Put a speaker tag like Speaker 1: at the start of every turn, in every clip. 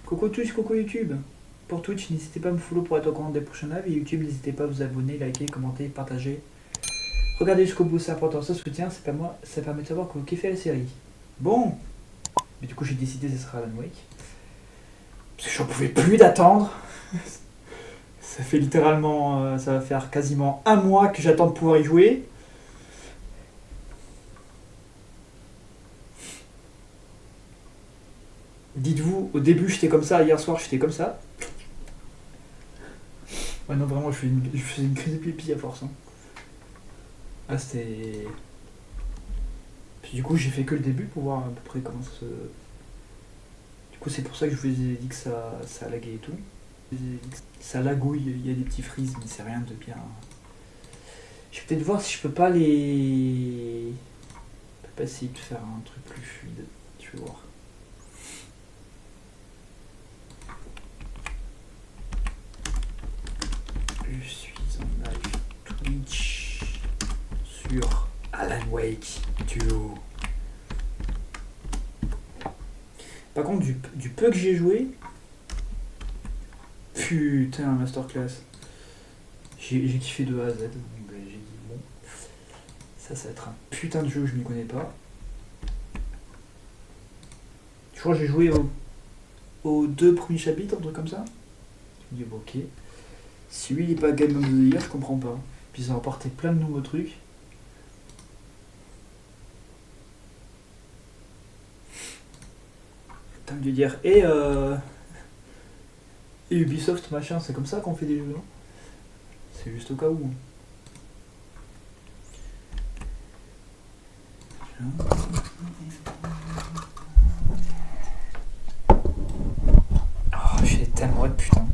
Speaker 1: Coucou Twitch, coucou YouTube. Pour Twitch, n'hésitez pas à me follow pour être au courant des prochains lives. Et YouTube, n'hésitez pas à vous abonner, liker, commenter, partager. Regardez jusqu'au bout, c'est important. Ce soutien, c'est pas moi, ça permet de savoir que vous kiffez la série. Bon, mais du coup, j'ai décidé que ce sera Alan Wake. Parce que j'en pouvais plus d'attendre. Ça fait littéralement, ça va faire quasiment un mois que j'attends de pouvoir y jouer. Dites-vous, au début j'étais comme ça, hier soir j'étais comme ça. Ouais non vraiment je faisais une crise de pipi à force. Hein. Ah c'était... Puis du coup j'ai fait que le début pour voir à peu près comment ça se... Du coup c'est pour ça que je vous ai dit que ça laguait et tout. Ça lagouille, il y a des petits freezes mais c'est rien de bien. Je vais peut-être voir si je peux pas les... Je peux pas essayer de faire un truc plus fluide. Je vais voir. Je suis en live Twitch sur Alan Wake Duo. Par contre, du peu que j'ai joué, putain, masterclass. J'ai kiffé de A à Z. Donc j'ai dit, bon, ça va être un putain de jeu, je m'y connais pas. Je crois que j'ai joué aux 2 premiers chapitres, un truc comme ça. Je me dis, bon, ok. Si lui il est pas Game of the Year, je comprends pas. Puis ça a apporté plein de nouveaux trucs. T'as de dire, et Ubisoft machin, c'est comme ça qu'on fait des jeux, non? C'est juste au cas où. Oh, j'ai tellement hâte, putain.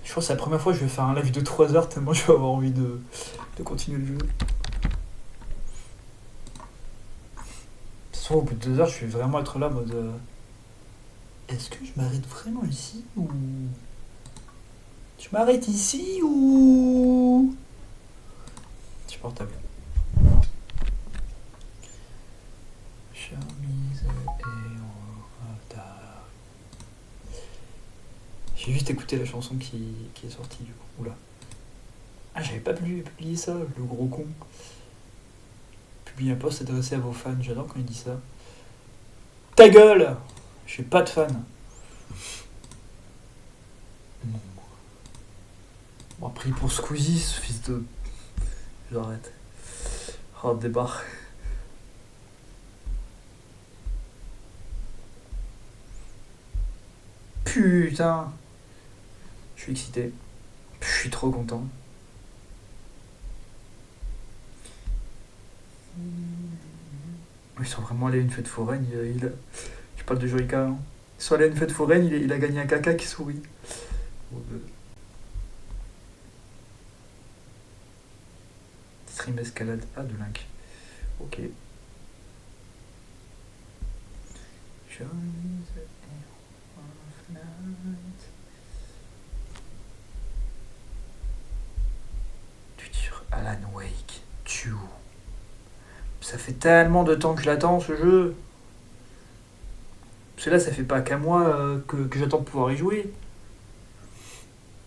Speaker 1: Je crois que c'est la première fois que je vais faire un live de 3 heures tellement je vais avoir envie de continuer le jeu. De toute façon, au bout de 2 heures, je vais vraiment être là en mode... Est-ce que je m'arrête vraiment ici ou... Je m'arrête ici ou... C'est portable. Chemise et en retard. J'ai juste écouté la chanson qui est sortie du coup. Oula. Ah, j'avais pas publié ça, le gros con. Publier un post adressé à vos fans, j'adore quand il dit ça. Ta gueule! J'ai pas de fans. Non. Bon, pris pour Squeezie, ce fils de... J'arrête. Oh, débarre. Putain! Je suis excité. Je suis trop content. Ils sont vraiment allés à une fête foraine. Je parle de Joïka. Hein. Ils sont allés à une fête foraine, il a gagné un caca qui sourit. Stream escalade. Ah, de Link. Ok. Alan Wake Duo. Ça fait tellement de temps que je l'attends ce jeu. Parce que là, ça fait pas qu'un mois que j'attends de pouvoir y jouer.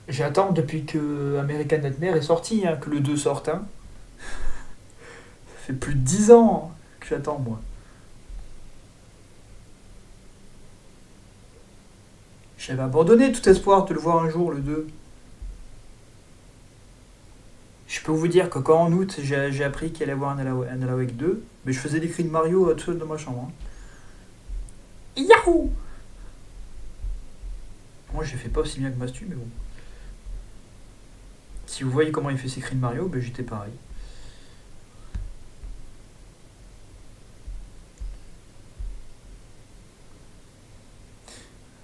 Speaker 1: J'attends depuis que American Nightmare est sorti, hein, que le 2 sorte. Hein. Ça fait plus de 10 ans que j'attends, moi. J'avais abandonné tout espoir de le voir un jour, le 2. Je peux vous dire que quand en août, j'ai appris qu'il allait y avoir un Alan Wake 2, mais je faisais des cris de Mario tout seul dans ma chambre. Hein. Yahoo! Moi, j'ai fait pas aussi bien que Mastu, mais bon. Si vous voyez comment il fait ses cris de Mario, ben j'étais pareil.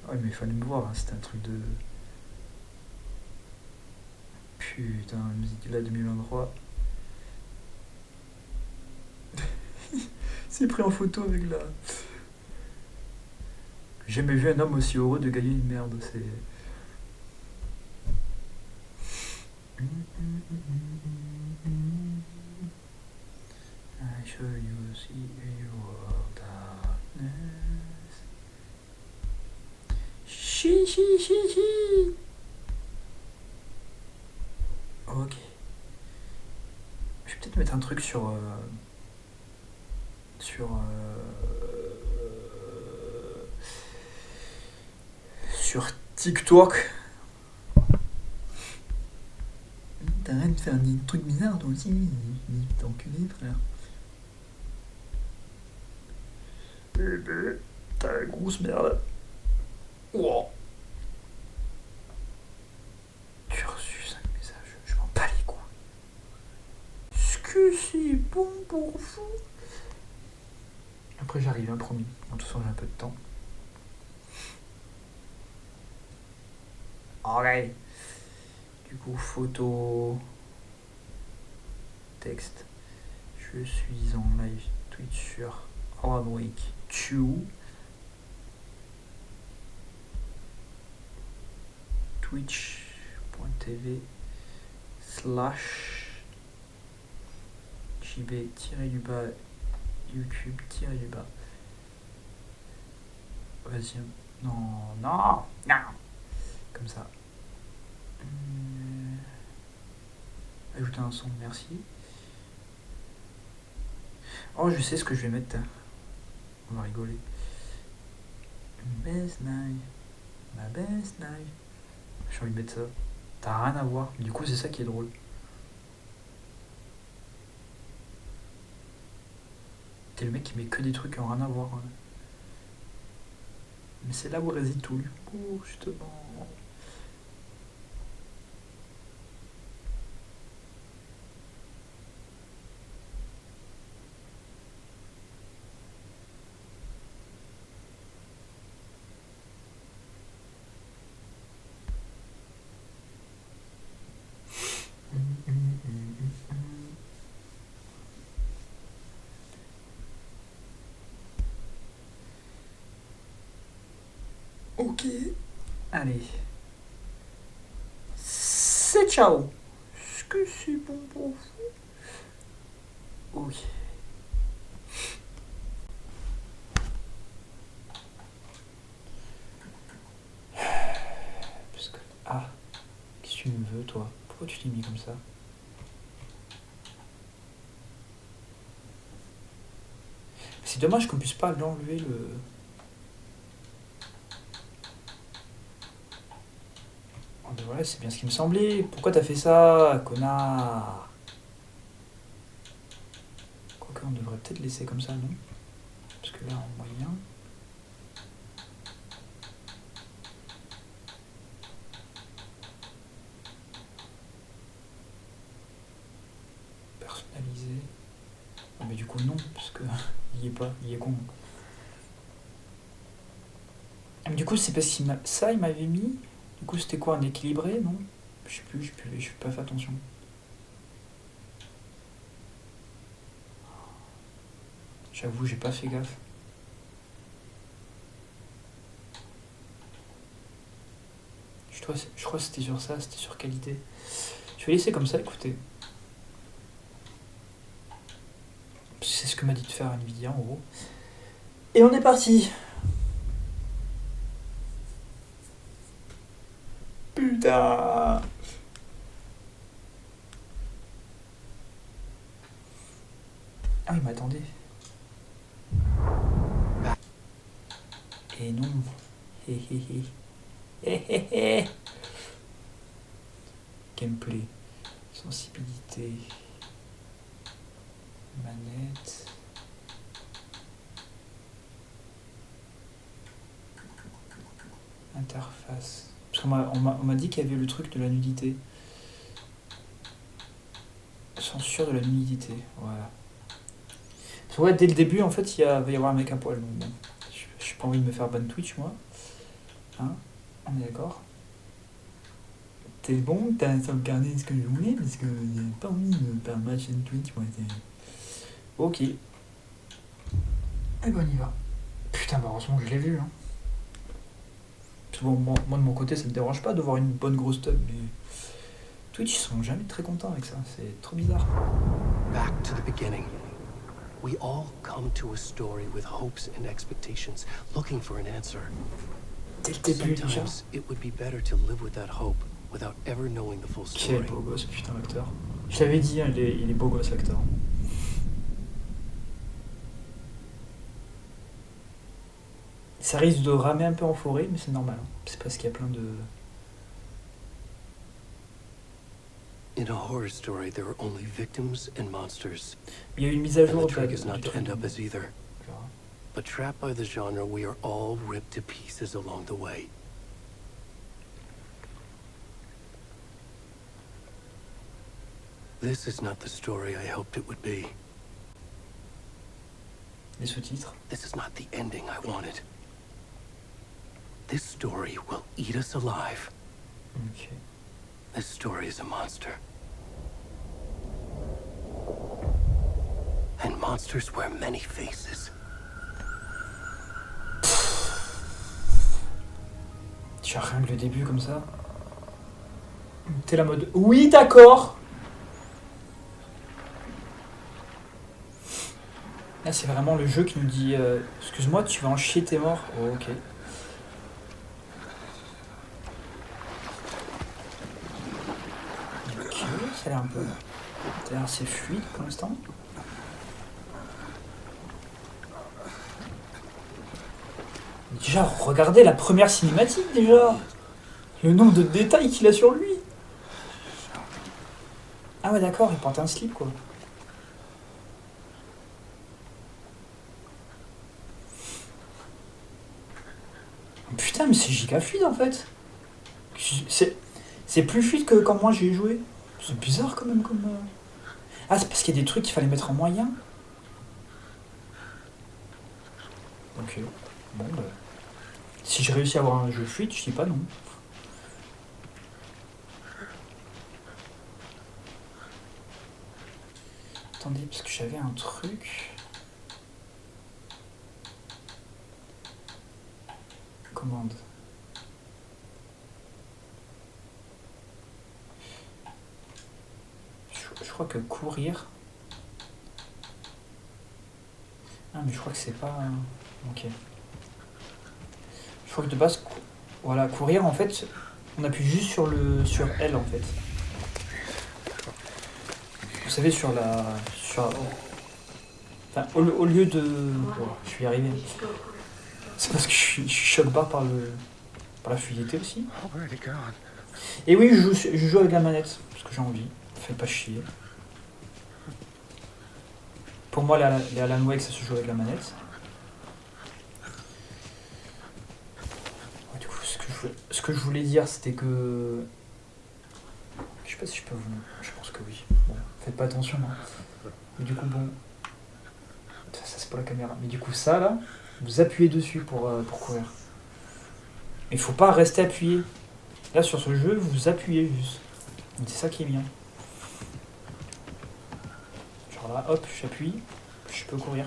Speaker 1: Ouais, mais il fallait me voir, hein, c'était un truc de... Putain, la musique là 2023. C'est pris en photo avec la... J'ai jamais vu un homme aussi heureux de gagner une merde, c'est... I show you see your darkness. Chi. Ok. Je vais peut-être mettre un truc sur TikTok. T'arrêtes de faire des trucs bizarres toi aussi. T'es enculé, frère. Bébé, t'as la grosse merde. Wow. Tu as reçu 5 messages, je m'en bats les couilles. Ce que c'est bon pour vous. Après j'arrive, hein, promis. De toute façon j'ai un peu de temps. Alright. Du coup, photo, texte. Je suis en live Twitch sur Hardweek 2. Twitch.tv / JB-du-bas YouTube-du-bas. Vas-y. Non. Comme ça. Ajouter un son, merci. Oh, je sais ce que je vais mettre. On va rigoler. Best night. Ma best night. J'ai envie de mettre ça. T'as rien à voir. Du coup, c'est ça qui est drôle. T'es le mec qui met que des trucs qui ont rien à voir. Hein. Mais c'est là où réside tout. Oh, justement. Ok. Allez. C'est ciao. Est-ce que c'est bon pour vous? Ok. Parce que... Ah. Qu'est-ce que tu me veux, toi? Pourquoi tu t'es mis comme ça? C'est dommage qu'on puisse pas l'enlever le... Oh, ben voilà, c'est bien ce qui me semblait. Pourquoi t'as fait ça, connard? Quoique on devrait peut-être laisser comme ça, non? Parce que là, en moyen... Personnalisé... Ah, mais du coup, non, parce que... il y est pas, il est con. Mais du coup, c'est parce qu'il il m'avait mis... Du coup, c'était quoi, un équilibré, non? Je sais plus, j'ai pas fait attention. J'avoue, j'ai pas fait gaffe. Je crois que c'était sur ça, c'était sur qualité. Je vais laisser comme ça, écoutez. C'est ce que m'a dit de faire Nvidia, en gros. Et on est parti. Putain. Ah oui, mais attendez. Et non. Hé hé hé. Hé hé hé. Gameplay. Sensibilité. Manette. Interface. Parce qu'on m'a dit qu'il y avait le truc de la nudité. Censure de la nudité, voilà. Parce que ouais, dès le début, en fait, il va y avoir un mec à poil. Donc bon, j'ai pas envie de me faire ban Twitch, moi. Hein? On est d'accord? T'es bon, t'as sauvegardé ce que je voulais, parce que j'ai pas envie de me faire ma chaîne Twitch, moi. Ok. Et ben on y va. Putain, bah heureusement que je l'ai vu, hein. Parce que bon, moi de mon côté, ça me dérange pas de voir une bonne grosse tub, mais Twitch, ils sont jamais très contents avec ça, c'est trop bizarre.
Speaker 2: Back to the beginning. We all come to a story with hopes and expectations, looking for an answer.
Speaker 1: Dès le début déjà.
Speaker 2: Sometimes it would be better to live with that hope without ever knowing the full
Speaker 1: Quel
Speaker 2: story.
Speaker 1: beau gosse, putain, l'acteur. Je t'avais dit, hein, il est beau gosse, l'acteur. Ça risque de ramer un peu en forêt, mais c'est normal. Hein. C'est parce qu'il y a plein de...
Speaker 2: In a horror story, there are only victims and monsters.
Speaker 1: Il y a eu une mise à
Speaker 2: And
Speaker 1: jour
Speaker 2: the trick is
Speaker 1: du
Speaker 2: not to
Speaker 1: truc.
Speaker 2: end up as either. But trapped by the genre, we are all ripped to pieces along the way. This is not the story I hoped it would be.
Speaker 1: Les sous-titres.
Speaker 2: This is not the ending I wanted. This story will eat us alive.
Speaker 1: Ok.
Speaker 2: This story is a monster. And monsters wear many faces.
Speaker 1: Tu as rien que le début comme ça. T'es la mode. Oui, d'accord. Là, c'est vraiment le jeu qui nous dit excuse-moi, tu vas en chier, t'es mort. Oh, ok. Ok, ça a l'air un peu. Ça a l'air assez fluide pour l'instant. Déjà, regardez la première cinématique déjà. Le nombre de détails qu'il a sur lui. Ah ouais, d'accord, il porte un slip quoi. Putain, mais c'est giga fluide en fait. C'est plus fluide que quand moi j'ai joué. C'est bizarre quand même comme... Ah, c'est parce qu'il y a des trucs qu'il fallait mettre en moyen. Ok. Bon, bah... Si j'ai réussi à avoir un jeu fluide, je dis pas non. Attendez, parce que j'avais un truc... Commande. Je crois que courir... Ah, mais je crois que c'est pas... Ok. Je crois que de base, voilà, courir en fait, on appuie juste sur L en fait. Vous savez sur la, enfin au lieu de, oh, je suis arrivé. C'est parce que je choque pas par la fluidité aussi. Et oui, je joue avec la manette parce que j'ai envie. Fais pas chier. Pour moi, les Alan Wake, ça se joue avec la manette. Ce que je voulais dire, c'était que... Je sais pas si je peux vous... Je pense que oui. Bon, faites pas attention. Hein. Mais du coup, bon... Ça, c'est pas la caméra. Mais du coup, ça, là, vous appuyez dessus pour courir. Il faut pas rester appuyé. Là, sur ce jeu, vous appuyez juste. C'est ça qui est bien. Genre là, hop, j'appuie. Je peux courir.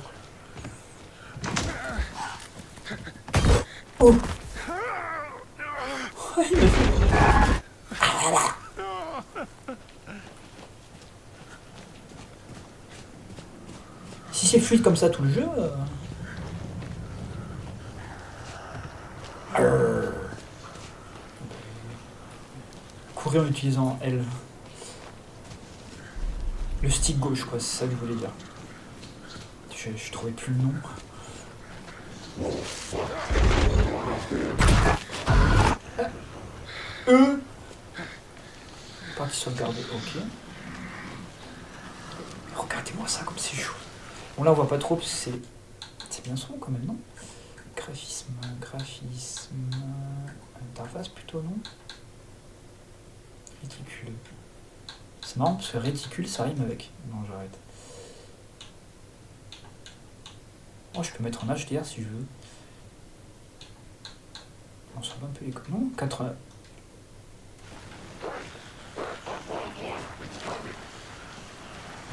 Speaker 1: Oh! Si c'est fluide comme ça tout le jeu... Courir en utilisant L. Le stick gauche quoi, c'est ça que je voulais dire. Je trouvais plus le nom. Partie sauvegardée, ok. Regardez-moi ça comme c'est chaud. Bon là on voit pas trop parce que c'est bien sombre quand même, non? Graphisme, interface plutôt, non? Réticule. C'est marrant parce que réticule ça rime avec. Non, j'arrête. Oh, je peux mettre en HDR si je veux. On s'en va un peu les... Non, 80...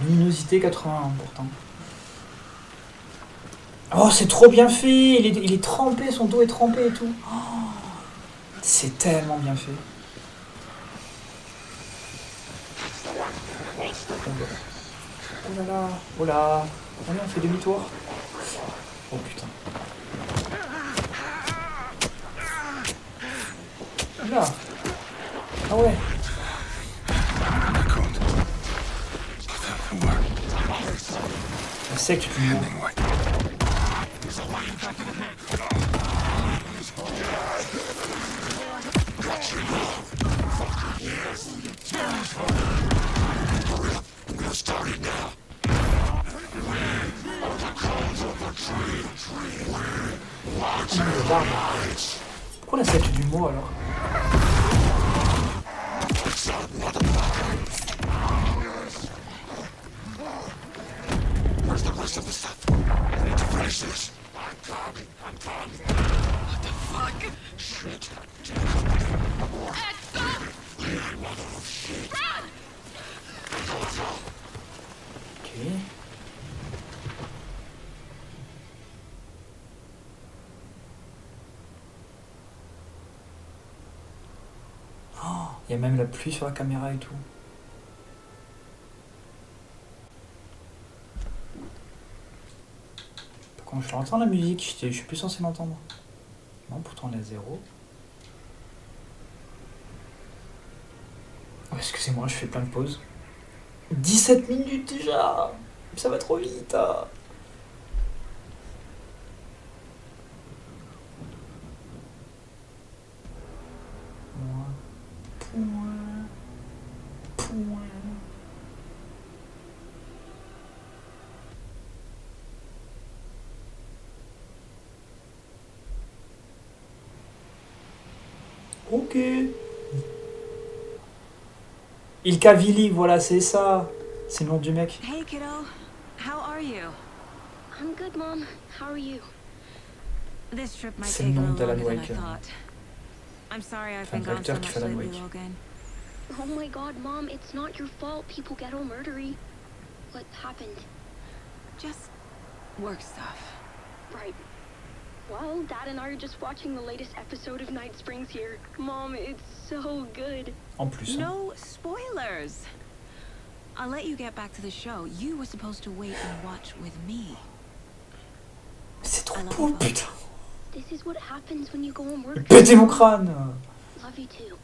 Speaker 1: Luminosité 81 pourtant. Oh, c'est trop bien fait. Il est trempé, son dos est trempé et tout. Oh, c'est tellement bien fait. Oh là là, oh là. Allez, on fait demi-tour. Oh putain. Oula. Ah ouais. La secte du mot. Pourquoi la secte du mot alors? Ok. Il y a même la pluie sur la caméra et tout. Quand je l'entends la musique, je suis plus censé l'entendre. Non, pourtant on est à 0. Oh, excusez-moi, je fais plein de pauses. 17 minutes déjà. Ça va trop vite. Ah. Ok. Il Cavili, voilà, c'est ça. C'est le nom du mec.
Speaker 3: Hey kiddo, how are you?
Speaker 4: I'm good, Mom. How are you?
Speaker 3: This trip might
Speaker 1: C'est
Speaker 3: take
Speaker 1: le
Speaker 3: a
Speaker 1: nom
Speaker 3: little
Speaker 1: d'Alan
Speaker 3: longer than I
Speaker 1: Wake.
Speaker 3: thought. I'm sorry I've
Speaker 1: Enfin,
Speaker 3: been gone so
Speaker 1: l'acteur qui
Speaker 3: much
Speaker 1: fait Alan
Speaker 3: lately,
Speaker 1: Wake.
Speaker 3: Logan.
Speaker 4: Oh my God, Mom, it's not your fault. People get all murdery. What happened?
Speaker 3: Just work stuff.
Speaker 4: Right. Well, Dad and I are just watching the latest episode of Night Springs here. Mom, it's so good.
Speaker 1: En plus. Hein.
Speaker 3: No spoilers. I'll let you get back to the show. You were supposed to wait and watch with me.
Speaker 1: C'est trop beau, putain.
Speaker 4: This is what happens when you go on work.
Speaker 1: Pétez mon crâne.
Speaker 4: Love you too.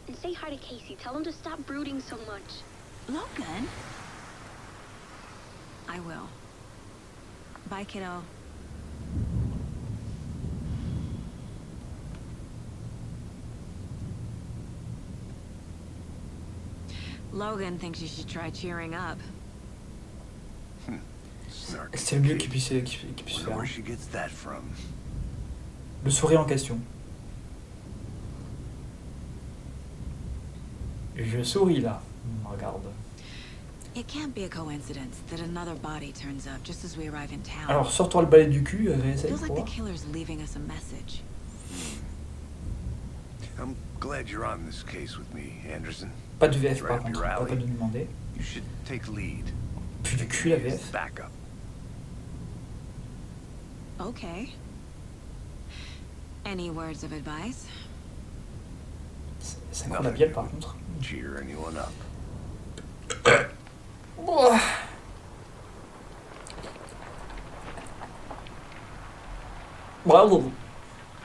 Speaker 4: And say hi to Casey. Tell him to stop brooding so much.
Speaker 3: Logan? I will. Bye, kiddo. Logan thinks you should try cheering up.
Speaker 1: C'est le mieux qu'il puisse faire.
Speaker 2: Where she gets that from?
Speaker 1: Le sourire en question. Je souris là. Regarde.
Speaker 3: It can't be a coincidence that another body turns up just as we arrive in town.
Speaker 1: Alors sors-toi le balai du cul, réessaye
Speaker 3: Feels
Speaker 1: pour
Speaker 3: like the
Speaker 1: voir.
Speaker 3: killer's leaving us a message.
Speaker 2: I'm glad you're on this case with me, Anderson.
Speaker 1: Pas de VF
Speaker 2: Right
Speaker 1: par
Speaker 2: up
Speaker 1: contre,
Speaker 2: your
Speaker 1: on va pas
Speaker 2: alley.
Speaker 1: de demander.
Speaker 2: You should take lead.
Speaker 1: Puis du cul la VF.
Speaker 2: Back up.
Speaker 3: Okay. Any words of advice?
Speaker 1: C'est encore la bielle par contre.
Speaker 2: Cheer anyone up.
Speaker 1: Oh. Bravo.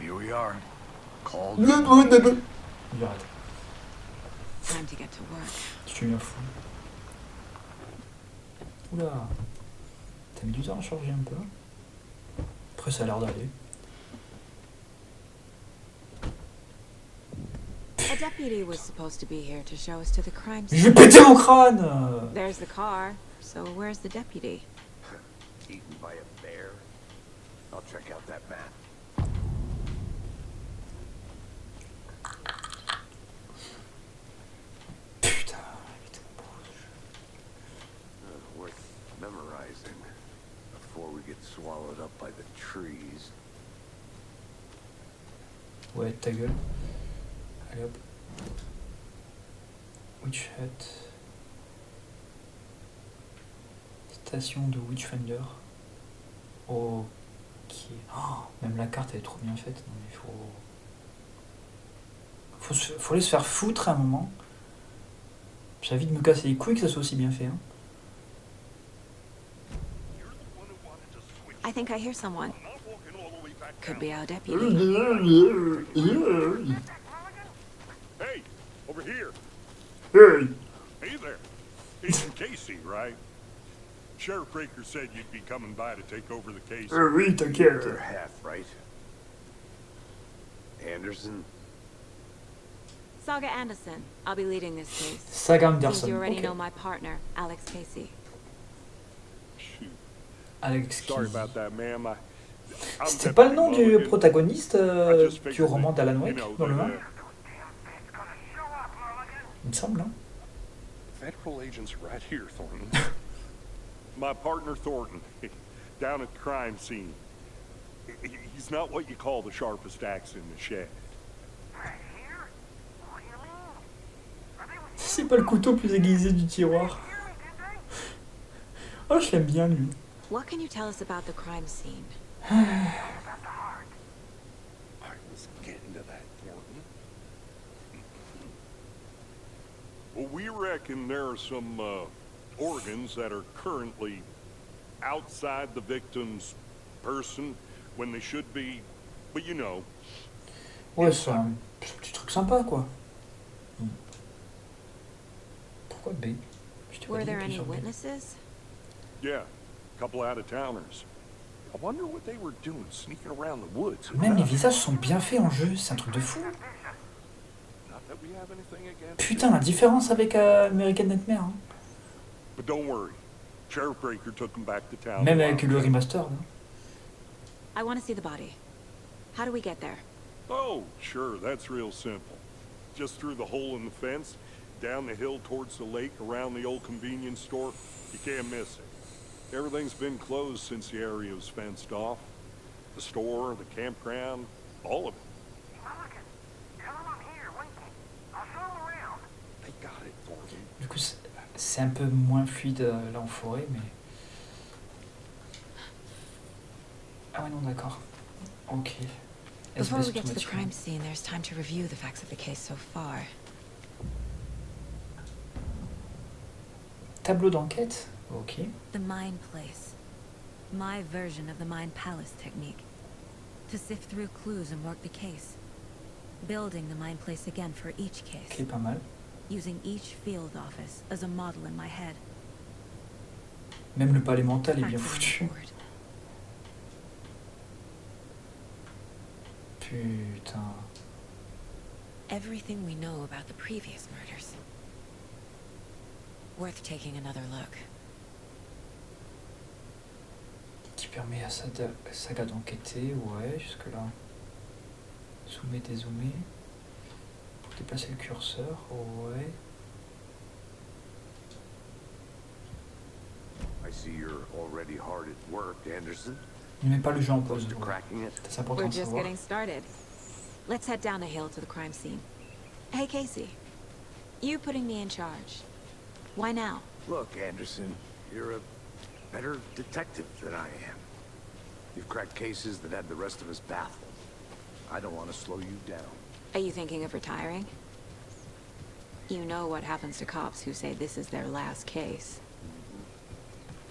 Speaker 2: Here we are. Called.
Speaker 1: Il arrête.
Speaker 3: Time to get to work.
Speaker 1: Tu me fous. Oula. T'as mis du temps à charger un peu. Après ça a l'air d'aller.
Speaker 3: A deputy was supposed to be here to show us to the crime
Speaker 1: Je
Speaker 3: scene.
Speaker 1: vais péter mon crâne.
Speaker 3: There's the car. So where's the deputy?
Speaker 2: Eaten by a bear. I'll check out that map.
Speaker 1: Putain.
Speaker 2: Worth memorizing before we get swallowed up by the trees.
Speaker 1: Ouais, ta gueule. Allez hop. Witch Hut. Station de Witchfinder. Ok. Oh, même la carte elle est trop bien faite. Non mais faut aller se faire foutre à un moment. J'ai envie de me casser les couilles que ça soit aussi bien fait. Hein.
Speaker 3: I think I hear someone. Could be our deputy.
Speaker 5: Over here.
Speaker 1: Hey.
Speaker 5: Hey there. Agent Casey, right? Sheriff Breaker said you'd be coming by to take over the case.
Speaker 1: Oui, t'inquiète.
Speaker 6: You're half, right? Anderson?
Speaker 3: Saga Anderson. I'll be leading this case.
Speaker 1: Saga
Speaker 3: Seems
Speaker 1: Anderson.
Speaker 3: you already
Speaker 1: Ok.
Speaker 3: know my partner, Alex Casey.
Speaker 5: Shoot.
Speaker 1: Alex
Speaker 5: Sorry
Speaker 1: Casey.
Speaker 5: about that, ma'am. I'm
Speaker 1: C'était pas le nom
Speaker 5: Deputy
Speaker 1: du
Speaker 5: Mulligan.
Speaker 1: protagoniste
Speaker 5: I just
Speaker 1: du
Speaker 5: figured
Speaker 1: roman
Speaker 5: that,
Speaker 1: d'Alan
Speaker 5: you
Speaker 1: Wake
Speaker 5: know,
Speaker 1: dans le
Speaker 5: that,
Speaker 1: 1? Il me semble, hein.
Speaker 5: Federal agents right here, Thornton. My partner Thornton, down at the crime scene. He's not what you call the sharpest axe in the shed.
Speaker 1: C'est pas le couteau plus aiguisé du tiroir. Oh, je l'aime bien, lui.
Speaker 3: What can you tell us about the crime scene?
Speaker 5: I was getting to that, Thornton. Well, we reckon there are some organs that are currently outside the victim's person when they should be, but you know.
Speaker 1: Ouais, c'est un petit truc sympa, quoi. Pourquoi B? Je t'ai pas
Speaker 3: Were
Speaker 1: dit
Speaker 3: there
Speaker 1: appuyer
Speaker 3: any
Speaker 1: sur B.
Speaker 3: witnesses?
Speaker 5: Yeah, a couple out-of-towners. I wonder what they were doing sneaking around the woods.
Speaker 1: Même les visages sont bien faits en jeu, c'est un truc de fou.
Speaker 5: Not that we have anything against
Speaker 1: Putain, la différence avec American Nightmare. Hein.
Speaker 5: But don't worry. Sheriff Breaker took them back to town.
Speaker 1: Même avec le remaster. Hein.
Speaker 3: I want to see the body. How do we get there?
Speaker 5: Oh, sure, that's real simple. Just through the hole in the fence, down the hill towards the lake, around the old convenience store. You can't miss it. Everything's been closed since the area was fenced off. The store, the campground, all of it. They got it for them.
Speaker 1: Du coup, c'est un peu moins fluide là en forêt, mais... Ah ouais, non, d'accord. Ok.
Speaker 3: Before we
Speaker 1: SBS
Speaker 3: get to the
Speaker 1: automatiquement.
Speaker 3: crime scene, there's time to review the facts of the case so far.
Speaker 1: Tableau d'enquête. Ok.
Speaker 3: The Mind Place. My version of the Mind Palace technique. To sift through clues and work the case. Building the Mind Place again for each case.
Speaker 1: Ok, pas mal.
Speaker 3: Using each field office as a model in my head.
Speaker 1: Même le palais mental est bien
Speaker 3: Facts on the
Speaker 1: foutu.
Speaker 3: board.
Speaker 1: Putain.
Speaker 3: Everything we know about the previous murders. Worth taking another look.
Speaker 1: Qui permet à Saga d'enquêter. Ouais, jusque là. Zoomer, dézoomer. Pour déplacer le curseur. Ouais.
Speaker 6: I see you're already hard at work, Anderson.
Speaker 1: Ne mets pas le jeu en pause.
Speaker 6: Close to
Speaker 1: Ouais.
Speaker 6: cracking it.
Speaker 1: C'est important
Speaker 3: We're
Speaker 1: de
Speaker 3: just
Speaker 1: savoir.
Speaker 3: getting started. Let's head down a hill to the crime scene. Hey, Casey. You putting me in charge. Why now?
Speaker 6: Look, Anderson, you're a better detective than I am. You've cracked cases that had the rest of us baffled. I don't want to slow you down.
Speaker 3: Are you thinking of retiring? You know what happens to cops who say this is their last case.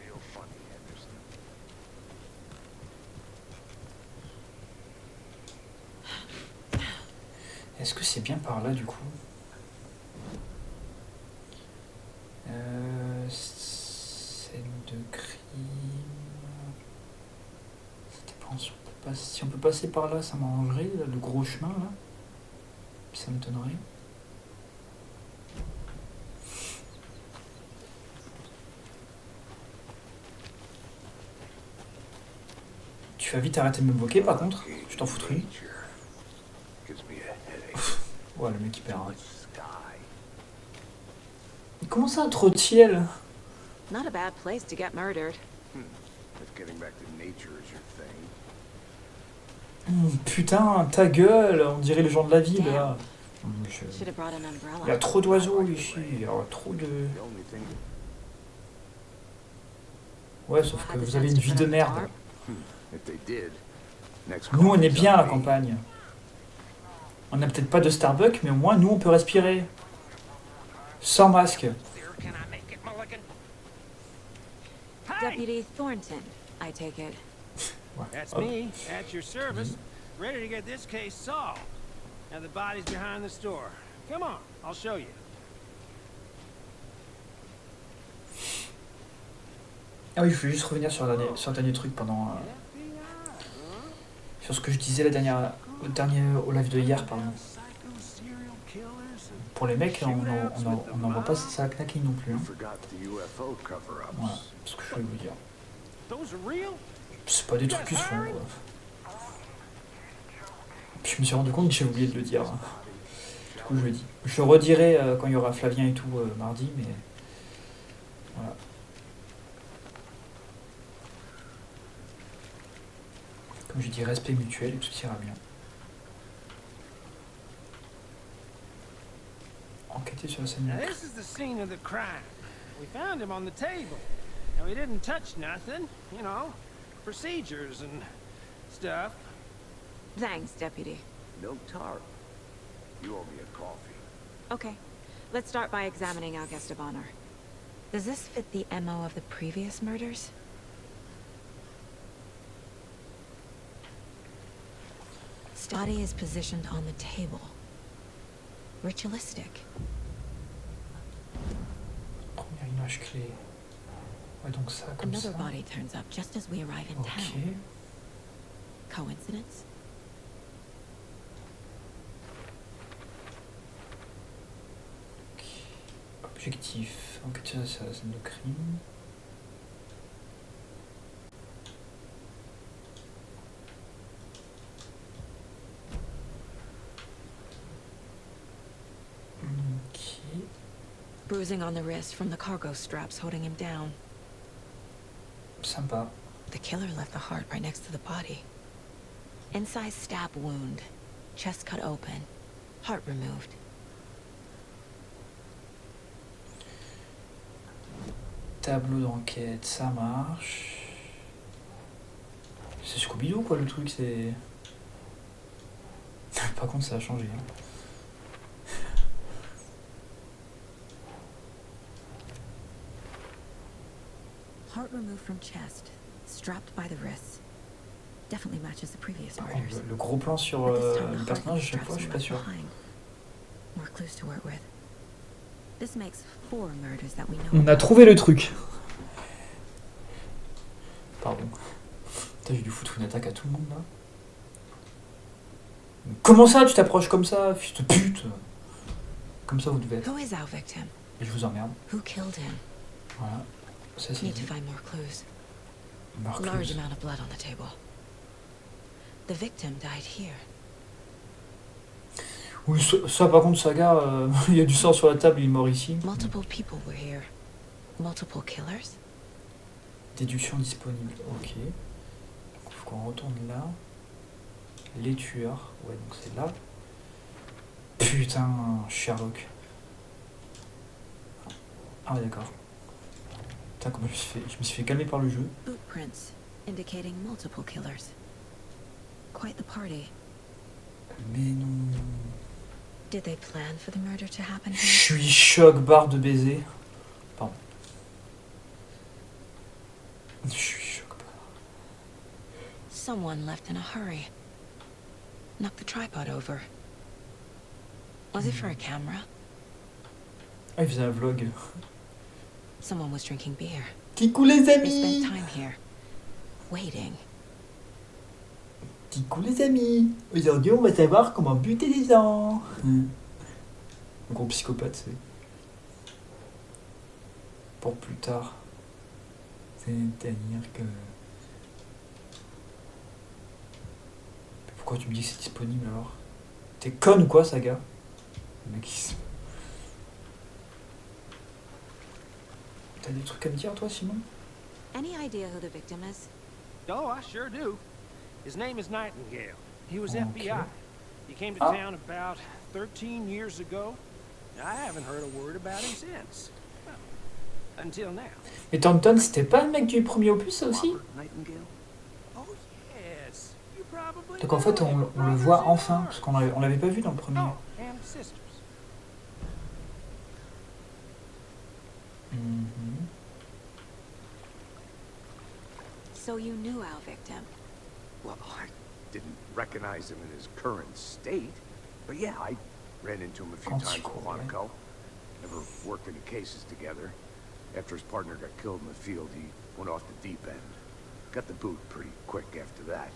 Speaker 6: Real funny, Anderson.
Speaker 1: Est-ce que c'est bien par là du coup? Scène de crime. Ça dépend si on peut passer par là, ça m'arrangerait, le gros chemin là. Ça m'étonnerait. Tu vas vite arrêter de me bloquer par contre, je t'en foutrais.
Speaker 6: Gives me a headache.
Speaker 1: Ouais, le mec il perd.
Speaker 6: Much sky.
Speaker 1: Comment ça, trop de ciel?
Speaker 3: Not a bad place to get murdered.
Speaker 6: If getting back to nature is your thing.
Speaker 1: Putain, ta gueule, on dirait les gens de la ville là.
Speaker 3: Should have brought an umbrella.
Speaker 1: Il y a trop d'oiseaux ici, il y a trop de...
Speaker 6: The only thing.
Speaker 1: Ouais, sauf que vous avez une vie de merde.
Speaker 6: If they did, next
Speaker 1: Nous, on est
Speaker 6: call is
Speaker 1: bien à
Speaker 6: on
Speaker 1: la
Speaker 6: me.
Speaker 1: campagne. On n'a peut-être pas de Starbucks, mais au moins, nous, on peut respirer. Sans masque.
Speaker 3: Deputy Thornton, I take it.
Speaker 1: Ouais.
Speaker 7: That's
Speaker 1: Hop.
Speaker 7: me, at your service, ready to get this case solved. Now the body's behind the store. Come on, I'll show you.
Speaker 1: Ah oui, je voulais juste revenir sur le dernier truc pendant... sur ce que je disais au live de hier, pardon. Pour les mecs, on n'en voit pas ça knacker non plus. Hein. Voilà, c'est ce que je voulais vous dire. C'est pas des trucs qui se font, quoi. Puis je me suis rendu compte que j'ai oublié de le dire. Du coup, je le dis. Je le redirai quand il y aura Flavien et tout mardi, mais... Voilà. Comme je dis, respect mutuel et tout ira bien. Enquêter sur la scène.
Speaker 7: Now this is the scene of the crime. We found him on the table. And we didn't touch nothing, you know, procedures and stuff.
Speaker 3: Thanks, Deputy.
Speaker 6: No tarp. You owe me a coffee.
Speaker 3: Okay, let's start by examining our guest of honor. Does this fit the MO of the previous murders? Body is positioned on the table. Ritualistic.
Speaker 1: Première image clé. Ouais, donc ça, comme
Speaker 3: Another
Speaker 1: ça.
Speaker 3: body turns up just as we arrive in town.
Speaker 1: Ok.
Speaker 3: Coincidence?
Speaker 1: Objectif. Enquêter sur la scène de crime.
Speaker 3: Bruising on the wrist from the cargo straps holding him down.
Speaker 1: Sympa.
Speaker 3: The killer left the heart right next to the body. Incised stab wound. Chest cut open. Heart removed.
Speaker 1: Tableau d'enquête, ça marche. C'est Scooby-Doo quoi le truc, c'est... Par contre ça a changé. Hein.
Speaker 3: Heart removed from chest, strapped by the wrists. Definitely matches the previous
Speaker 1: Par contre,
Speaker 3: murders.
Speaker 1: le gros plan sur
Speaker 3: But this time
Speaker 1: le
Speaker 3: the
Speaker 1: personnage, à
Speaker 3: heart
Speaker 1: chaque fois, je suis pas sûr.
Speaker 3: behind. More clues to work with. This makes 4 murders that we know.
Speaker 1: On a trouvé le truc. Pardon. Putain, j'ai dû foutre une attaque à tout le monde là. Mais comment ça, tu t'approches comme ça, fils de pute? Comme ça vous devez être.
Speaker 3: Who is our victim?
Speaker 1: Et je vous emmerde.
Speaker 3: Who killed him?
Speaker 1: Voilà. Ça c'est
Speaker 3: Need to
Speaker 1: dit.
Speaker 3: find more clues.
Speaker 1: Marcus.
Speaker 3: Large amount of blood on the table. The victim died here.
Speaker 1: Oui, ça par contre, Saga, il y a du sang sur la table, il est mort ici.
Speaker 3: Multiple people were here. Multiple killers?
Speaker 1: Déduction disponible, ok. Faut qu'on retourne là. Les tueurs, ouais, donc c'est là. Putain, Sherlock. Ah ouais, d'accord. Putain, comment je me suis fait calmer par le jeu.
Speaker 3: Footprints indicating multiple killers. Quite the party.
Speaker 1: Mais non.
Speaker 3: Did they plan for the murder to happen
Speaker 1: Je
Speaker 3: here?
Speaker 1: suis choc, barre de baiser. Pardon. Je suis choc, barre.
Speaker 3: Someone left in a hurry. Knocked the tripod over. Was it for a camera?
Speaker 1: Ah, il faisait un vlog.
Speaker 3: Someone was drinking beer.
Speaker 1: Kikou les
Speaker 3: They
Speaker 1: amis.
Speaker 3: spent time here, waiting.
Speaker 1: Kikou les amis. Aujourd'hui, on va savoir comment buter des gens. Un gros psychopathe, c'est. Pour plus tard. C'est-à-dire que... Pourquoi tu me dis que c'est disponible alors? T'es conne ou quoi, Saga? Le mec, il se... T'as des trucs à me dire, toi, Simon?
Speaker 3: Any idea who the victim is?
Speaker 7: Oh, I sure do. His name is Nightingale. He was
Speaker 1: Okay.
Speaker 7: FBI. He came to
Speaker 1: Ah.
Speaker 7: town about 13 years ago. I haven't heard a word about him since. Well, until now.
Speaker 1: Et Thornton, c'était pas le mec du premier opus, ça aussi?
Speaker 6: Robert Nightingale?
Speaker 7: Oh, yes. You probably
Speaker 1: Donc en fait,
Speaker 7: know him.
Speaker 1: on le voit enfin, parce qu'on l'avait pas vu dans le premier.
Speaker 7: Oh, and sisters.
Speaker 1: Mhm.
Speaker 3: So you knew our victim.
Speaker 6: Well, I didn't recognize him in his current state. But yeah, I Ran into him a few
Speaker 1: Quand
Speaker 6: times
Speaker 1: il
Speaker 6: in
Speaker 1: court,
Speaker 6: Quantico. Never worked any cases together. After his partner got killed in the field, he went off the deep end. Got the boot pretty quick after that.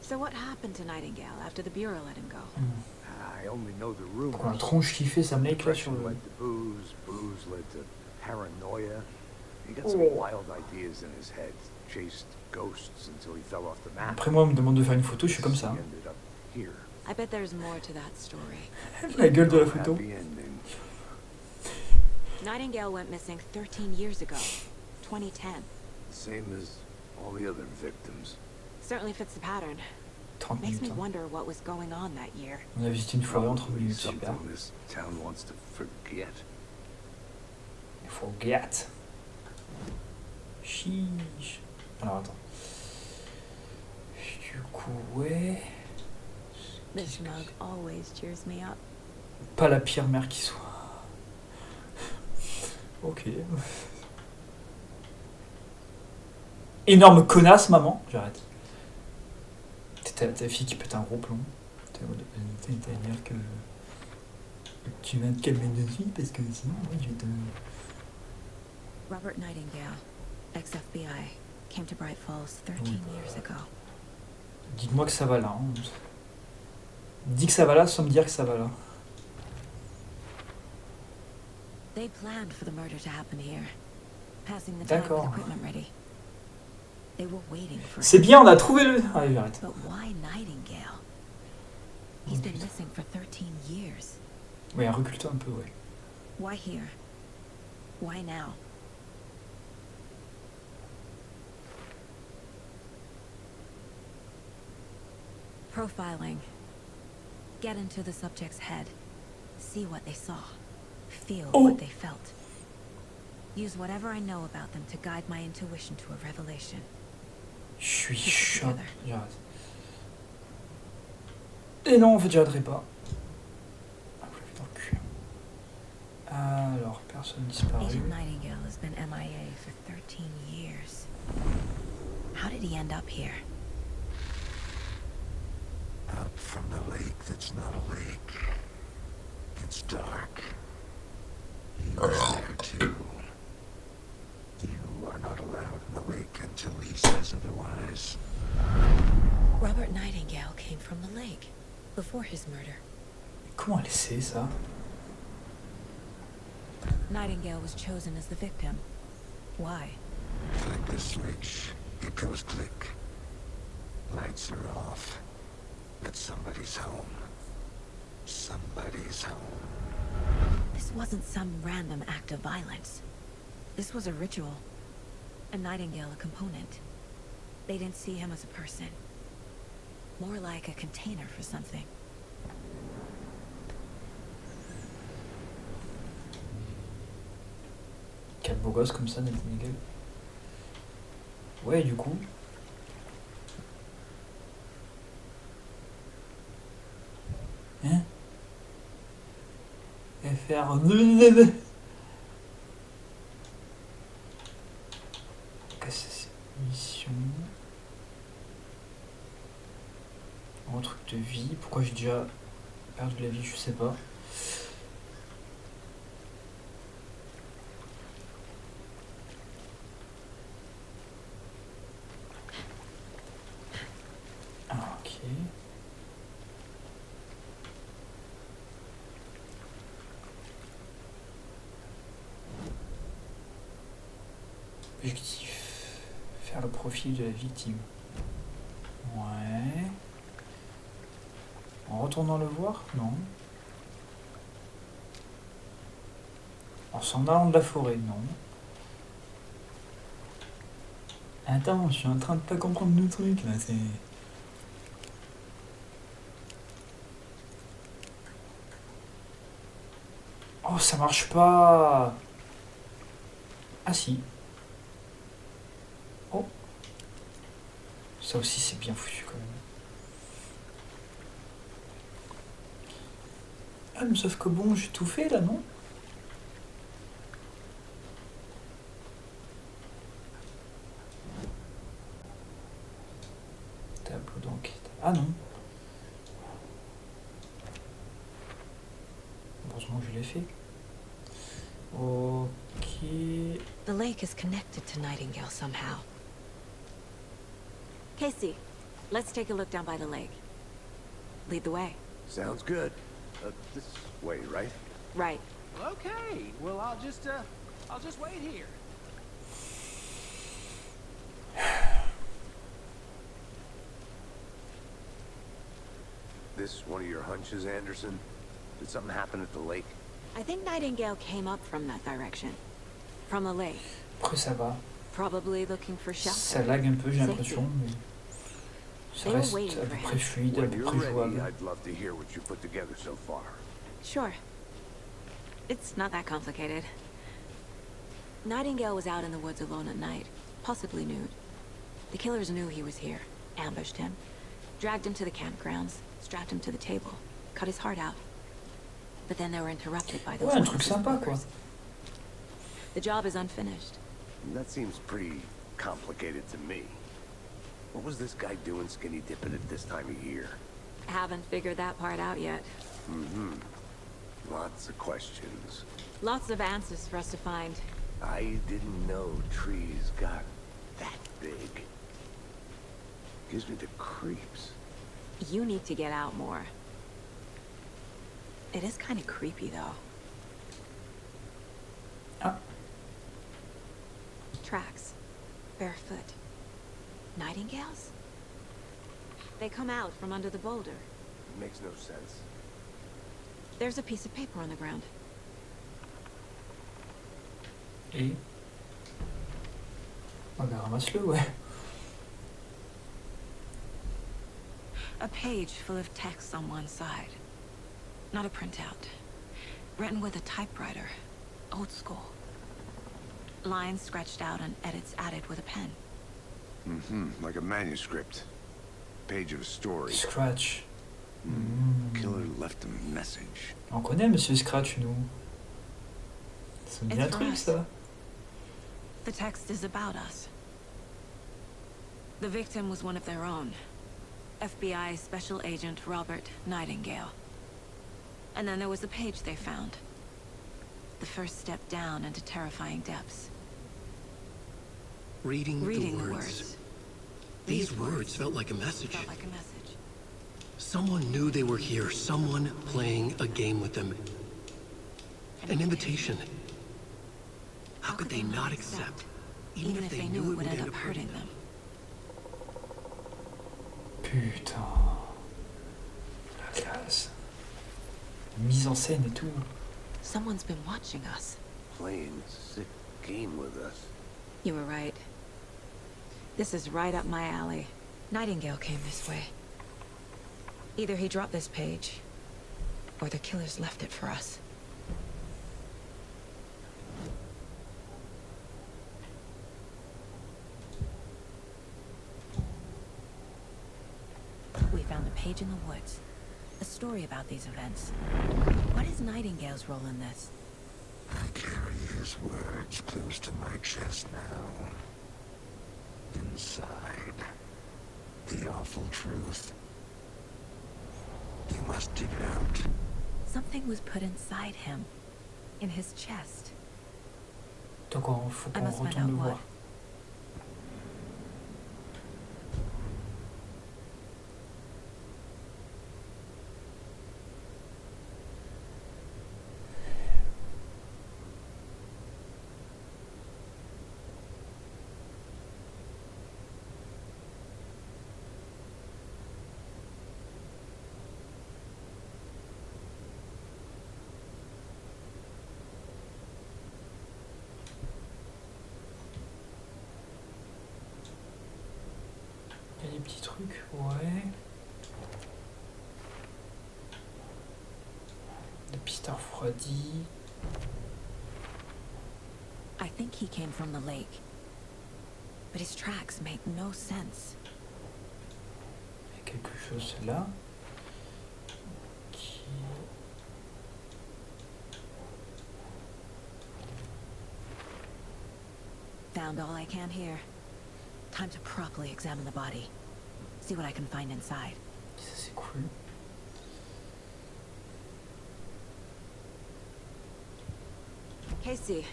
Speaker 3: So what happened to Nightingale after the Bureau let him go?
Speaker 6: I only know the rumors.
Speaker 1: Pour la tronche qui fait, ça me l'éclate sur
Speaker 6: Depression
Speaker 1: le...
Speaker 6: led to booze, booze led to paranoia. He got some wild ideas in his head. Chased ghosts until he fell off the map.
Speaker 1: Après moi, on me demande de faire une photo, je suis comme ça.
Speaker 6: He ended up here.
Speaker 3: I bet there's more to that story.
Speaker 1: La gueule de la photo.
Speaker 6: Happy ending.
Speaker 3: Nightingale went missing 13 years ago, 2010.
Speaker 6: Same as all the other victims.
Speaker 3: Certainly fits the pattern.
Speaker 1: 30
Speaker 3: Makes
Speaker 1: minutes.
Speaker 3: me
Speaker 1: Hein.
Speaker 3: wonder what was going on that year.
Speaker 1: On a visité une forêt en 30
Speaker 6: Probably
Speaker 1: minutes, super.
Speaker 6: something this town wants to forget.
Speaker 1: Forget. Chiche. Alors attends. Du coup, ouais.
Speaker 3: This mug always cheers me up.
Speaker 1: Pas la pire mère qui soit. Ok. Énorme connasse, maman. J'arrête. C'est ta fille qui pète un gros plomb. C'est-à-dire que tu vas te calmer dessus parce que sinon, moi, je vais te...
Speaker 3: Robert Nightingale, ex-FBI, came to Bright Falls 13 years ago.
Speaker 1: Dites-moi que ça va là. Hein. Dis que ça va là sans me dire que ça va là.
Speaker 3: They planned for the murder to happen here, passing the time with
Speaker 1: D'accord.
Speaker 3: equipment ready. They were waiting for
Speaker 1: C'est
Speaker 3: him.
Speaker 1: bien, on a trouvé le... Allez, j'arrête.
Speaker 3: But why Nightingale? He's been missing for 13 years.
Speaker 1: Ouais, recule-toi un peu, ouais.
Speaker 3: Why here? Why now? Profiling. Get into the subject's head. See what they saw. Feel what they felt. Use whatever I know about them to guide my intuition to a revelation.
Speaker 1: Je suis
Speaker 3: Put it
Speaker 1: chaud.
Speaker 3: together.
Speaker 1: J'arrête. Et non, en fait, j'arrêterai pas. Ah, putain, le cul. Alors, personne disparue.
Speaker 3: Agent Nightingale has been MIA for 13 years. How did he end up here?
Speaker 8: Up from the lake that's not a lake. It's dark. He was there too. You are not allowed in the lake until he says otherwise.
Speaker 3: Robert Nightingale came from the lake before his murder.
Speaker 1: Comment elle sait ça?
Speaker 3: Nightingale was chosen as the victim. Why?
Speaker 8: Flick the switch. It goes click. Lights are off. But somebody's home. Somebody's home.
Speaker 3: This wasn't some random act of violence. This was a ritual. A Nightingale a component. They didn't see him as a person. More like a container for something.
Speaker 1: Quatre beaux gosses comme ça, Nightingale. Ouais, du coup. Hein? Et faire... Mission... Un truc de vie. Pourquoi j'ai déjà perdu de la vie, je sais pas. Ah, ok. Objectif. Faire le profil de la victime. Ouais. En retournant le voir? Non. En s'en allant de la forêt? Non. Attends, je suis en train de pas comprendre le truc là, c'est... Oh, ça marche pas! Ah si. Oh. Ça aussi c'est bien foutu quand même. Ah mais sauf que bon, j'ai tout fait là, non? Tableau d'enquête. Ah non. sinon je l'ai fait. Ok.
Speaker 3: The lake is connected to Nightingale somehow. Casey, let's take a look down by the lake. Lead the way.
Speaker 6: Sounds good. This way, right?
Speaker 3: Right.
Speaker 7: Okay, well, I'll just wait here.
Speaker 6: This one of your hunches, Anderson? Did something happen at the lake?
Speaker 3: I think Nightingale came up from that direction. From the lake.
Speaker 1: Après ça va.
Speaker 3: Probably looking for shelter.
Speaker 1: Ça lag un peu, j'ai l'impression, mais ça
Speaker 3: They were
Speaker 1: reste
Speaker 3: waiting
Speaker 1: à
Speaker 3: for
Speaker 1: peu
Speaker 3: him.
Speaker 1: près fluide, à
Speaker 6: When
Speaker 1: peu
Speaker 6: you're
Speaker 1: près
Speaker 6: ready,
Speaker 1: jouable.
Speaker 6: I'd love to hear what you put together so far.
Speaker 3: Sure. It's not that complicated. Nightingale was out in the woods alone at night, possibly nude. The killers knew he was here, ambushed him, dragged him to the campgrounds, strapped him to the table, cut his heart out. But then they were interrupted by those
Speaker 1: Ouais, un truc
Speaker 3: witnesses
Speaker 1: sympa, quoi.
Speaker 3: brokers. The job is unfinished.
Speaker 6: That seems pretty complicated to me. What was this guy doing skinny dipping at this time of year?
Speaker 3: Haven't figured that part out yet.
Speaker 6: Mm-hmm. Lots of questions.
Speaker 3: Lots of answers for us to find.
Speaker 6: I didn't know trees got that big. Gives me the creeps.
Speaker 3: You need to get out more. It is kind of creepy, though.
Speaker 1: Ah.
Speaker 3: Tracks. Barefoot. Nightingales? They come out from under the boulder.
Speaker 6: Makes no sense.
Speaker 3: There's a piece of paper on the ground.
Speaker 1: Et... Ah bah ramasse-le, ouais.
Speaker 3: A page full of text on one side. Not a printout. Written with a typewriter. Old school. Lines scratched out and edits added with a pen.
Speaker 6: Mm-hmm. Like a manuscript. Page of a story.
Speaker 1: Scratch.
Speaker 6: Killer left a message.
Speaker 1: On connaît Monsieur Scratch, nous. Ça me dit un
Speaker 3: It's
Speaker 1: truc,
Speaker 3: for us.
Speaker 1: ça.
Speaker 3: The text is about us. The victim was one of their own. FBI Special Agent Robert Nightingale. And then there was the page they found. The first step down into terrifying depths.
Speaker 2: Reading
Speaker 3: Reading
Speaker 2: the words. These words felt like a message.
Speaker 3: Felt like a message.
Speaker 2: Someone knew they were here. Someone playing a game with them. An invitation. How could they not accept?
Speaker 3: Even if they knew it would end up hurting them.
Speaker 1: Putain. La classe. Mise en scène et tout.
Speaker 3: Someone's been watching us.
Speaker 6: Playing a sick game with us.
Speaker 3: You were right. This is right up my alley. Nightingale came this way. Either he dropped this page, or the killers left it for us. We found a page in the woods. A story about these events. What is Nightingale's role in this?
Speaker 8: I carry his words close to my chest now. Inside, the awful truth. You must dig it out.
Speaker 3: Something was put inside him. In his chest.
Speaker 1: Donc faut
Speaker 3: I
Speaker 1: qu'on
Speaker 3: must find
Speaker 1: retourne
Speaker 3: out
Speaker 1: le
Speaker 3: what.
Speaker 1: voir. Il y a des petits trucs, ouais. Des pistes refroidies.
Speaker 3: I think he came from the lake. But his tracks make no sense.
Speaker 1: Il y a quelque chose là. Qui...
Speaker 3: Found all I can here. Time to properly examine the body. See what I can find inside.
Speaker 1: Ça c'est cool.
Speaker 3: Casey,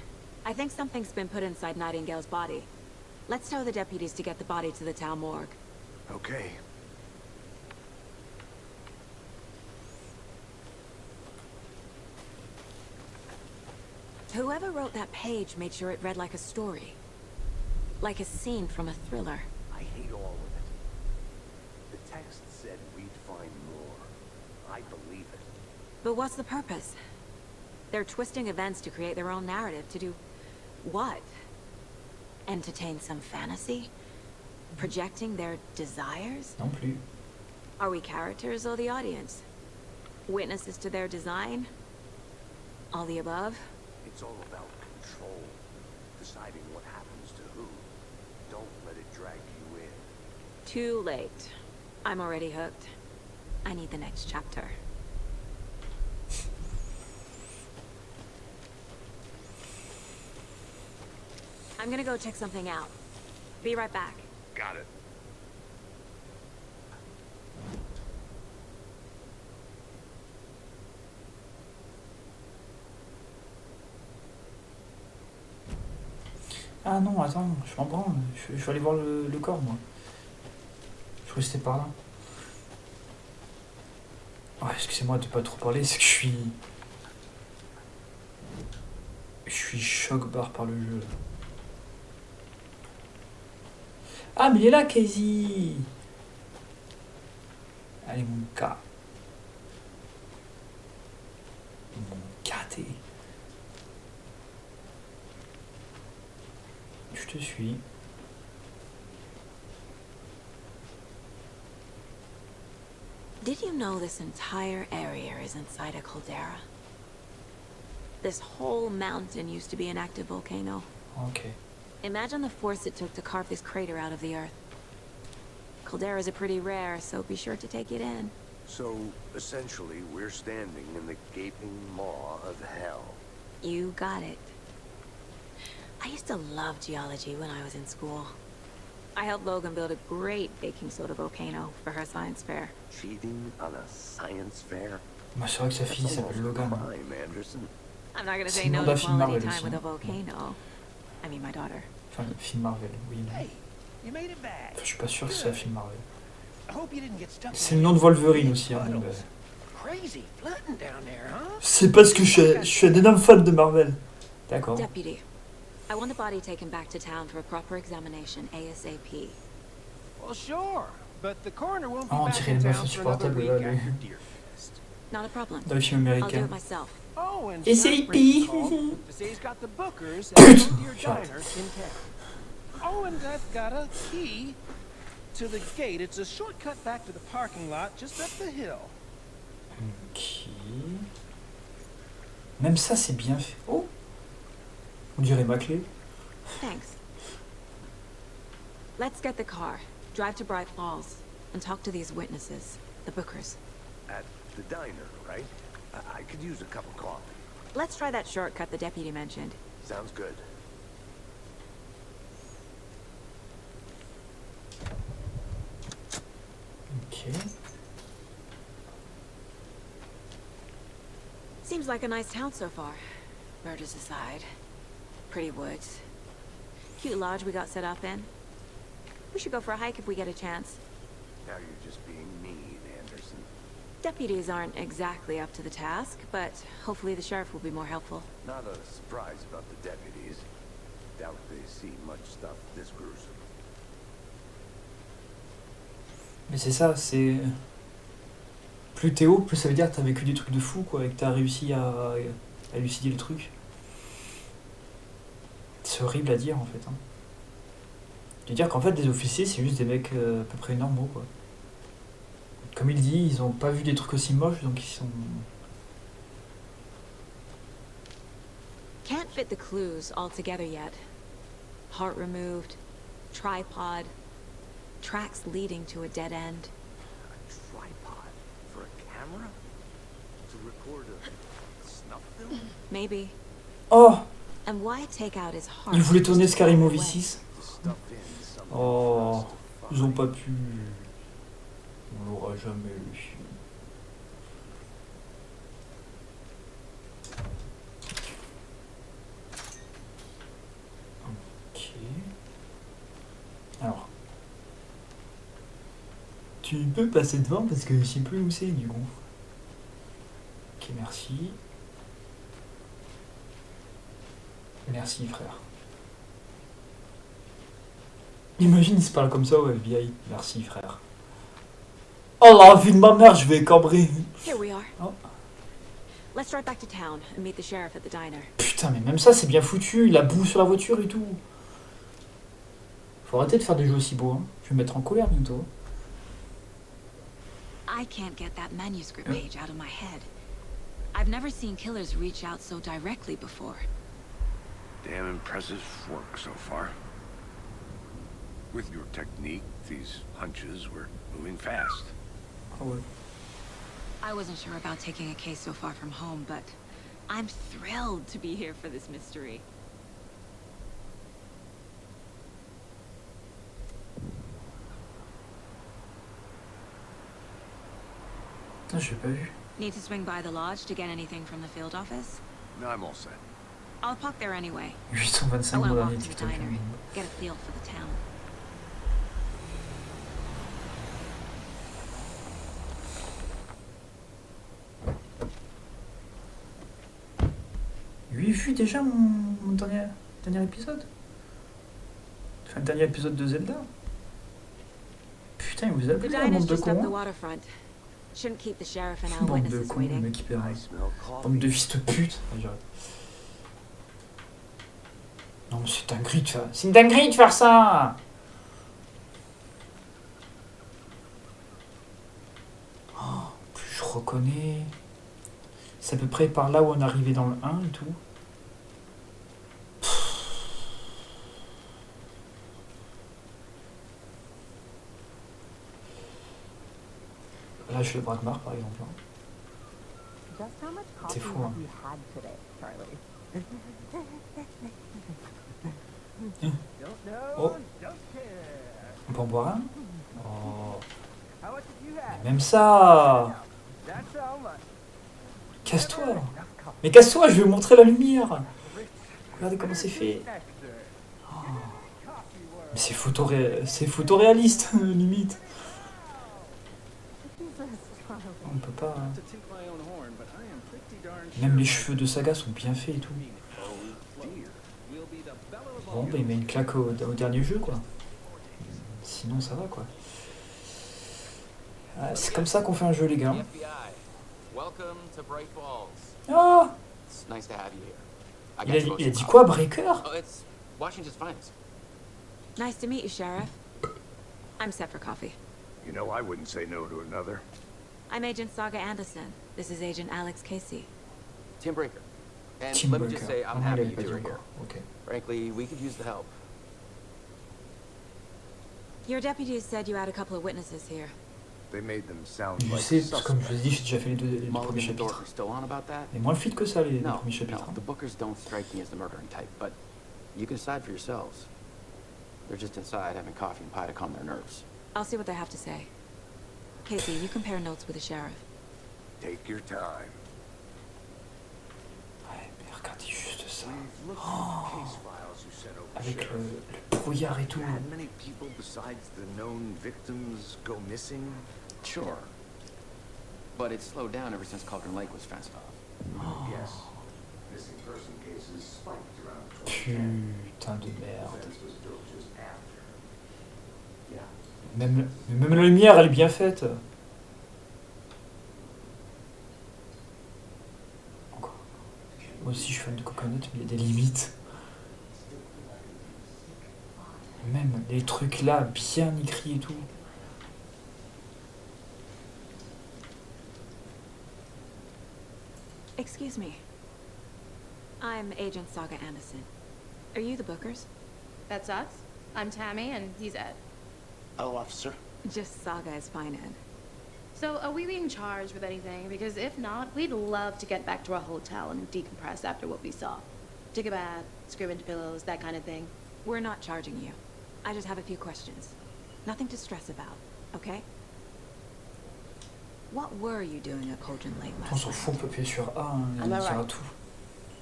Speaker 3: I think something's been put inside Nightingale's body. Let's tell the deputies to get the body to the town morgue.
Speaker 6: Okay.
Speaker 3: Whoever wrote that page made sure it read like a story. Like a scene from a thriller.
Speaker 6: I hate all of it. The text said we'd find more. I believe it.
Speaker 3: But what's the purpose? They're twisting events to create their own narrative. To do what? Entertain some fantasy? Projecting their desires?
Speaker 1: Non plus.
Speaker 3: Are we characters or the audience? Witnesses to their design? All the above?
Speaker 6: It's all about control. Deciding what happens to who. Don't let it drag you in.
Speaker 3: Too late. I'm already hooked. I need the next chapter. I'm gonna go check something out. Be right back.
Speaker 6: Got it.
Speaker 1: Ah non, attends, je m'en branle. Je vais aller voir le corps, moi. Je vais rester par là. Ouais, excusez-moi de pas trop parler, c'est que je suis... Je suis choc-barre par le jeu. Ah, mais il est là, Casey. Allez, mon gars. Mon gâté. Je te suis.
Speaker 3: Did you know this entire area is inside a caldera? This whole mountain used to be an active volcano.
Speaker 1: Ok.
Speaker 3: Imagine the force it took to carve this crater out of the earth. Calderas are pretty rare, so be sure to take it in.
Speaker 6: So, essentially, we're standing in the gaping maw of hell.
Speaker 3: You got it. I used to love geology when I was in school. I helped Logan build a great baking soda volcano for her science fair.
Speaker 6: Cheating on a science fair?
Speaker 1: Moi, c'est vrai que sa fille s'appelle Logan.
Speaker 6: Crime, Anderson.
Speaker 3: I'm not gonna
Speaker 1: C'est
Speaker 3: say
Speaker 1: le nom
Speaker 3: no
Speaker 1: d'un
Speaker 3: to
Speaker 1: film
Speaker 3: quality
Speaker 1: Marvel
Speaker 3: time with
Speaker 1: aussi.
Speaker 3: a volcano. I mean, my daughter.
Speaker 1: Enfin, le film Marvel, oui. Mais...
Speaker 7: Hey, you made it back.
Speaker 1: Enfin, je suis pas sûr que c'est un film Marvel.
Speaker 7: I hope you didn't get stuck.
Speaker 1: C'est le nom de Wolverine aussi. Hein, donc,
Speaker 7: Crazy flooding down there, huh?
Speaker 1: c'est parce que je suis un énorme fan de Marvel. D'accord.
Speaker 3: Deputy, I want the body taken back to town for a proper examination ASAP.
Speaker 7: Well, sure, but the coroner won't be
Speaker 1: Ah, on
Speaker 7: back
Speaker 1: dirait
Speaker 7: in
Speaker 1: le meuf
Speaker 7: town for another
Speaker 1: insupportable
Speaker 7: week
Speaker 1: là, lui.
Speaker 7: after Deerfest.
Speaker 3: Not a problem.
Speaker 1: Dans les films
Speaker 3: I'll do
Speaker 1: américains.
Speaker 3: it myself.
Speaker 7: Oh, and
Speaker 1: Et
Speaker 7: Sam
Speaker 1: c'est
Speaker 7: Brady
Speaker 1: hippie.
Speaker 7: called to say he's got the bookers at the Deer Diner in town. Oh, and I've got a key to the gate. It's a shortcut back to the parking lot just up the hill.
Speaker 1: Ok. Même ça, c'est bien fait. Oh, on dirait ma clé.
Speaker 3: Thanks. Let's get the car, drive to Bright Falls, and talk to these witnesses, the bookers.
Speaker 6: At the diner, right? I could use a cup of coffee.
Speaker 3: Let's try that shortcut the deputy mentioned.
Speaker 6: Sounds good.
Speaker 1: Ok.
Speaker 3: Seems like a nice town so far. Murders aside. Pretty woods. Cute lodge we got set up in. We should go for a hike if we get a chance.
Speaker 6: Now you're just being mean, Anderson.
Speaker 3: Deputies aren't exactly up to the task, but hopefully the sheriff will be more helpful.
Speaker 6: Not a surprise about the deputies. Doubt they see much stuff this gruesome.
Speaker 1: Mais c'est ça, c'est... Plus t'es haut, plus ça veut dire que t'as vécu des trucs de fou, quoi, et que t'as réussi à élucider le truc. C'est horrible à dire, en fait. Hein. De dire qu'en fait, des officiers, c'est juste des mecs à peu près normaux, quoi. Comme il dit, ils ont pas vu des trucs aussi moches, donc ils sont...
Speaker 3: Can't fit the clues all together yet. Heart removed, tripod, tracks leading to a dead end.
Speaker 6: A tripod for a camera? To record a snuff film?
Speaker 3: Maybe.
Speaker 1: Oh,
Speaker 3: And why take out his heart?
Speaker 1: ils voulaient tourner
Speaker 3: just to
Speaker 1: Scary
Speaker 3: throw it
Speaker 1: Movie
Speaker 3: away?
Speaker 1: 6.
Speaker 6: To stuff in something
Speaker 1: Oh,
Speaker 6: for us to
Speaker 1: ils ont
Speaker 6: find.
Speaker 1: pas pu... On l'aura jamais eu. Tu peux passer devant parce que je sais plus où c'est du coup. Ok, merci. Merci frère. Imagine il se parle comme ça au FBI. Merci frère. Oh la vie de ma mère, je vais cambrer.
Speaker 3: Here we are.
Speaker 1: Oh.
Speaker 3: Let's drive back to town and meet the sheriff at the diner.
Speaker 1: Putain mais même ça c'est bien foutu. Il a boue sur la voiture et tout. Faut arrêter de faire des jeux aussi beaux. Hein. Je vais me mettre en colère bientôt.
Speaker 3: I can't get that manuscript page out of my head. I've never seen killers reach out so directly before.
Speaker 6: Damn impressive work so far. With your technique, these hunches were moving fast.
Speaker 1: Ah ouais.
Speaker 3: I wasn't sure about taking a case so far from home, but I'm thrilled to be here for this mystery.
Speaker 1: Ah, j'ai pas vu.
Speaker 3: Need to swing by the lodge to get anything from the field office?
Speaker 6: No, I'm all set.
Speaker 3: I'll park there anyway.
Speaker 1: 825
Speaker 3: I want
Speaker 1: mon
Speaker 3: to
Speaker 1: dernier
Speaker 3: walk to the
Speaker 1: TikTok.
Speaker 3: diner and get a feel for the town.
Speaker 1: Lui vu déjà mon dernier épisode. Enfin le dernier épisode de Zelda. Putain, il vous a
Speaker 3: The
Speaker 1: plu la
Speaker 3: diner's
Speaker 1: bande de
Speaker 3: just up the
Speaker 1: cons.
Speaker 3: waterfront. Shouldn't keep the sheriff and our
Speaker 1: Bande de
Speaker 3: witnesses
Speaker 1: cons, le
Speaker 3: waiting.
Speaker 1: mec qui perd.
Speaker 6: I smell coffee.
Speaker 1: Bande de fils de pute. Ah, j'arrête. Non mais c'est dinguerie de faire. C'est une dinguerie de faire ça. Oh, plus je reconnais. C'est à peu près par là où on est arrivé dans le 1 et tout. Là, je fais le braquemar par exemple. C'est fou, hein. Oh. On peut en boire un? Oh. Mais même ça. Casse-toi. Mais casse-toi, je vais vous montrer la lumière. Regardez comment c'est fait. Oh. Mais c'est photoréaliste, limite. On peut pas. Hein. Même les cheveux de Saga sont bien faits et tout. Bon, bah il met une claque au dernier jeu, quoi. Sinon, ça va, quoi. Ah, c'est comme ça qu'on fait un jeu, les gars. Ah, il a dit quoi, Breaker?
Speaker 3: Nice to meet you, Sheriff. I'm set for coffee.
Speaker 6: You know, I wouldn't say no to another.
Speaker 3: I'm Agent Saga Anderson. This is Agent Alex Casey.
Speaker 9: Tim Breaker. And
Speaker 1: Team
Speaker 9: let me
Speaker 1: Breaker.
Speaker 9: just say, I'm
Speaker 1: Ah,
Speaker 9: happy
Speaker 1: il avait
Speaker 9: you
Speaker 1: pas
Speaker 9: two
Speaker 1: dit
Speaker 9: are here.
Speaker 1: encore. Ok.
Speaker 9: Frankly, we could use the help.
Speaker 3: Your deputies said you had a couple of witnesses here.
Speaker 6: They made them sound
Speaker 1: Je
Speaker 6: like
Speaker 1: sais, parce que comme je vous ai dit,
Speaker 6: suspects.
Speaker 1: j'ai déjà fait les deux premiers
Speaker 9: Mulligan and Dork
Speaker 1: chapitres.
Speaker 9: are still on about that?
Speaker 1: Et moins le fit que ça, les
Speaker 9: No,
Speaker 1: premiers chapitres.
Speaker 9: no, the Bookers don't strike me as the murdering type, but you can decide for yourselves. They're just inside having coffee and pie to calm their nerves.
Speaker 3: I'll see what they have to say. Casey, you compare notes with the sheriff.
Speaker 6: Take your time.
Speaker 1: Ouais, mais regardez juste ça.
Speaker 6: We've looked at the case files you sent over,
Speaker 1: Avec
Speaker 6: Sheriff.
Speaker 1: le brouillard et tout.
Speaker 6: Had many people besides the known victims go missing?
Speaker 9: Sure. But it's slowed down ever since Cauldron Lake was fenced off.
Speaker 6: Yes. Missing person cases spiked around 2010.
Speaker 1: Putain de merde.
Speaker 6: Fence was built just after. Yeah.
Speaker 1: Même la lumière, elle est bien faite. Encore. Moi aussi, je suis fan de Coconut, mais il y a des limites. Même les trucs là, bien écrits et tout.
Speaker 3: Excuse me. I'm Agent Saga Anderson. Are you the Bookers?
Speaker 10: That's us. I'm Tammy, and he's Ed.
Speaker 11: Hello, officer.
Speaker 3: Just Saga is fine, Ed.
Speaker 10: So, are we being charged with anything? Because if not, we'd love to get back to our hotel and decompress after what we saw. Take a bath, scream into pillows, that kind of thing.
Speaker 3: We're not charging you. I just have a few questions. Nothing to stress about, okay? What were you doing at Cauldron Lake
Speaker 1: On
Speaker 3: last
Speaker 1: s'en
Speaker 3: night?
Speaker 1: fout, on peut appuyer sur A, hein, et
Speaker 11: Am I
Speaker 1: on dira
Speaker 11: right?
Speaker 1: tout.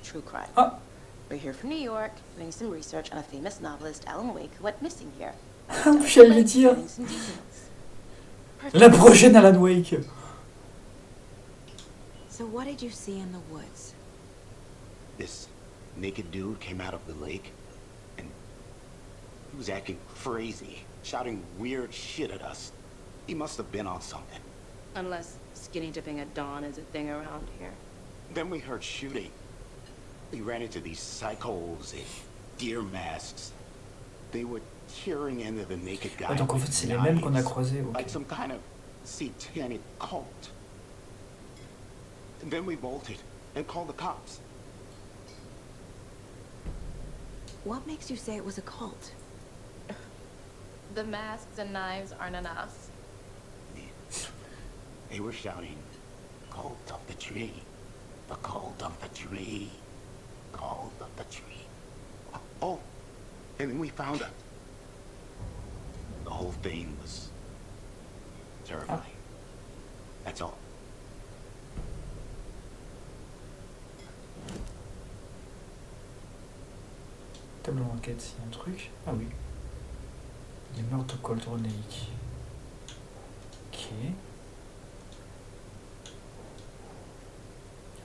Speaker 11: True crime.
Speaker 1: Ah,
Speaker 11: We're here from New York, doing some research on a famous novelist, Alan Wake, who went missing here.
Speaker 1: j'allais le dire.
Speaker 11: Getting some details.
Speaker 1: La prochaine Alan Wake.
Speaker 3: So what did you see in the woods?
Speaker 12: This naked dude came out of the lake, and he was acting crazy, shouting weird shit at us. He must have been on something.
Speaker 10: Unless skinny dipping at dawn is a thing around here.
Speaker 12: Then we heard shooting. We ran into these psychos in deer masks. They were tearing into the naked guy.
Speaker 1: Ah, donc en fait c'est les mêmes qu'on a croisés.
Speaker 12: Like
Speaker 1: Okay.
Speaker 12: some kind of satanic cult. And then we bolted and called the cops.
Speaker 3: What makes you say it was a cult?
Speaker 10: The masks and knives aren't enough.
Speaker 12: They were shouting, "Cult of the tree, the cult of the tree, cult of the tree." Oh, and then we found it. The whole thing was terrifying. That's all.
Speaker 1: Table d'enquête, s'il y a un truc. Ah oui. Les meurtres de Cold Lake. Ok.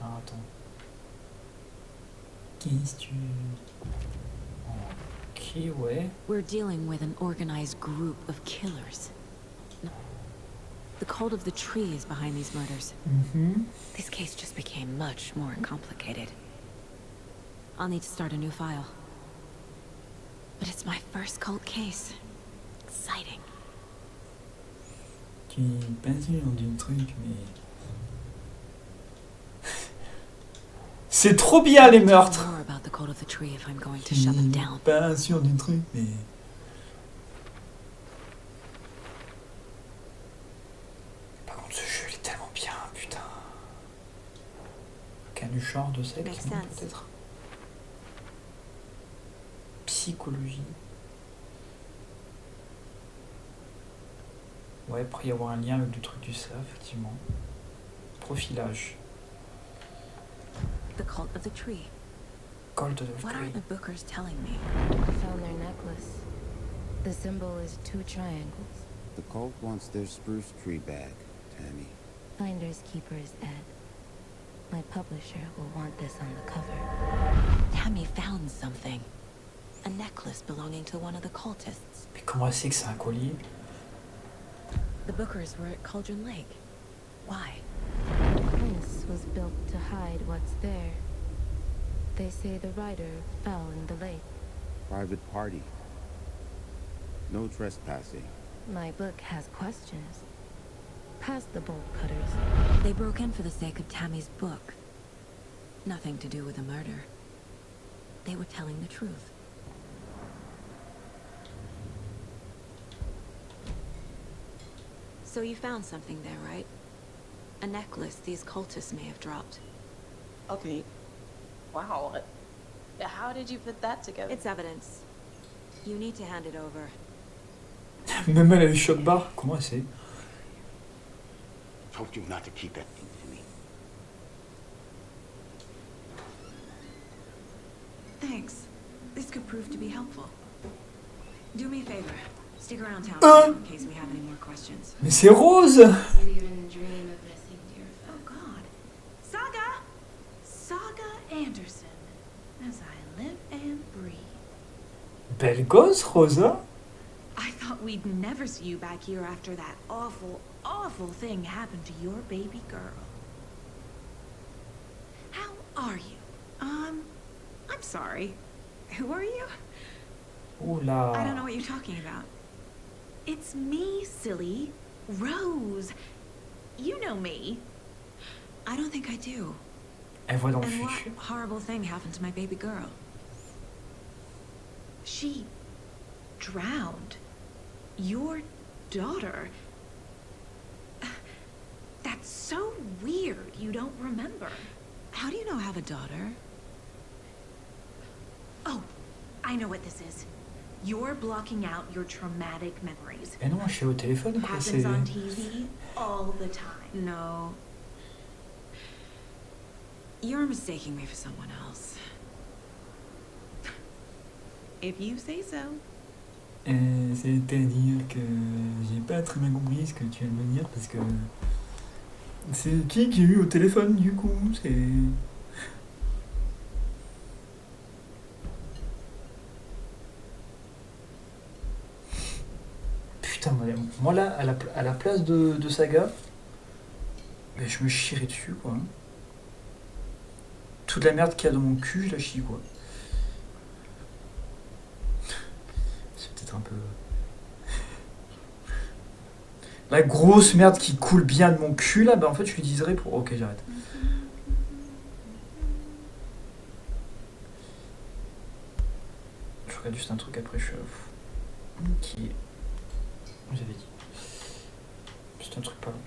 Speaker 1: Ah, attends. Qu'est-ce que tu... Ok, ouais.
Speaker 3: We're dealing with an organized group of killers. No. The cult of the tree is behind these murders. This case just became much more complicated. I'll need to start a new file. But it's my first cult case. Exciting.
Speaker 1: Tu pas sûr d'un truc, mais... C'est trop bien les meurtres.
Speaker 3: More about the cult of the tree if I'm going to shut them down.
Speaker 1: Pas sûr d'un truc, mais... Par contre, ce jeu il est tellement bien, putain. Canuchard de sexe,
Speaker 3: Makes
Speaker 1: non,
Speaker 3: sense.
Speaker 1: peut-être. Psychologie. Ouais, après y avoir un lien avec le truc du ça, effectivement. Profilage.
Speaker 3: The cult of the tree.
Speaker 1: Cult of the
Speaker 3: What are
Speaker 1: tree.
Speaker 3: the bookers telling me?
Speaker 13: I found their necklace. The symbol is 2 triangles.
Speaker 14: The cult wants their spruce tree back, Tammy.
Speaker 13: Finders keepers, Ed. My publisher will want this on the cover.
Speaker 3: Tammy found something. A necklace belonging to one of the cultists.
Speaker 1: Mais comment elle sait que c'est un collier?
Speaker 3: The bookers were at Cauldron Lake. Why?
Speaker 13: This was built to hide what's there. They say the rider fell in the lake.
Speaker 14: Private party. No trespassing.
Speaker 13: My book has questions. Past the bolt cutters.
Speaker 3: They broke in for the sake of Tammy's book. Nothing to do with the murder. They were telling the truth. So you found something there, right? A necklace these cultists may have dropped.
Speaker 10: Okay. Wow. How did you put that together?
Speaker 3: It's evidence. You need to hand it over.
Speaker 1: Même elle a eu shot bar. Comment elle sait?
Speaker 12: Told you not to keep that thing to me.
Speaker 3: Thanks. This could prove to be helpful. Do me a favor. Stick around town in case we have any more questions.
Speaker 1: Mais c'est Rose!
Speaker 10: You even dream of missing dear friend.
Speaker 3: Oh God. Saga! Saga Anderson. As I live and breathe.
Speaker 1: Belle gosse, Rosa.
Speaker 15: I thought we'd never see you back here after that awful, awful thing happened to your baby girl. How are you? I'm sorry. Who are you?
Speaker 1: Oula.
Speaker 15: I don't know what you're talking about. It's me, silly. Rose. You know me.
Speaker 3: I don't think I do.
Speaker 1: Elle voit dans le
Speaker 3: And what
Speaker 1: futur.
Speaker 3: horrible thing happened to my baby girl?
Speaker 15: She drowned. Your daughter. That's so weird you don't remember.
Speaker 3: How do you know I have a daughter?
Speaker 15: Oh, I know what this is. You're blocking out your traumatic memories.
Speaker 1: Mais non, je suis au téléphone, quoi.
Speaker 15: Happens
Speaker 1: C'est...
Speaker 15: on TV all the time.
Speaker 3: No. You're mistaking me for someone else.
Speaker 15: If you say so.
Speaker 1: C'est-à-dire que j'ai pas très bien compris ce que tu viens de me dire parce que c'est qui a eu au téléphone du coup? C'est putain, moi là à la place de Saga, mais je me chierais dessus quoi. Toute la merde qu'il y a dans mon cul, je la chie quoi. C'est peut-être un peu... La grosse merde qui coule bien de mon cul là, bah en fait je l'utiliserai pour... Ok, j'arrête. Je regarde juste un truc après, je suis... Qui est... J'avais dit. C'est un truc pas long.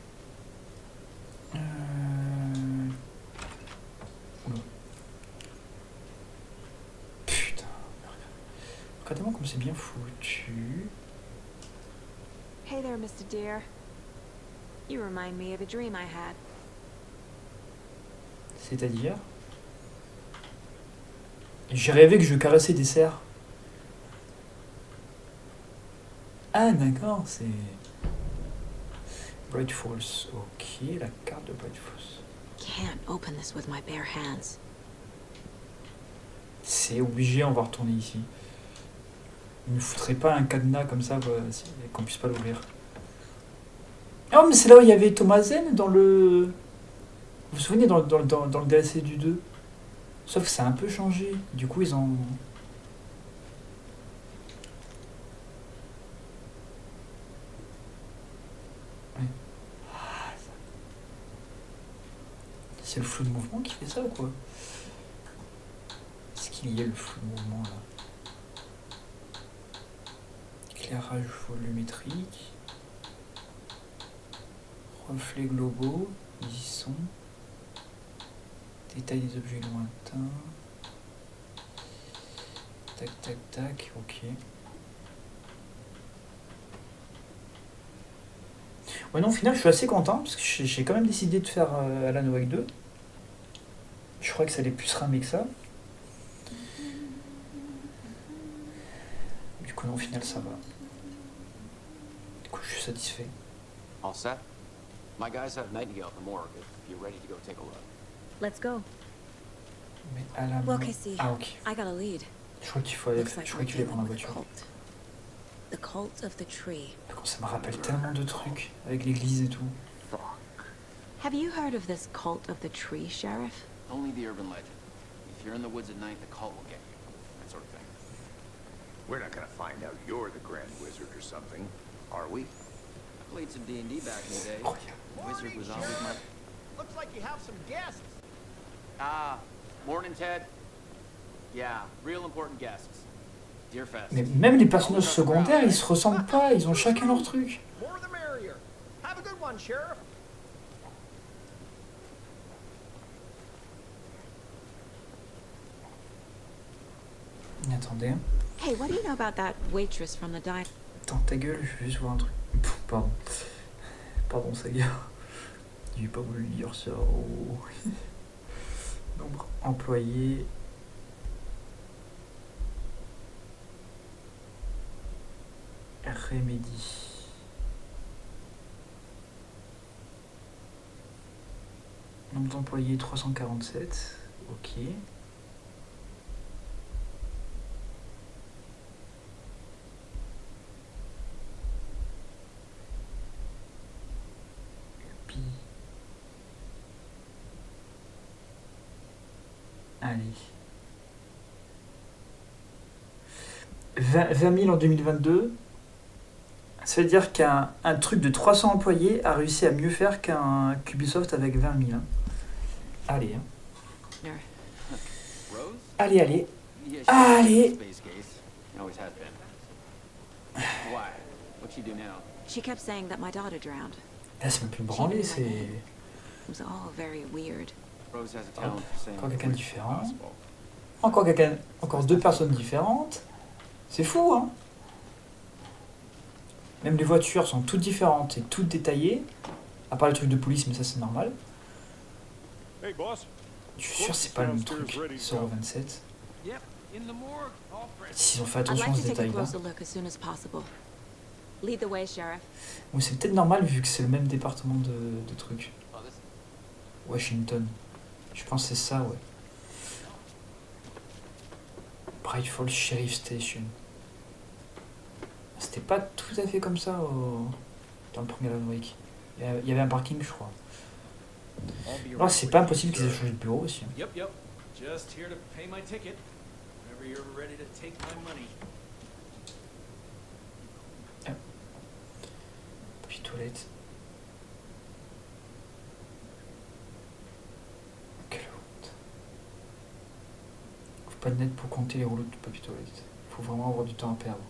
Speaker 1: Oula. Putain. Regardez-moi comme c'est bien foutu.
Speaker 3: Hey there, Mr. Deer. You remind me of a dream I had.
Speaker 1: C'est-à-dire? J'ai rêvé que je caressais des cerfs. Ah d'accord, c'est... Bright Falls. Ok, la carte de Bright Falls.
Speaker 3: Can't open this with my bare hands.
Speaker 1: C'est obligé, on va retourner ici. Il ne foutrait pas un cadenas comme ça qu'on puisse pas l'ouvrir. Oh mais c'est là où il y avait Thomasen dans le... Vous vous souvenez dans le DLC du 2? Sauf que ça a un peu changé. Du coup ils ont... Ouais. C'est le flou de mouvement qui fait ça ou quoi? Est-ce qu'il y a le flou de mouvement là? Éclairage volumétrique. Reflets globaux. Ils y sont. Détail des objets lointains. Tac tac tac, ok. Ouais non, au final je suis assez content parce que j'ai quand même décidé de faire Alan Wake 2. Je crois que ça allait plus ramer que ça. Du coup non, au final ça va. Du coup je suis satisfait.
Speaker 9: All set? My guys have Nightingale at the morgue if you're ready to go take a look.
Speaker 3: Let's go.
Speaker 1: Mais à la
Speaker 3: Well, Casey,
Speaker 1: ah ok.
Speaker 3: I got a lead.
Speaker 1: Je crois qu'il faut aller,
Speaker 3: Looks like
Speaker 1: je crois qu'il
Speaker 3: we're
Speaker 1: faut prendre la
Speaker 3: dealing with
Speaker 1: voiture.
Speaker 3: the cult of the tree.
Speaker 1: Ça me rappelle tellement de trucs avec l'église et tout.
Speaker 3: Have you heard of this cult of the tree, Sheriff?
Speaker 9: Only the urban legend. If you're in the woods at night, the cult will get you. That sort of thing.
Speaker 6: We're not gonna find out you're the Grand Wizard or something, are we?
Speaker 9: I played some D&D back in the day. Wizard was always my...
Speaker 7: Looks like you have some guests.
Speaker 9: Ah, morning, Ted. Yeah, real important guests. Dear Fest.
Speaker 1: Mais même les personnages secondaires, ils se ressemblent pas, ils ont chacun leur truc.
Speaker 7: More the merrier. Have a good one, Sheriff.
Speaker 1: Attendez.
Speaker 3: Hey, what do you know about that waitress from the diner?
Speaker 1: Attends, ta gueule, je vais juste voir un truc. Pardon. Pardon, Saga. J'ai pas voulu dire ça. Oh. Nombre employé. Remedy. Nombre d'employés 347. Ok. Allez. 20 000 en 2022. Ça veut dire qu'un truc de 300 employés a réussi à mieux faire qu'un Ubisoft avec 20 000. Hein. Allez. Hein. Allez, allez. Allez.
Speaker 3: She kept saying that my daughter drowned.
Speaker 1: Là, c'est même plus branlé, c'est...
Speaker 3: It was all very weird.
Speaker 1: Hop. Encore quelqu'un de différent. Encore deux personnes différentes. C'est fou, hein. Même les voitures sont toutes différentes et toutes détaillées. À part les trucs de police, mais ça c'est normal.
Speaker 5: Hey, boss.
Speaker 1: Je suis sûr que c'est pas le même truc. 027.
Speaker 7: In the morgue, all fresh.
Speaker 1: S'ils ont fait
Speaker 3: I'd
Speaker 1: attention
Speaker 3: like
Speaker 1: à
Speaker 3: to
Speaker 1: ce
Speaker 3: take a
Speaker 1: détail-là.
Speaker 3: closer look as soon as possible. Lead the way, Sheriff.
Speaker 1: Bon, c'est peut-être normal vu que c'est le même département de trucs. Washington. Je pense que c'est ça, ouais. Bright Falls Sheriff Station. C'était pas tout à fait comme ça dans le premier Alan Wake. Il y avait un parking, je crois. Alors, c'est pas impossible qu'ils aient changé de bureau aussi.
Speaker 7: Yep. Just here to pay my ticket. Whenever you're ready to take my money.
Speaker 1: Puis toilette. Quelle honte. Faut pas de net pour compter les rouleaux de papier toilette. Faut vraiment avoir du temps à perdre.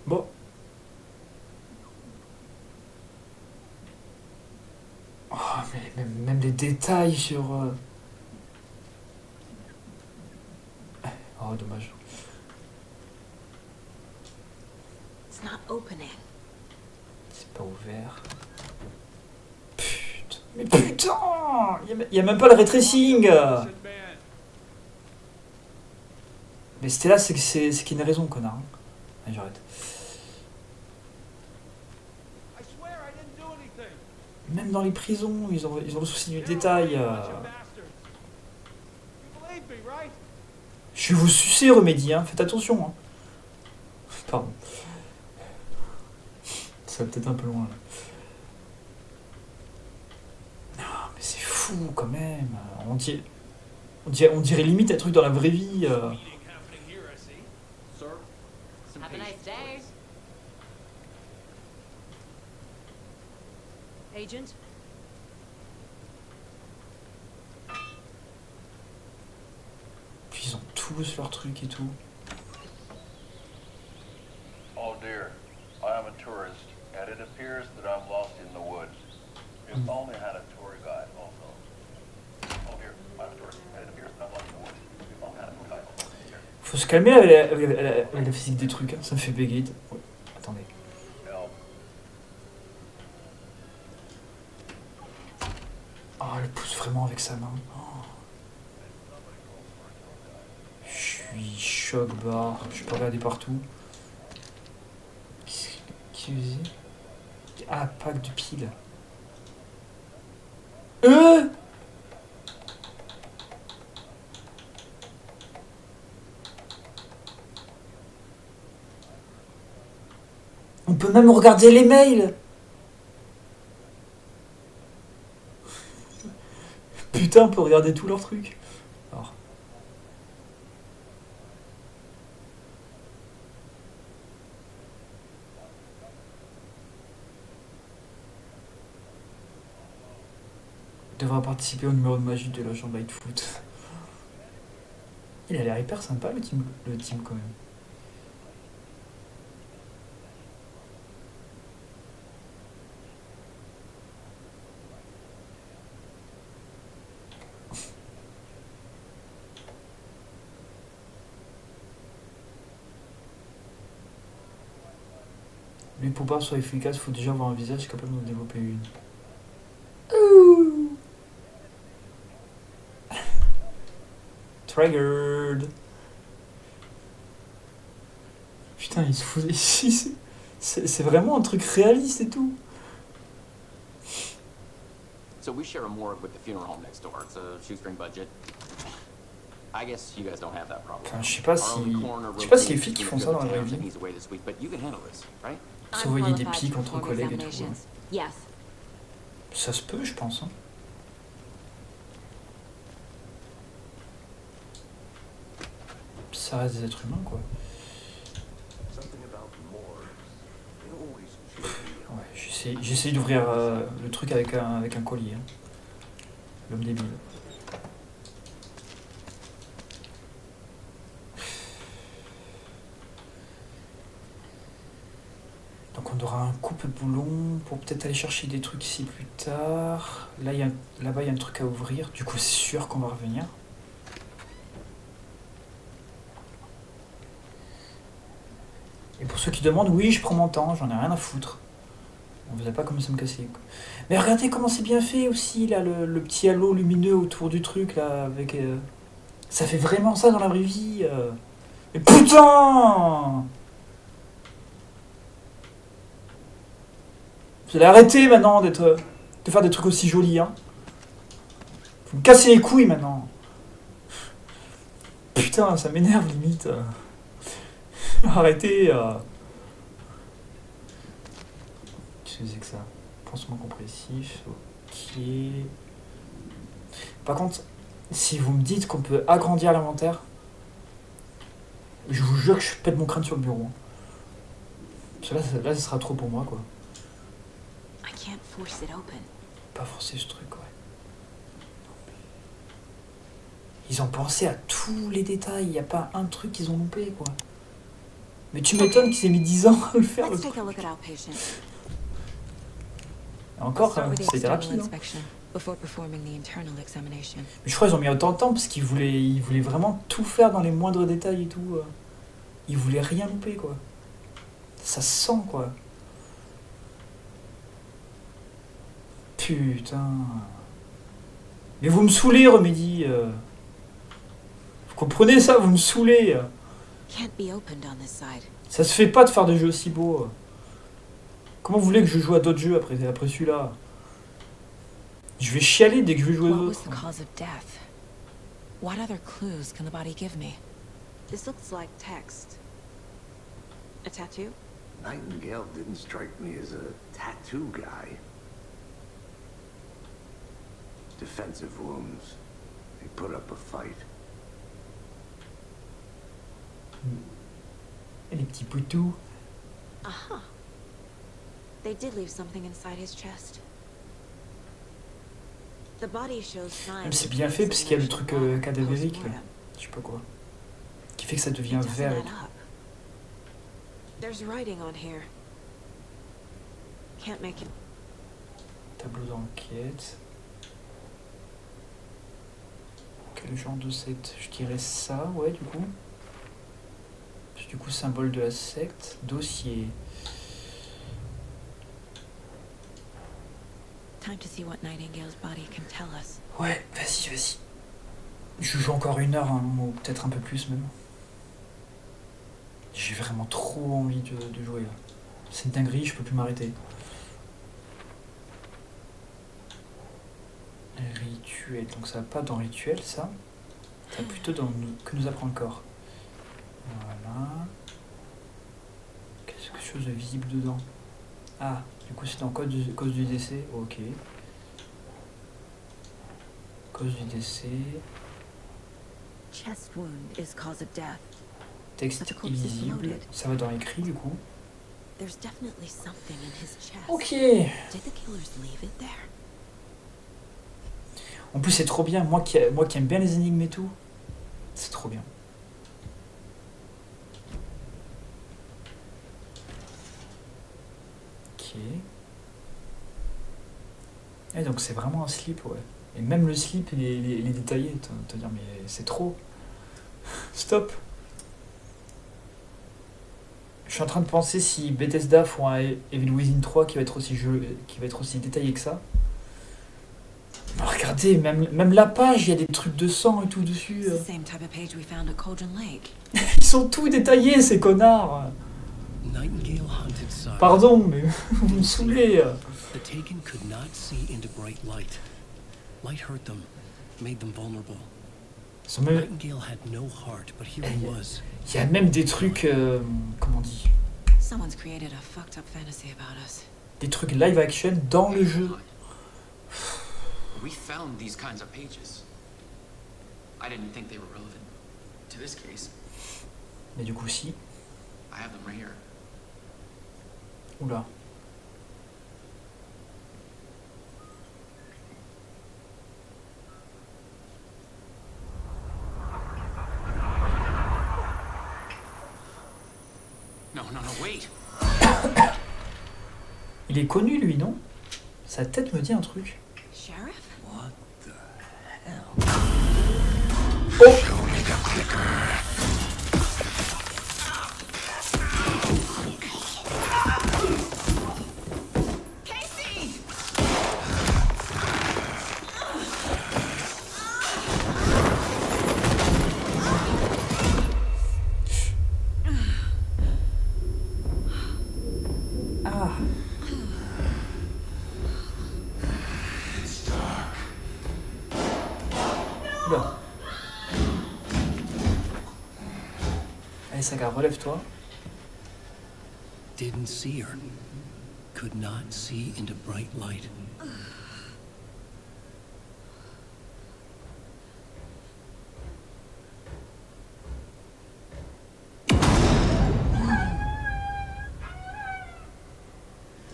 Speaker 1: Bon. Oh, mais même les détails sur... Oh, dommage.
Speaker 3: It's not opening.
Speaker 1: C'est pas ouvert. Putain. Mais putain, il y a même pas le ray tracing. Mais c'était là, c'est qu'il y a une raison, connard. Allez, j'arrête. Même dans les prisons, ils ont le souci du détail. Je vais vous sucer, Remedy, hein. Faites attention. Hein. Pardon. Ça va peut-être un peu loin, là. Non, mais c'est fou, quand même. On dirait limite un truc dans la vraie vie.
Speaker 10: Have a nice day. Agent?
Speaker 1: Puis ils ont tous leurs trucs et tout.
Speaker 16: Oh dear, I am a tourist, and it appears that I'm lost in the woods. If only I had a tour guide also. Oh dear, I'm a tourist, and it appears that I'm lost in the woods. If only I had a tour guide also.
Speaker 1: Faut se calmer avec la physique des trucs, hein. Ça me fait bégayer. Ouais. Attendez. Oh, elle pousse vraiment avec sa main. Oh. Je suis choc barre. Je peux regarder partout. Qui faisait? Ah, pack de piles. On peut même regarder les mails. Putain, on peut regarder tous leurs trucs. Alors. Devra participer au numéro de magie de l'agent Lightfoot. Il a l'air hyper sympa le team quand même. Mais pour pas soit efficace, il faut déjà avoir un visage capable d'en développer une. Ouh. Triggered. Putain, il se fout ici. C'est vraiment un truc réaliste et tout.
Speaker 9: So we share a morgue with the funeral home next door. It's a shoestring budget. I guess you guys don't have that problem.
Speaker 1: Enfin, je sais pas si les filles qui font ça dans la vraie vie. Se voyer des pics entre collègues et tout.
Speaker 3: Yes.
Speaker 1: Ça se peut, je pense. Hein. Ça reste des êtres humains, quoi. Ouais, j'essaie d'ouvrir le truc avec un collier. Hein. L'homme débile. Donc on aura un coupe-boulon pour peut-être aller chercher des trucs ici plus tard. Là-bas, il y a un truc à ouvrir. Du coup, c'est sûr qu'on va revenir. Et pour ceux qui demandent, oui, je prends mon temps, j'en ai rien à foutre. On faisait pas comme ça me casser les couilles. Mais regardez comment c'est bien fait aussi, là, le petit halo lumineux autour du truc, là, avec... Ça fait vraiment ça dans la vraie vie. Mais putain! Vous allez arrêter maintenant de faire des trucs aussi jolis, hein. Vous me cassez les couilles maintenant. Putain, ça m'énerve limite. Arrêtez. Qu'est-ce que c'est que ça? Pansement compressif, ok. Par contre, si vous me dites qu'on peut agrandir l'inventaire, je vous jure que je pète mon crâne sur le bureau. Parce que là, ça sera trop pour moi, quoi. Pas forcer ce truc, ouais. Ils ont pensé à tous les détails, il n'y a pas un truc qu'ils ont loupé, quoi. Mais tu m'étonnes qu'ils aient mis 10 ans à le faire, le truc. Encore, c'était rapide, hein. Mais je crois qu'ils ont mis autant de temps parce qu'ils voulaient vraiment tout faire dans les moindres détails et tout. Ils voulaient rien louper, quoi. Ça se sent, quoi. Putain. Mais vous me saoulez, Remedy. Vous comprenez ça? Vous me saoulez. Ça se fait pas de faire des jeux aussi beaux. Comment vous voulez que je joue à d'autres jeux après celui-là? Je vais chialer dès que je vais jouer aux autres.
Speaker 3: What other clues can the body give me?
Speaker 11: This looks like text. A tattoo?
Speaker 6: Nightingale didn't strike me as a tattoo guy. Defensive wounds. They put up a fight.
Speaker 1: Et les petits poutous.
Speaker 3: Aha. They did leave something inside his chest. The body shows signs.
Speaker 1: Même c'est bien fait parce qu'il y a le truc cadavérique, là. Je sais pas quoi. Qui fait que ça devient vert et tout.
Speaker 3: There's writing on here. Can't make it.
Speaker 1: Tableau d'enquête. Quel genre de secte? Je dirais ça, ouais, du coup. Du coup, symbole de la secte. Dossier.
Speaker 3: Time to see what Nightingale's body can tell us.
Speaker 1: Ouais, vas-y. Je joue encore 1 heure, hein, ou peut-être un peu plus même. J'ai vraiment trop envie de jouer là. C'est une dinguerie, je peux plus m'arrêter. Rituel, donc ça va pas dans rituel ça. Ça va plutôt dans que nous apprend le corps. Voilà. Quelque chose de visible dedans. Ah, du coup c'est dans cause du décès. Ok. Cause du décès.
Speaker 3: Chest wound is cause of death.
Speaker 1: Texte illisible. Ça va dans écrit du coup.
Speaker 3: There's definitely something in his chest.
Speaker 1: Ok.
Speaker 3: Did the killers leave it there?
Speaker 1: En plus c'est trop bien. Moi qui aime bien les énigmes et tout. C'est trop bien. Ok. Et donc c'est vraiment un slip, ouais. Et même le slip, il est détaillé. Te dire, mais c'est trop. Stop. Je suis en train de penser si Bethesda font un Evil Within 3 qui va être aussi détaillé que ça. Alors regardez, même la page, il y a des trucs de sang et tout dessus. Ils sont tous détaillés, ces connards. Pardon, mais vous me saoulez.
Speaker 2: The Taken could not see into bright light. Light hurt them, made them vulnerable. Nightingale had no heart, but here he was.
Speaker 1: Il y a même des trucs, comment on dit?
Speaker 3: Someone's created a fucked up fantasy about us.
Speaker 1: Des trucs live action dans le jeu.
Speaker 9: We found these kinds of pages. I didn't think they were relevant to this case.
Speaker 1: Mais du coup, si.
Speaker 9: I have them right here.
Speaker 1: Oula.
Speaker 9: No, wait.
Speaker 1: Il est connu, lui, non? Sa tête me dit un truc.
Speaker 3: Sheriff?
Speaker 2: What the hell?
Speaker 8: Show me the clicker.
Speaker 1: Oula. Allez, Saga, relève-toi.
Speaker 2: Didn't see her. Could not see into bright light.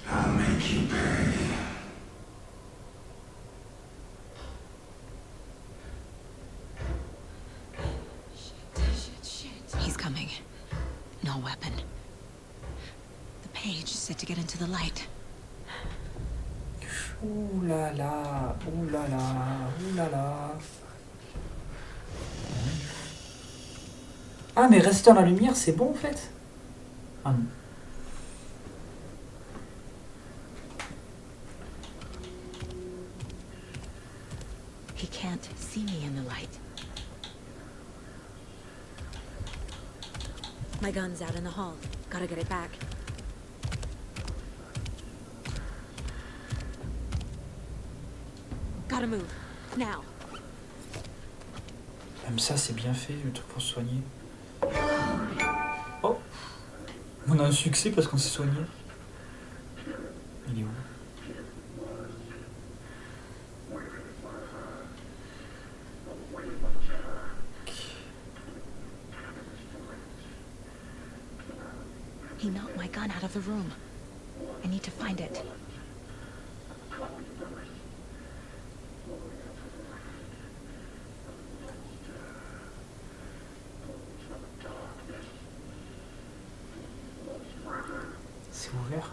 Speaker 8: I'll make you pay.
Speaker 3: He's coming. No weapon. The page said to get into the light.
Speaker 1: Ouh là là, ouh là là, ouh là là. Ah, mais rester dans la lumière, c'est bon en fait. Ah non.
Speaker 3: He can't see me in the light. My gun's out in the hall. Gotta get it back. Gotta move. Now.
Speaker 1: Même ça, c'est bien fait, le truc pour se soigner. Oh! On a un succès parce qu'on s'est soigné. Il est où?
Speaker 3: He knocked my gun out of the room. I need to find it.
Speaker 1: C'est ouvert.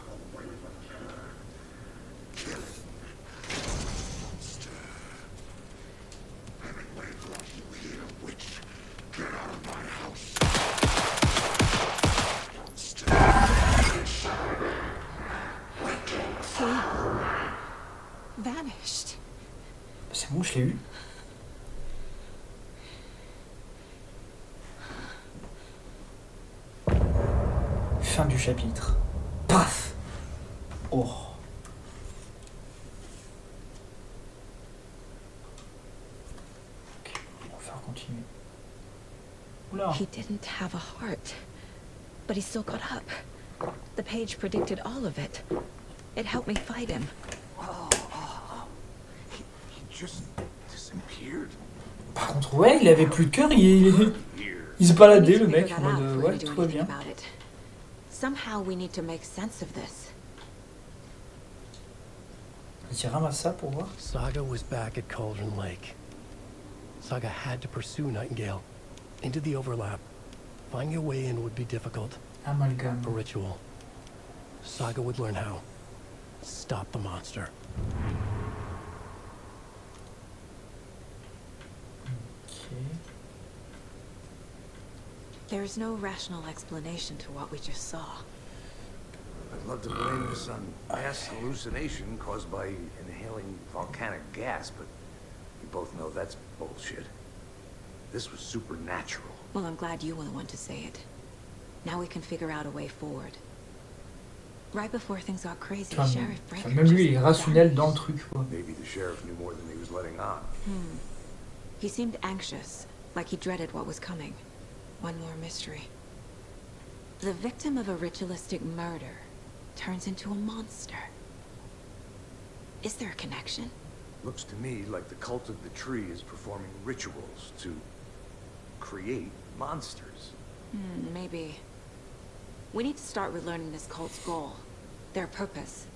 Speaker 3: Vanished.
Speaker 1: C'est bon, je l'ai eu. Fin du chapitre. Paf! Oh. Ok, on va faire continuer. Oula.
Speaker 3: He didn't have a heart, but he still got up. The page predicted all of it. It helped me fight him.
Speaker 6: He just disappeared.
Speaker 1: Par contre, ouais, il avait plus de cœur, il se baladait, le mec, en mode ouais, tout va bien.
Speaker 3: Somehow we need to make sense of this.
Speaker 1: Il ramasse ça pour voir.
Speaker 2: Saga was back at Cauldron Lake. Saga had to pursue Nightingale into the overlap. Finding a way in would be difficult.
Speaker 1: Amalgame.
Speaker 2: A ritual. Saga would learn how. Stop the monster.
Speaker 1: Okay.
Speaker 3: There is no rational explanation to what we just saw.
Speaker 6: I'd love to blame this on mass hallucination caused by inhaling volcanic gas, but we both know that's bullshit. This was supernatural.
Speaker 3: Well, I'm glad you were the one to say it. Now we can figure out a way forward. Right before things got crazy, Sheriff Franklin
Speaker 1: même lui, il est rationnel dans le truc, quoi.
Speaker 6: Maybe the sheriff knew more than he was letting on.
Speaker 3: He seemed anxious, like he dreaded what was coming. One more mystery. The victim of a ritualistic murder turns into a monster. Is there a connection?
Speaker 6: Looks to me like the cult of the tree is performing rituals to create monsters.
Speaker 3: Maybe. We need to start with learning this cult's goal, their purpose.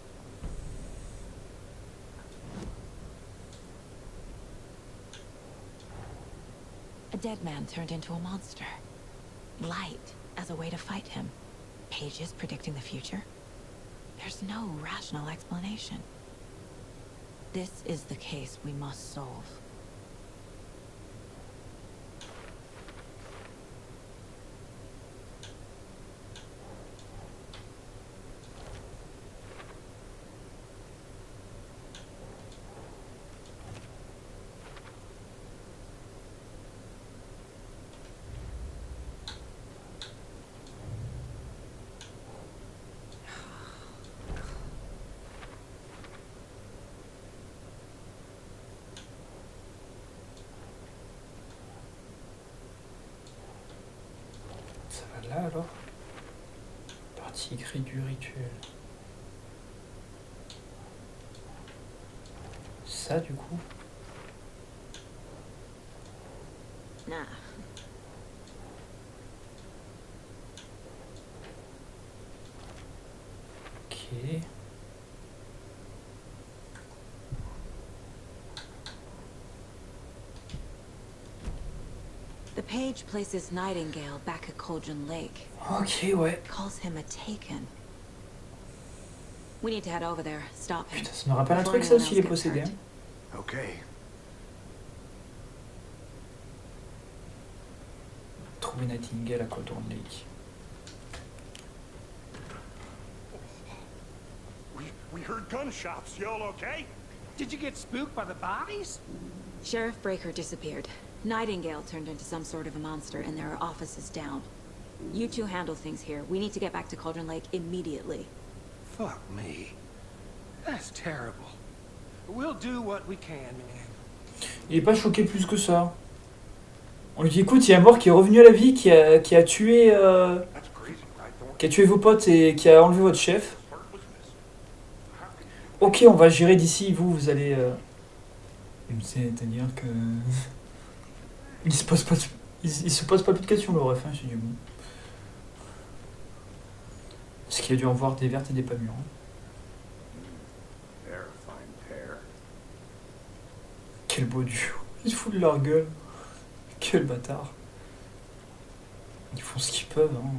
Speaker 3: A dead man turned into a monster. Light as a way to fight him. Pages predicting the future. There's no rational explanation. This is the case we must solve.
Speaker 1: là alors. Partie écrite du rituel. Ça du coup.
Speaker 3: Nah.
Speaker 1: Ok.
Speaker 3: The page places Nightingale back at Cauldron Lake.
Speaker 1: Ok, ouais.
Speaker 3: Calls him a taken. We need to head over there. Stop him.
Speaker 1: Putain, ça me rappelle un truc ça aussi, il est possédé. Hein.
Speaker 6: Ok.
Speaker 1: Trouver Nightingale à Cauldron Lake.
Speaker 5: We heard gunshots. Y'all okay?
Speaker 7: Did you get spooked by the bodies?
Speaker 3: Sheriff Breaker disappeared. Nightingale turned into some sort of a monster, and there are offices down. You two handle things here. We need to get back to Cauldron Lake immediately.
Speaker 7: Fuck me. That's terrible. We'll do what we can, man.
Speaker 1: Il est pas choqué plus que ça. On lui dit écoute, il y a un mort qui est revenu à la vie, qui a tué vos potes et qui a enlevé votre chef. Ok, on va gérer d'ici, vous allez... C'est-à-dire que... il se pose pas plus de questions, le ref, hein, c'est du bon. Parce qu'il a dû en voir des vertes et des pas mûres. Quel beau duo. Ils se foutent de leur gueule. Quel bâtard. Ils font ce qu'ils peuvent, hein.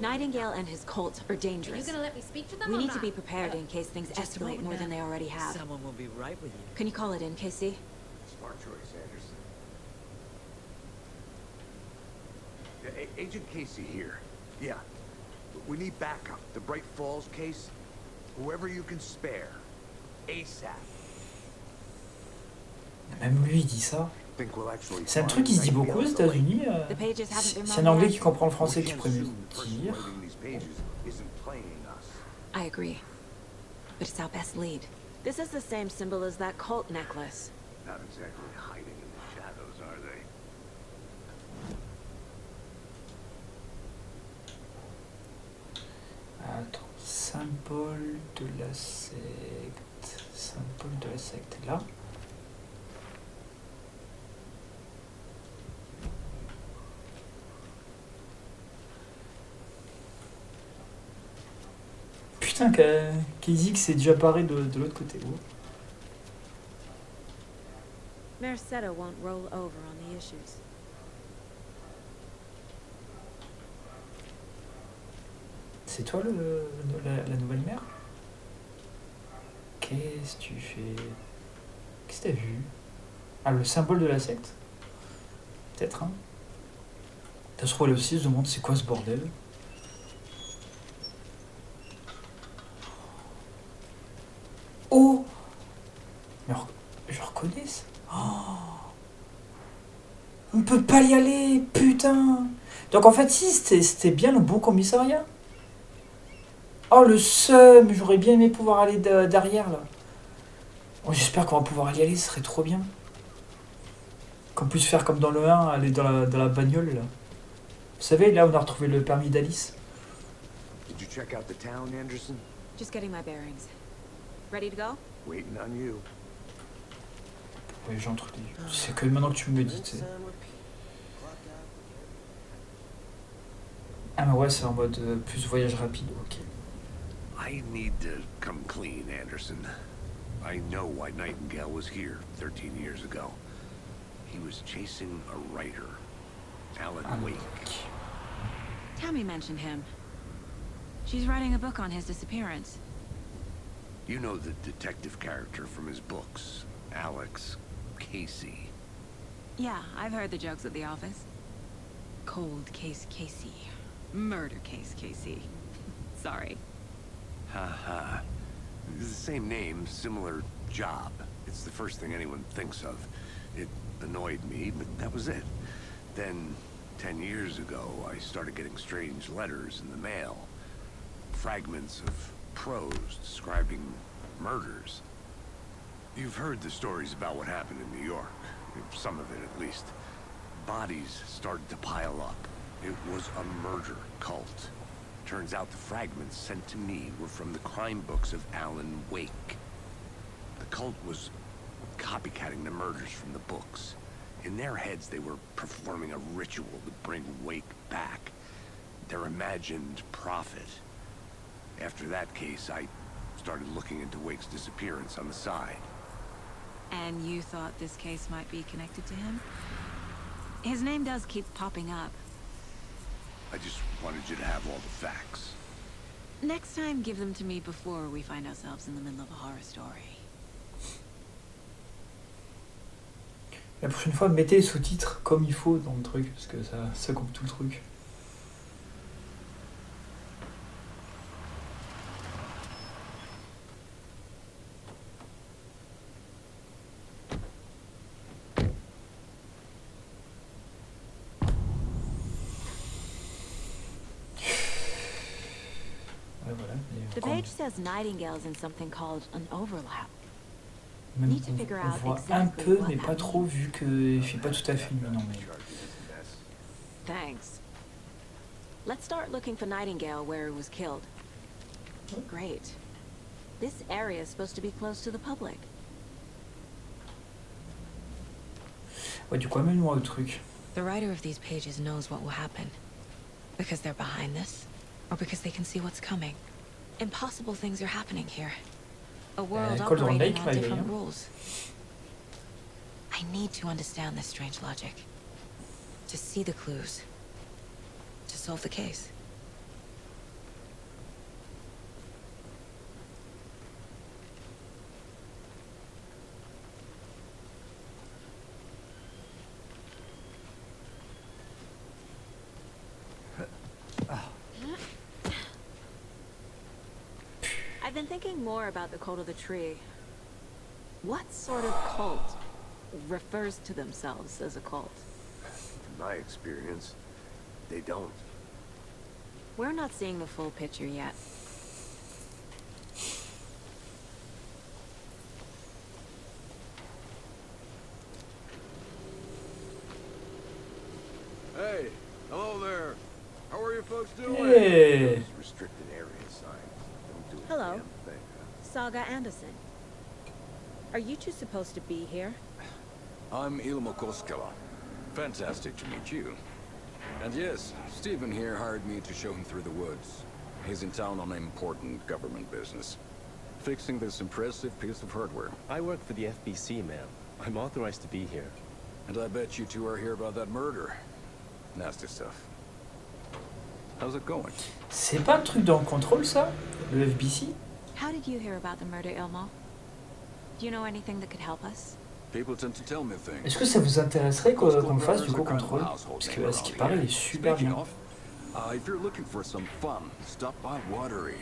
Speaker 3: Nightingale and his cult are dangerous.
Speaker 17: Are you gonna let me speak to them
Speaker 3: We
Speaker 17: or
Speaker 3: need to
Speaker 17: not?
Speaker 3: be prepared in case things
Speaker 17: Just
Speaker 3: escalate more than they already have.
Speaker 17: Someone will be right with you.
Speaker 3: Can you call it in, Casey?
Speaker 6: Smart choice, Anderson. Agent Casey here. Yeah. We need backup. The Bright Falls case. Whoever you can spare. ASAP.
Speaker 1: Même lui, il dit ça. C'est un truc qui se dit beaucoup aux États-Unis. C'est un anglais qui comprend le français qui pourrait mieux dire.
Speaker 3: I agree. But it's our best lead. This is the same symbol as that cult necklace.
Speaker 6: Not exactly hiding in the shadows, are they?
Speaker 1: Attends, symbole de la secte. Symbole de la secte, là. Putain, qui dit que c'est déjà paré de l'autre côté. Oh.
Speaker 3: Merced won't roll over on the issues.
Speaker 1: C'est toi la nouvelle mère? Qu'est-ce que tu fais? Qu'est-ce que t'as vu? Ah, le symbole de la secte? Peut-être, hein? T'as se trouvé aussi, je me demande c'est quoi ce bordel? Oh! Mais je reconnais ça. Oh! On peut pas y aller, putain! Donc en fait, si, c'était bien le bon commissariat. Oh, le seum! J'aurais bien aimé pouvoir aller derrière, là. Oh, j'espère qu'on va pouvoir y aller, ce serait trop bien. Qu'on puisse faire comme dans le 1, aller dans la bagnole, là. Vous savez, là, on a retrouvé le permis d'Alice.
Speaker 6: Did you check out the town, Anderson?
Speaker 3: Just getting my bearings. Ready to go?
Speaker 6: Waiting on you.
Speaker 1: Oui, j'ai entre les yeux. C'est que maintenant que tu me le dis, tu sais. Ah, mais ouais, c'est en mode plus voyage rapide, ok.
Speaker 6: I need to come clean, Anderson. I know why Nightingale was here 13 years ago. He was chasing a writer, Alan Wake.
Speaker 3: Tammy mentioned him. She's writing a book on his disappearance.
Speaker 6: You know the detective character from his books, Alex Casey.
Speaker 3: Yeah, I've heard the jokes at the office. Cold case Casey. Murder case Casey. Sorry.
Speaker 6: Ha. It's the same name, similar job. It's the first thing anyone thinks of. It annoyed me, but that was it. Then, 10 years ago, I started getting strange letters in the mail. Fragments of prose describing murders. You've heard the stories about what happened in New York. Some of it, at least. Bodies started to pile up. It was a murder cult. Turns out the fragments sent to me were from the crime books of Alan Wake. The cult was copycatting the murders from the books. In their heads, they were performing a ritual to bring Wake back. Their imagined prophet. After that case, I started looking into Wake's disappearance on the side.
Speaker 3: And you thought this case might be connected to him? His name does keep popping up.
Speaker 6: I just wanted you to have all the facts.
Speaker 3: Next time, give them to me before we find ourselves in the middle of a horror story.
Speaker 1: La prochaine fois, mettez les sous-titres comme il faut dans le truc, parce que ça coupe tout le truc.
Speaker 3: The page says Nightingale's in something called an overlap.
Speaker 1: Même
Speaker 3: Need to figure
Speaker 1: on
Speaker 3: out
Speaker 1: voit un
Speaker 3: exactly
Speaker 1: peu,
Speaker 3: what
Speaker 1: mais
Speaker 3: that
Speaker 1: pas trop,
Speaker 3: means.
Speaker 1: vu qu'il fait pas tout à fait luminant. Mais...
Speaker 3: Thanks. Let's start looking for Nightingale where he was killed. Great. This area is supposed to be close to the public.
Speaker 1: Ouais, du coup, amène-moi au truc.
Speaker 3: The writer of these pages knows what will happen. Because they're behind this, or because they can see what's coming. Impossible things are happening here. A world operating on different rules. I need to understand this strange logic. To see the clues. To solve the case. I've been thinking more about the cult of the tree. What sort of cult refers to themselves as a cult?
Speaker 6: In my experience, they don't.
Speaker 3: We're not seeing the full picture yet.
Speaker 18: Hey, hello there. How are you folks doing?
Speaker 1: Hey.
Speaker 6: Restricted area signs.
Speaker 3: Hello, Saga Anderson. Are you two supposed to be here?
Speaker 18: I'm Ilmo Koskela. Fantastic to meet you. And yes, Stephen here hired me to show him through the woods. He's in town on important government business. Fixing this impressive piece of hardware.
Speaker 19: I work for the FBC, ma'am. I'm authorized to be here.
Speaker 18: And I bet you two are here about that murder. Nasty stuff. How's it going?
Speaker 1: C'est pas le truc dans le contrôle, ça? Le FBC?
Speaker 3: How did you hear about the murder, Ilmo? Do you know anything that could help us?
Speaker 18: People tend to tell me things.
Speaker 1: Est-ce que ça vous intéresserait qu'on le fasse du coup contrôle? Parce que ce qui paraît, il est super bien.
Speaker 18: If you're looking for some fun, stop by Watery.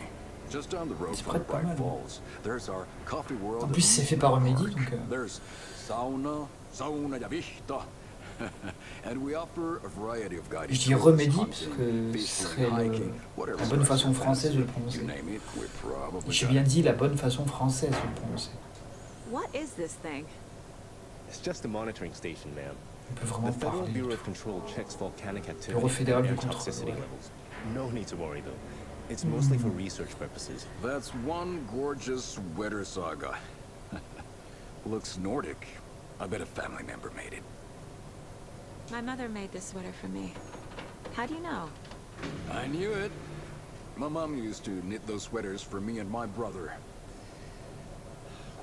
Speaker 18: Just down the road
Speaker 1: C'est
Speaker 18: from
Speaker 1: pas
Speaker 18: Bright
Speaker 1: mal.
Speaker 18: Falls. There's our coffee world.
Speaker 1: En plus, c'est fait par Remedy, donc...
Speaker 18: There's sauna ja vihta. And we offer a variety of guided
Speaker 1: Je dis Remedy parce que ce serait la bonne façon française de le prononcer. J'ai bien dit la bonne façon française de le prononcer.
Speaker 3: What is this thing?
Speaker 19: It's just a monitoring station, ma'am.
Speaker 1: On peut vraiment
Speaker 19: The Federal
Speaker 1: parler.
Speaker 19: Bureau of Control checks volcanic activity
Speaker 1: Bureau fédéral du
Speaker 19: and
Speaker 1: contrôle.
Speaker 19: toxicity
Speaker 1: Ouais.
Speaker 19: levels. No need to worry, though. It's mostly for research purposes.
Speaker 18: That's one gorgeous sweater saga. Looks Nordic. I bet a family member made it.
Speaker 3: My mother made this sweater for me. How do you know?
Speaker 18: I knew it. My mom used to knit those sweaters for me and my brother.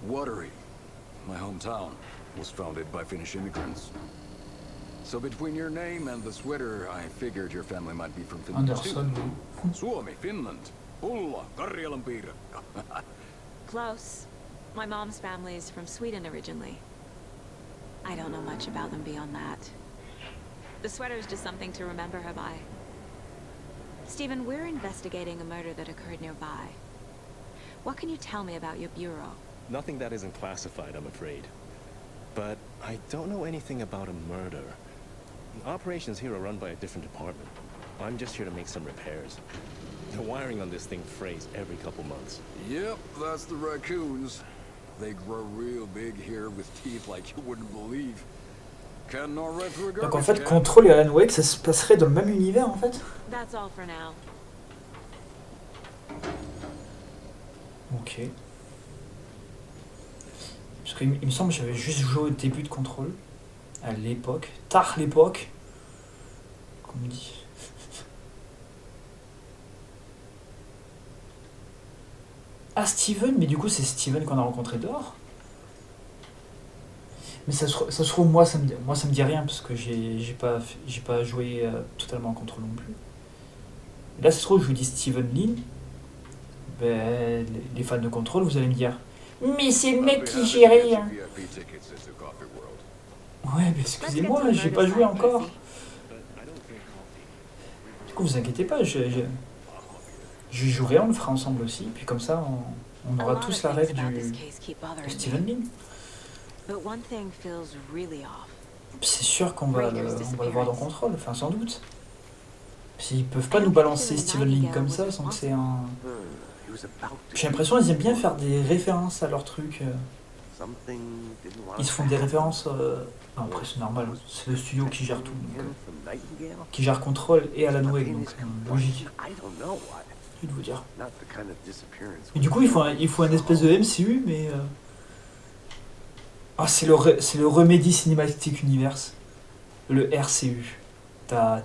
Speaker 18: Watery, my hometown, was founded by Finnish immigrants. So between your name and the sweater, I figured your family might be from Finland
Speaker 1: Anderson.
Speaker 18: too. Suomi, Finland. Pulla, Karjalan piirakka.
Speaker 3: Close. My mom's family is from Sweden originally. I don't know much about them beyond that. The sweater is just something to remember her by. Stephen, we're investigating a murder that occurred nearby. What can you tell me about your bureau?
Speaker 19: Nothing that isn't classified, I'm afraid. But I don't know anything about a murder. The operations here are run by a different department. I'm just here to make some repairs. The wiring on this thing frays every couple months.
Speaker 18: Yep, that's the raccoons. They grow real big here with teeth like you wouldn't believe.
Speaker 1: Donc en fait, Control et Alan Wake, ça se passerait dans le même univers en fait.
Speaker 11: That's all for now.
Speaker 1: Ok. Parce qu'il me semble que j'avais juste joué au début de Control. À l'époque. Tard l'époque. Comme on dit. Ah, Steven, mais du coup c'est Steven qu'on a rencontré dehors. Mais ça se trouve, moi ça me dit rien parce que j'ai pas joué totalement en Control non plus. Et là ça se trouve, je vous dis Steven Lin. Ben, les fans de Control, vous allez me dire, mais c'est le mec qui gérait. Hein. Ouais, mais excusez-moi, j'ai pas joué encore. Du coup, vous inquiétez pas, je jouerai, on le fera ensemble aussi, puis comme ça, on aura tous la rêve de Steven Lin. C'est sûr qu'on va le voir dans Control, enfin sans doute. Ils peuvent pas nous balancer Steven Lin comme ça sans que c'est un... J'ai l'impression qu'ils aiment bien faire des références à leur truc. Ils se font des références... Non, après c'est normal, c'est le studio qui gère tout. Donc, qui gère Control et Alan Wake, donc c'est logique. Je vais vous dire. Et du coup, il faut un espèce de MCU, mais... Ah, c'est le Remedy Cinematic Universe. Le RCU. Ta.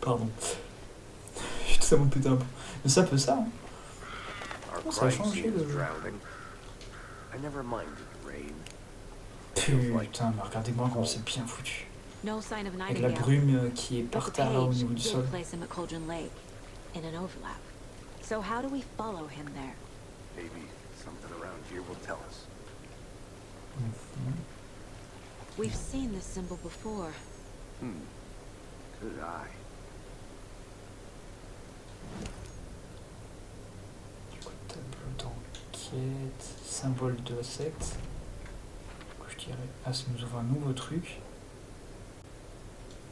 Speaker 1: Pardon. J'ai tout ça mon putain. Mais ça peut ça. Hein. Ça a changé le... Putain, mais regardez-moi comment c'est bien foutu. Avec la brume qui est par terre là au niveau du sol.
Speaker 3: So how do we follow him there?
Speaker 6: Maybe something around here will tell us.
Speaker 3: We've seen this symbol before.
Speaker 6: Good eye.
Speaker 1: Tableau d'enquête, symbole de la secte. Je dirais, ah, ça nous ouvre un nouveau truc.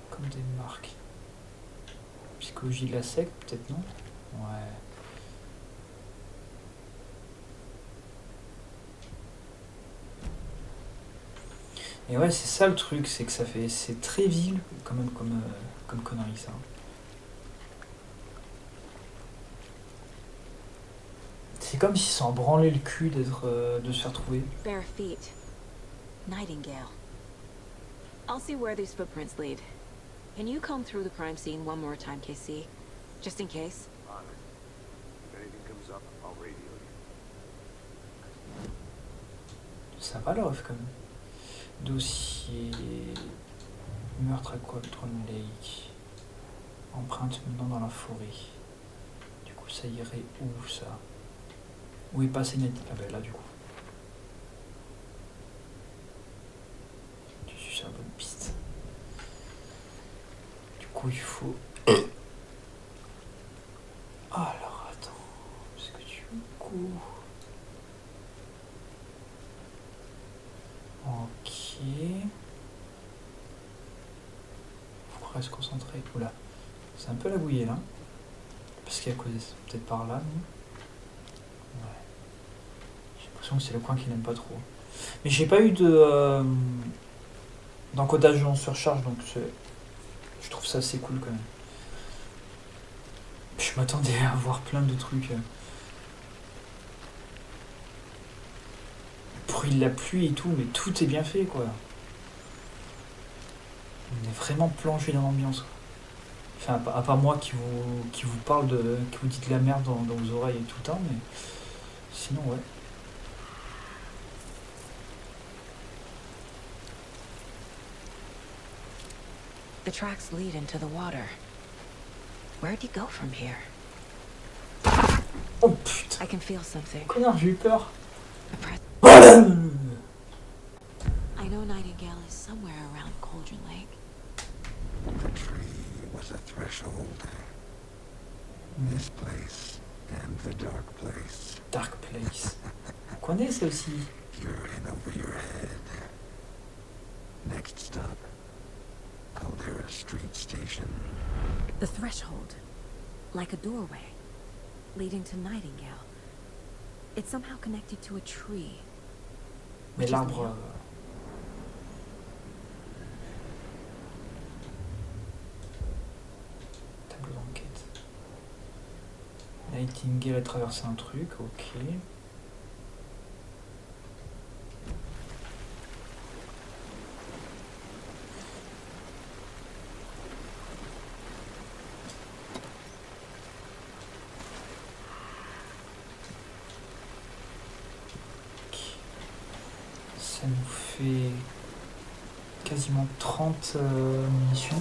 Speaker 1: Comme des marques. Psychologie de la secte, peut-être non? Ouais. Et ouais, c'est ça le truc, c'est que ça fait, c'est très vil quand même comme connerie ça. C'est comme s'ils s'en branlaient le cul de se faire trouver.
Speaker 3: Bare feet. Nightingale. I'll see where these footprints lead. Can you comb through the crime scene one more time, KC? Just in case.
Speaker 6: Honored. If anything comes up, I'll radio you.
Speaker 1: Ça va le ref quand même. Dossier... Meurtre à Cauldron Lake. Empreinte menant dans la forêt. Du coup, ça irait où ça? Où est passé Ned? Ah ben là, du coup. Je suis sur la bonne piste. Du coup, il faut... Alors, attends. Est-ce que tu cours? Ok. Faut se concentrer. Oula. C'est un peu la bouillée là. Parce qu'il y a causé peut-être par là, non? Ouais. J'ai l'impression que c'est le coin qu'il n'aime pas trop. Mais j'ai pas eu de d'encodage en surcharge, donc je trouve ça assez cool quand même. Je m'attendais à voir plein de trucs. Bruit de la pluie et tout, mais tout est bien fait quoi. On est vraiment plongé dans l'ambiance. Enfin, à part moi qui vous parle qui vous dit de la merde dans vos oreilles tout le temps, mais sinon ouais.
Speaker 3: The tracks lead into the water. Where'd he go from here?
Speaker 1: Oh putain.
Speaker 3: I can feel something.
Speaker 1: Connard, j'ai eu peur.
Speaker 3: I know Nightingale is somewhere around Cauldron Lake.
Speaker 8: The tree was a threshold. This place and the dark place.
Speaker 1: Dark place. On connaît ça aussi.
Speaker 8: You're in over your head. Next stop, Caldera Street Station.
Speaker 3: The threshold. Like a doorway. Leading to Nightingale. It's somehow connected to a tree.
Speaker 1: Mais l'arbre... Tableau d'enquête. Nightingale a traversé un truc, ok. Ça nous fait quasiment 30 munitions.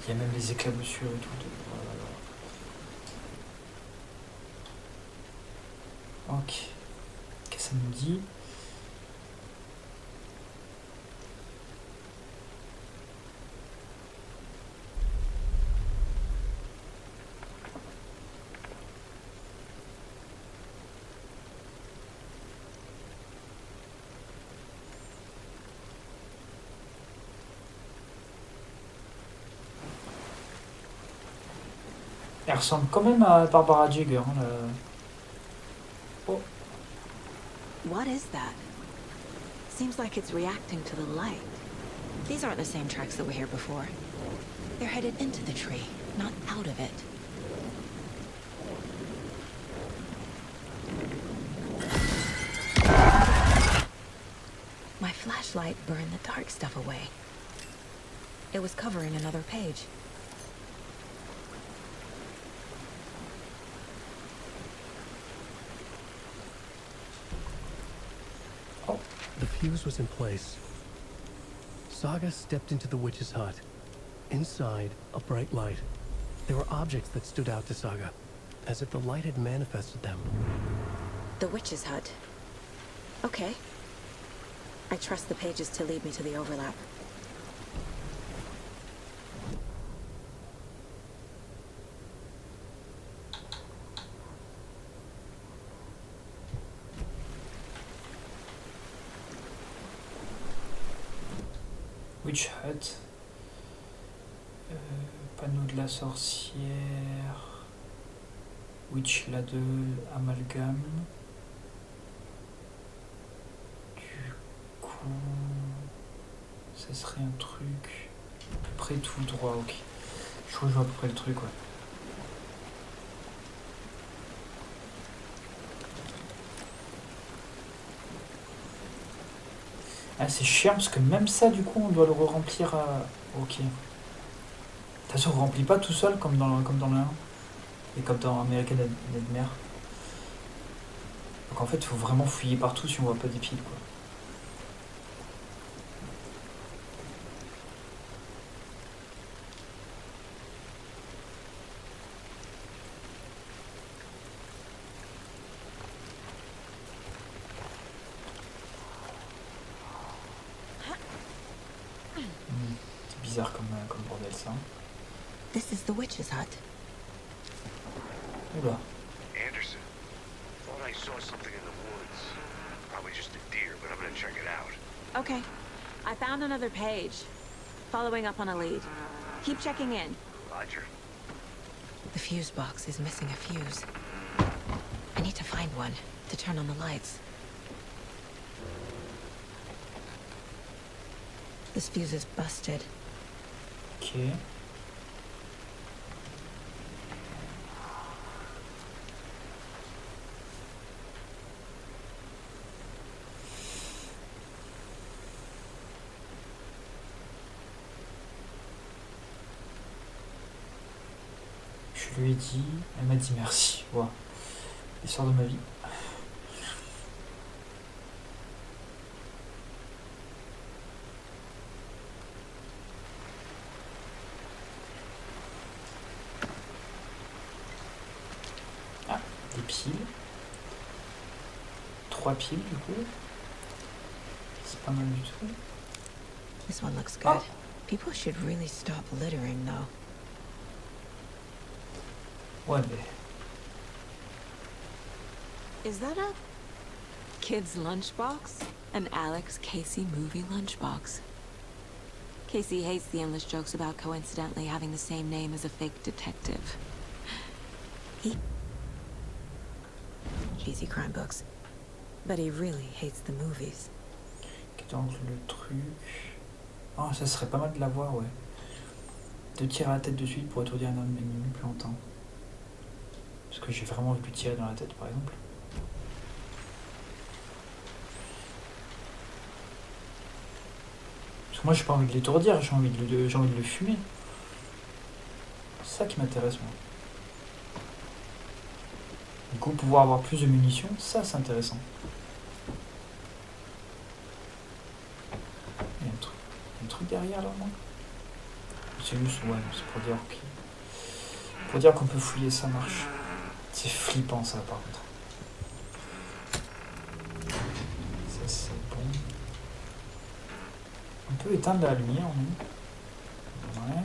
Speaker 1: Il y a même les éclaboussures et tout. Ok. Qu'est-ce que ça nous dit? Elle ressemble quand même à Barbara Jagger. Hein, Oh.
Speaker 3: What is that? Seems like it's reacting to the light. These aren't the same tracks that were here before. They're headed into the tree, not out of it. My flashlight burned the dark stuff away. It was covering another page.
Speaker 2: The fuse was in place. Saga stepped into the witch's hut. Inside, a bright light. There were objects that stood out to Saga, as if the light had manifested them.
Speaker 3: The witch's hut. Okay. I trust the pages to lead me to the overlap.
Speaker 1: Witch Hut. Panneau de la sorcière. Witch Ladle, amalgame. Du coup, ça serait un truc à peu près tout droit, ok. Je crois que je vois à peu près le truc, ouais. Ah, c'est chiant parce que même ça, du coup, on doit le re-remplir à... Ok. De toute façon, on ne remplit pas tout seul comme dans le 1 et comme dans American Nightmare. Donc en fait, il faut vraiment fouiller partout si on voit pas des piles, quoi. C'est bizarre comme bordel, ça.
Speaker 3: This is the witch's hut.
Speaker 1: Oula.
Speaker 6: Anderson, thought I saw something in the woods. Probably just a deer, but I'm gonna check it out.
Speaker 3: Okay. I found another page. Following up on a lead. Keep checking in.
Speaker 6: Roger.
Speaker 3: The fuse box is missing a fuse. I need to find one to turn on the lights. This fuse is busted.
Speaker 1: Ok. Je lui ai dit, elle m'a dit merci. Voilà. L'histoire de ma vie. Ah, des piles. 3 piles du coup. C'est pas mal du tout.
Speaker 3: This one looks good. People should really stop littering, though.
Speaker 1: Ouais, mais...
Speaker 11: Is that a kid's lunchbox? An Alex Casey movie lunchbox.
Speaker 3: Casey hates the endless jokes about coincidentally having the same name as a fake detective. Cheesy crime books. But he really hates the movies.
Speaker 1: Donc le truc... Ah, ça serait pas mal de l'avoir, ouais. De tirer à la tête de suite pour étourdir un homme ennemi plus longtemps. Parce que j'ai vraiment envie de lui tirer dans la tête, par exemple. Parce que moi, j'ai pas envie de l'étourdir, j'ai envie de le fumer. C'est ça qui m'intéresse, moi. Du coup, pouvoir avoir plus de munitions, ça, c'est intéressant. Il y a un truc derrière, là, non? C'est juste, ouais, c'est pour dire pour dire qu'on peut fouiller, ça marche. C'est flippant, ça, par contre. Ça, c'est bon. On peut éteindre la lumière, non? Ouais.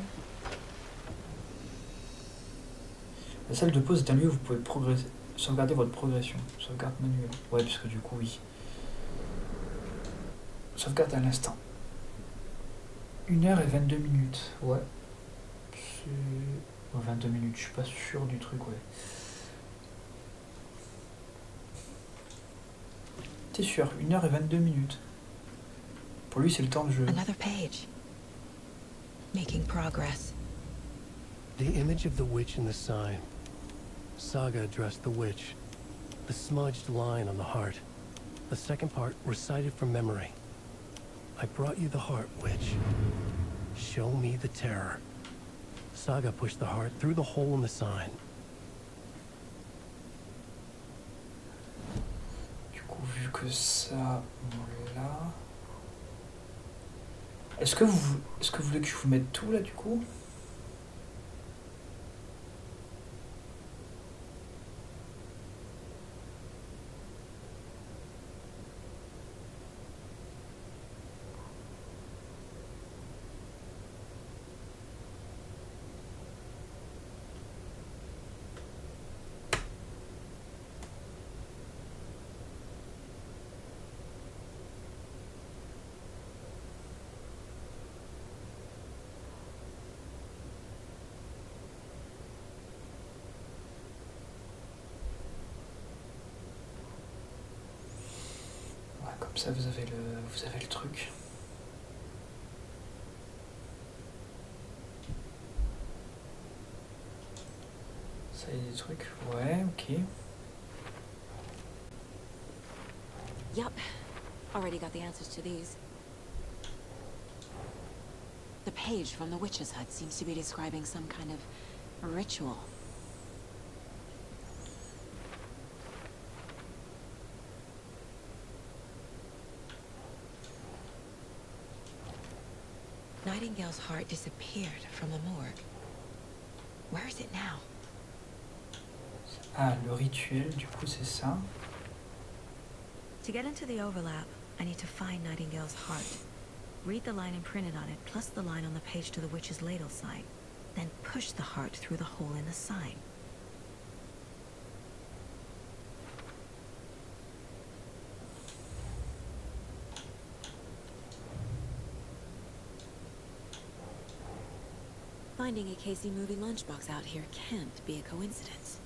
Speaker 1: La salle de pause est un lieu où vous pouvez progresser, sauvegarder votre progression. Sauvegarde manuelle. Ouais, puisque du coup, oui. Sauvegarde à l'instant. 1h22. Ouais. 22 minutes, je suis pas sûr du truc, ouais. T'es sûr, 1h22. Pour lui, c'est le temps de jeu.
Speaker 3: Another page. Making progress.
Speaker 2: The image of the witch in the sign. Saga addressed the witch. The smudged line on the heart. The second part recited from memory. I brought you the heart, witch. Show me the terror. Saga pushed the heart through the hole in the sign.
Speaker 1: Du coup, vu que ça, on l'a... Est-ce que vous voulez que je vous mette tout là, du coup? Comme ça, vous avez le truc. Ça y est, des trucs. Ouais, ok.
Speaker 3: Yup. Already got the answers to these. The page from the witch's hut seems to be describing some kind of ritual. Nightingale's heart disappeared from the morgue. Where is it now?
Speaker 1: Ah, le rituel, du coup, c'est ça.
Speaker 3: To get into the overlap, I need to find Nightingale's heart. Read the line imprinted on it, plus the line on the page to the witch's ladle sign. Then push the heart through the hole in the sign. Finding a Casey movie lunchbox out here can't be a coincidence.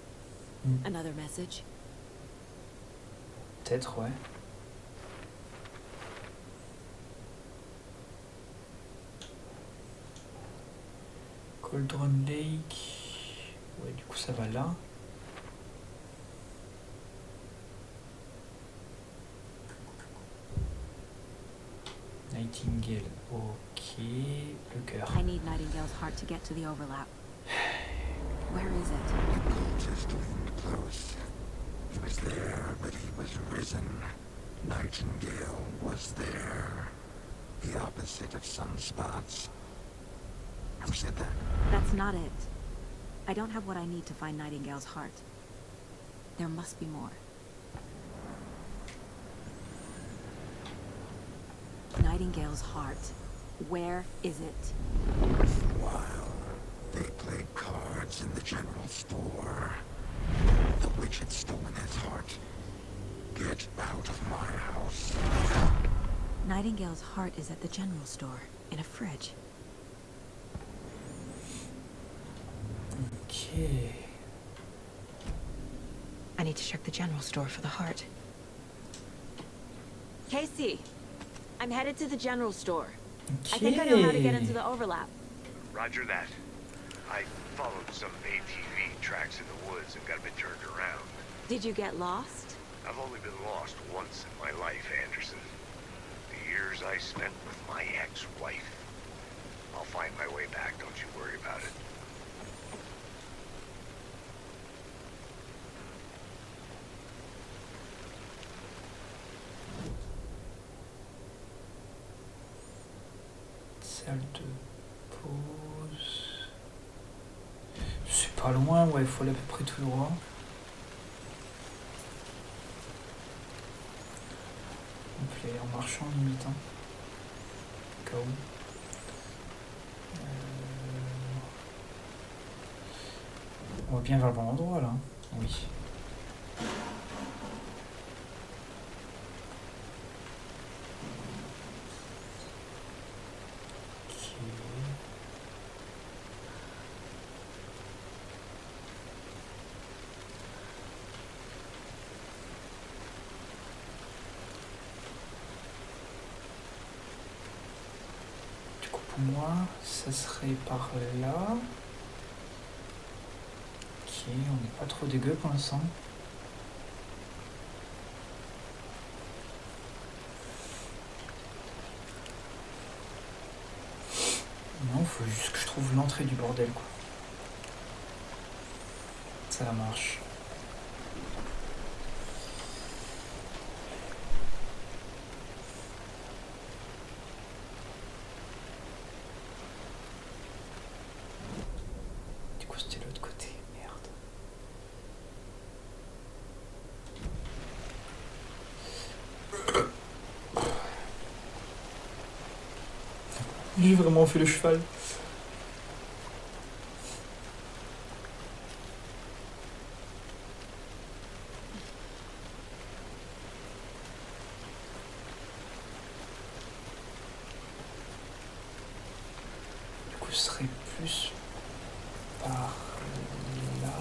Speaker 3: Another message?
Speaker 1: Peut-être, ouais. Cauldron Lake. Ouais, du coup, ça va là. Nightingale. Ok. Le cœur.
Speaker 3: I need Nightingale's heart to get to the overlap. Where is it?
Speaker 8: The cultist leaned close. He was there, but he was risen. Nightingale was there. The opposite of sunspots. Who said that?
Speaker 3: That's not it. I don't have what I need to find Nightingale's heart. There must be more. Nightingale's heart. Where is it?
Speaker 8: While they played cards in the general store, the witch had stolen his heart. Get out of my house.
Speaker 3: Nightingale's heart is at the general store, in a fridge.
Speaker 11: I need to check the general store for the heart.
Speaker 3: Casey, I'm headed to the general store.
Speaker 1: Okay.
Speaker 3: I think I know how to get into the overlap.
Speaker 6: Roger that. I followed some ATV tracks in the woods and got a bit turned around.
Speaker 3: Did you get lost?
Speaker 6: I've only been lost once in my life, Anderson. The years I spent with my ex-wife. I'll find my way back, don't you worry about it.
Speaker 1: Salle de pause. C'est pas loin, ouais, il faut aller à peu près tout droit. On peut y aller en marchant limite, hein. Au cas où. On va bien vers le bon endroit là. Oui. Pour moi, ça serait par là. Ok, on n'est pas trop dégueu pour l'instant. Non, faut juste que je trouve l'entrée du bordel, quoi. Ça marche. J'ai vraiment fait le cheval. Du coup, ce serait plus par là.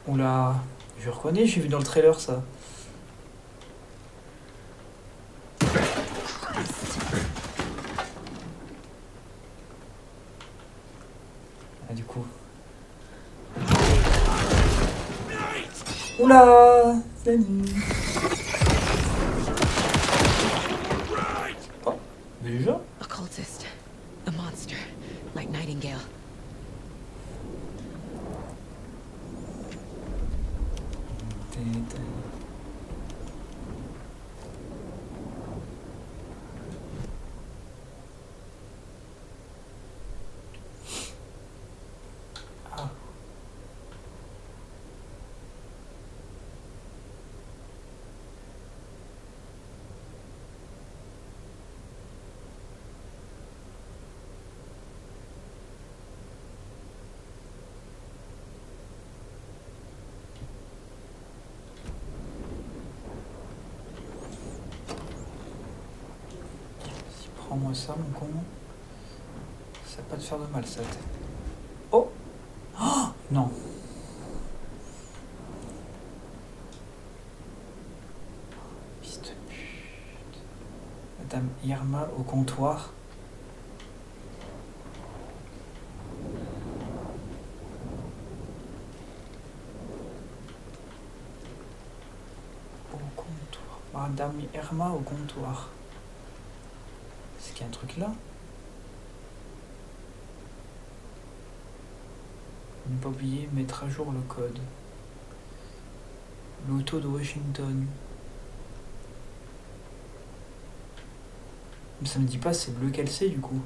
Speaker 1: Oula, je reconnais, j'ai vu dans le trailer ça. Oula, salut. Oh, déjà?
Speaker 11: A cultist, a monster, like Nightingale.
Speaker 1: Prends-moi ça, mon con. Ça va pas te faire de mal, ça. Oh! Oh! Non. Fils de pute. Madame Irma au comptoir. Au comptoir. Madame Irma au comptoir. Est-ce qu'il y a un truc là? Ne pas oublier, mettre à jour le code. L'auto de Washington. Ça me dit pas c'est lequel c'est du coup.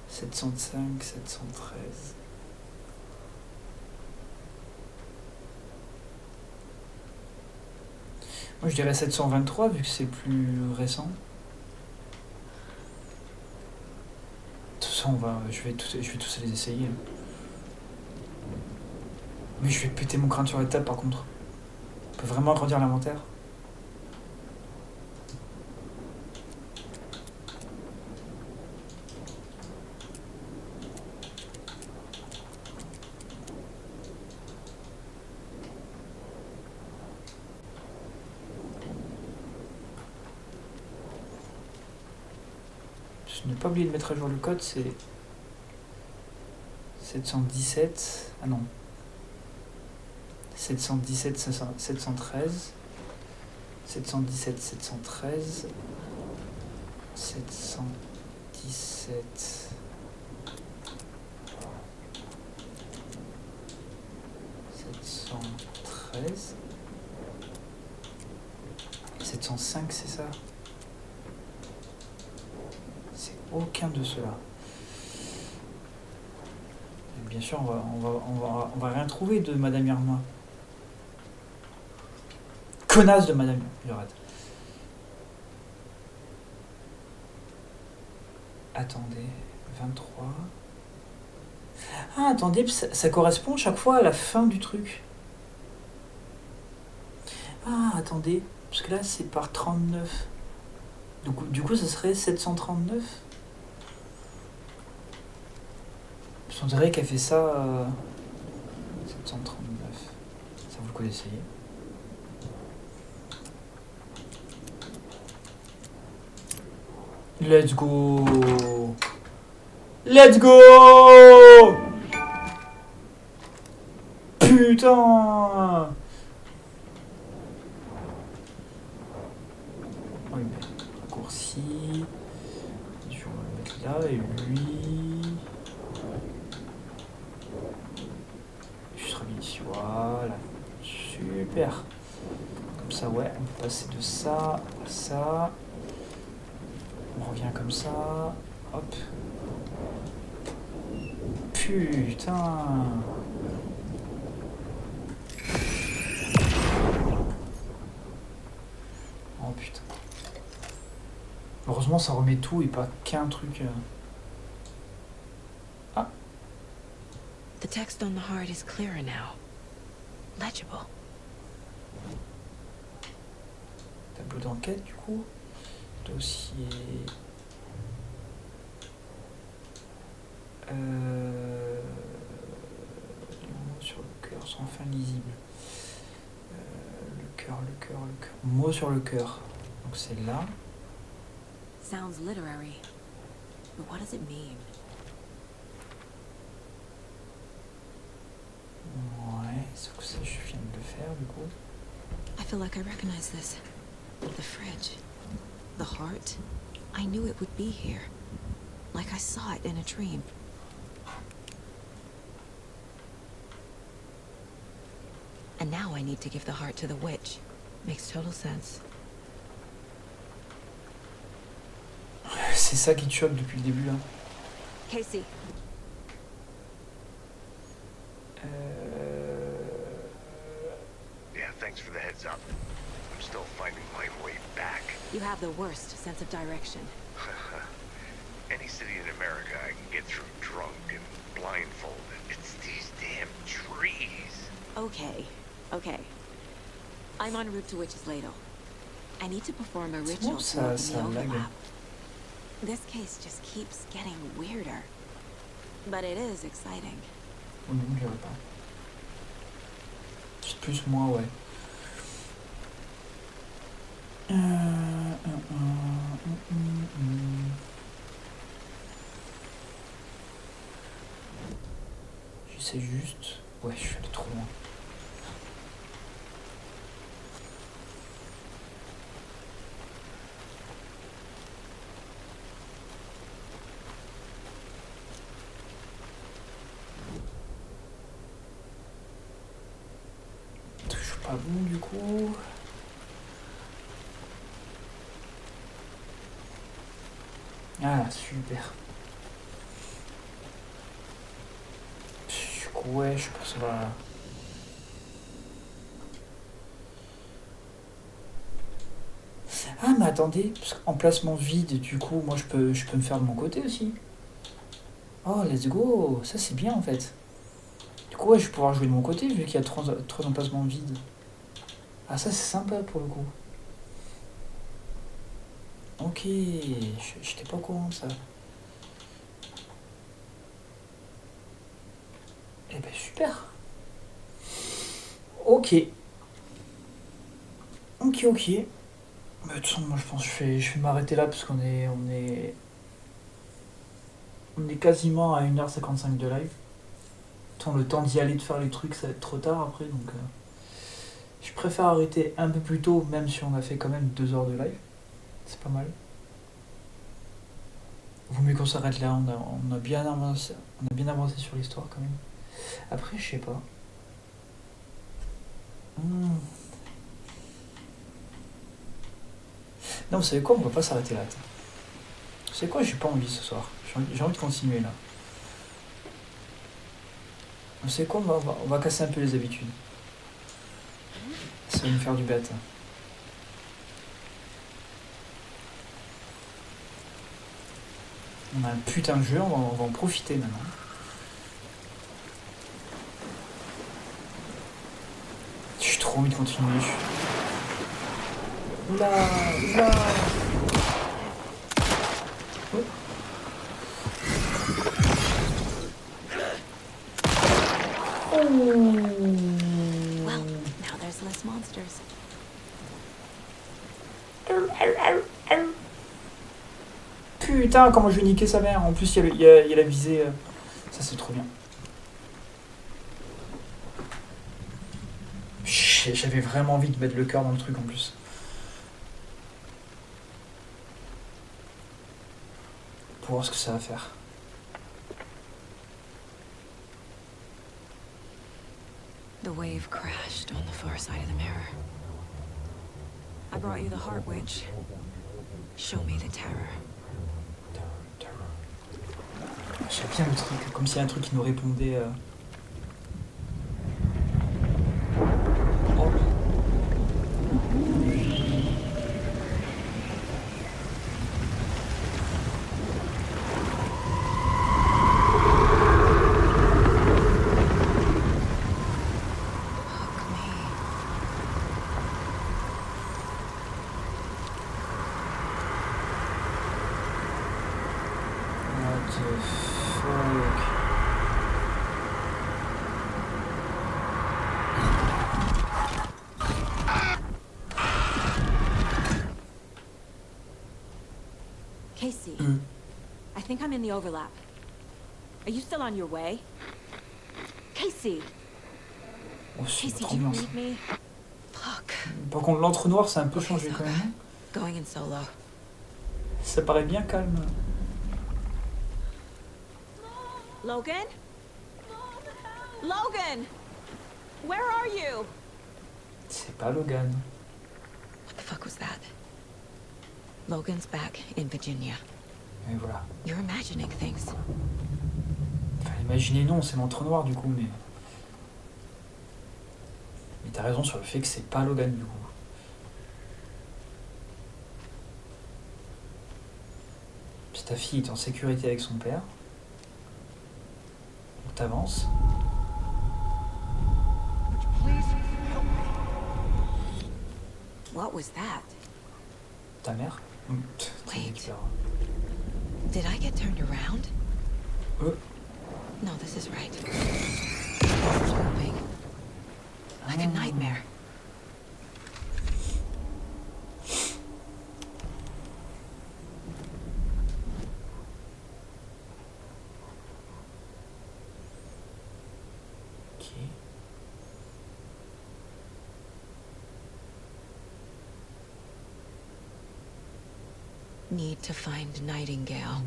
Speaker 1: 705, 713. Moi je dirais 723 vu que c'est plus récent. Je vais tous les essayer. Mais je vais péter mon crâne sur la table par contre. On peut vraiment agrandir l'inventaire. Je n'ai pas oublié de mettre à jour le code, c'est 717. Ah non. 717 713. 717 713. 717. 713. 705, c'est ça? C'est aucun de ceux-là. Bien sûr, on va rien trouver de Madame Irma. Connasse de Madame Irma. Attendez, 23. Ah, attendez, ça correspond chaque fois à la fin du truc. Ah, attendez, parce que là, c'est par 39. Du coup, ça serait 739. On dirait qu'elle fait ça... 739. Ça vaut le coup d'essayer. Let's go! Let's go! Putain! Oui, mais raccourci. Je vais le mettre là et lui. Juste remis ici. Voilà. Super. Comme ça, ouais, on peut passer de ça à ça. On revient comme ça. Hop. Putain. Oh putain. Heureusement ça remet tout et pas qu'un truc. Ah.
Speaker 3: The text on the heart is clearer now. Legible.
Speaker 1: Tableau d'enquête du coup. Dossier. Les mots sur le cœur sont enfin lisibles. Le cœur. Mots sur le cœur. Donc c'est là.
Speaker 3: Sounds literary. But what does it mean?
Speaker 1: Ouais, sauf que ça je viens de le faire du coup.
Speaker 3: I feel like I recognize this. The fridge. The heart. I knew it would be here. Like I saw it in a dream. And now I need to give the heart to the witch. Makes total sense.
Speaker 1: C'est ça qui te choque depuis le début là.
Speaker 3: Casey.
Speaker 6: Yeah, thanks for the heads up. I'm still finding my way back.
Speaker 3: You have the worst sense of direction.
Speaker 6: Any city in America I can get through drunk and blindfolded. It's these damn trees.
Speaker 3: Okay. I'm en route to Witch's Ladle. I need to perform a ritual to open the overlap. This case just keeps getting weirder. But it is exciting.
Speaker 1: Oh non, je pas. C'est plus moi, ouais. J'essaie juste... Ouais, je suis allé trop loin. Toujours pas bon du coup. Ah, super. Ouais, je pense que ça va... Ah, mais attendez, parce qu'en placement vide, du coup, moi, je peux me faire de mon côté aussi. Oh, let's go. Ça, c'est bien, en fait. Du coup, ouais, je vais pouvoir jouer de mon côté, vu qu'il y a trois emplacements vides. Ah, ça, c'est sympa, pour le coup. Ok, j'étais pas au courant de ça. Eh ben, super. Ok. Bah, de toute façon, moi je pense que je vais m'arrêter là parce qu'on est On est quasiment à 1h55 de live. Tant le temps d'y aller, de faire les trucs, ça va être trop tard après, donc... je préfère arrêter un peu plus tôt, même si on a fait quand même 2 heures de live. C'est pas mal. Vaut mieux qu'on s'arrête là, on a bien avancé sur l'histoire quand même. Après, je sais pas. Non, vous savez quoi, on va pas s'arrêter là. Vous savez quoi, j'ai pas envie ce soir. J'ai envie de continuer là. Vous savez quoi, on va casser un peu les habitudes. Ça va me faire du bête. On a un putain de jeu, on va en profiter maintenant. J'ai trop envie de continuer. Oula, oula. Oh.
Speaker 3: Well, now there's less monsters.
Speaker 1: Putain, comment je vais niquer sa mère. En plus, il y a la visée. Ça, c'est trop bien. J'avais vraiment envie de mettre le cœur dans le truc en plus. Pour voir ce que ça va faire.
Speaker 3: The wave crashed on the far side of the mirror. I brought you the heart witch. Show me the terror.
Speaker 1: J'aime bien le truc, comme s'il y a un truc qui nous répondait. Oh.
Speaker 3: Casey, I think I'm in the overlap. Are you still on your way? Casey!
Speaker 1: Oh,
Speaker 3: Casey, do you read me? Fuck.
Speaker 1: Par contre, l'entre-noir, ça a un peu changé quand même.
Speaker 3: Going in solo.
Speaker 1: Ça paraît bien calme.
Speaker 3: Logan? Logan! Where are you?
Speaker 1: C'est pas Logan.
Speaker 3: What the fuck was that? Logan's back in Virginia.
Speaker 1: Et voilà.
Speaker 3: You're imagining things.
Speaker 1: Enfin, imaginer non, c'est l'entre-noir du coup, mais... Mais t'as raison sur le fait que c'est pas Logan du coup. Si ta fille est en sécurité avec son père, donc t'avances.
Speaker 3: What was that?
Speaker 1: Ta mère?
Speaker 3: Wait. Did I get turned around? No, this is right. This is moving. Like a nightmare. Need to find Nightingale.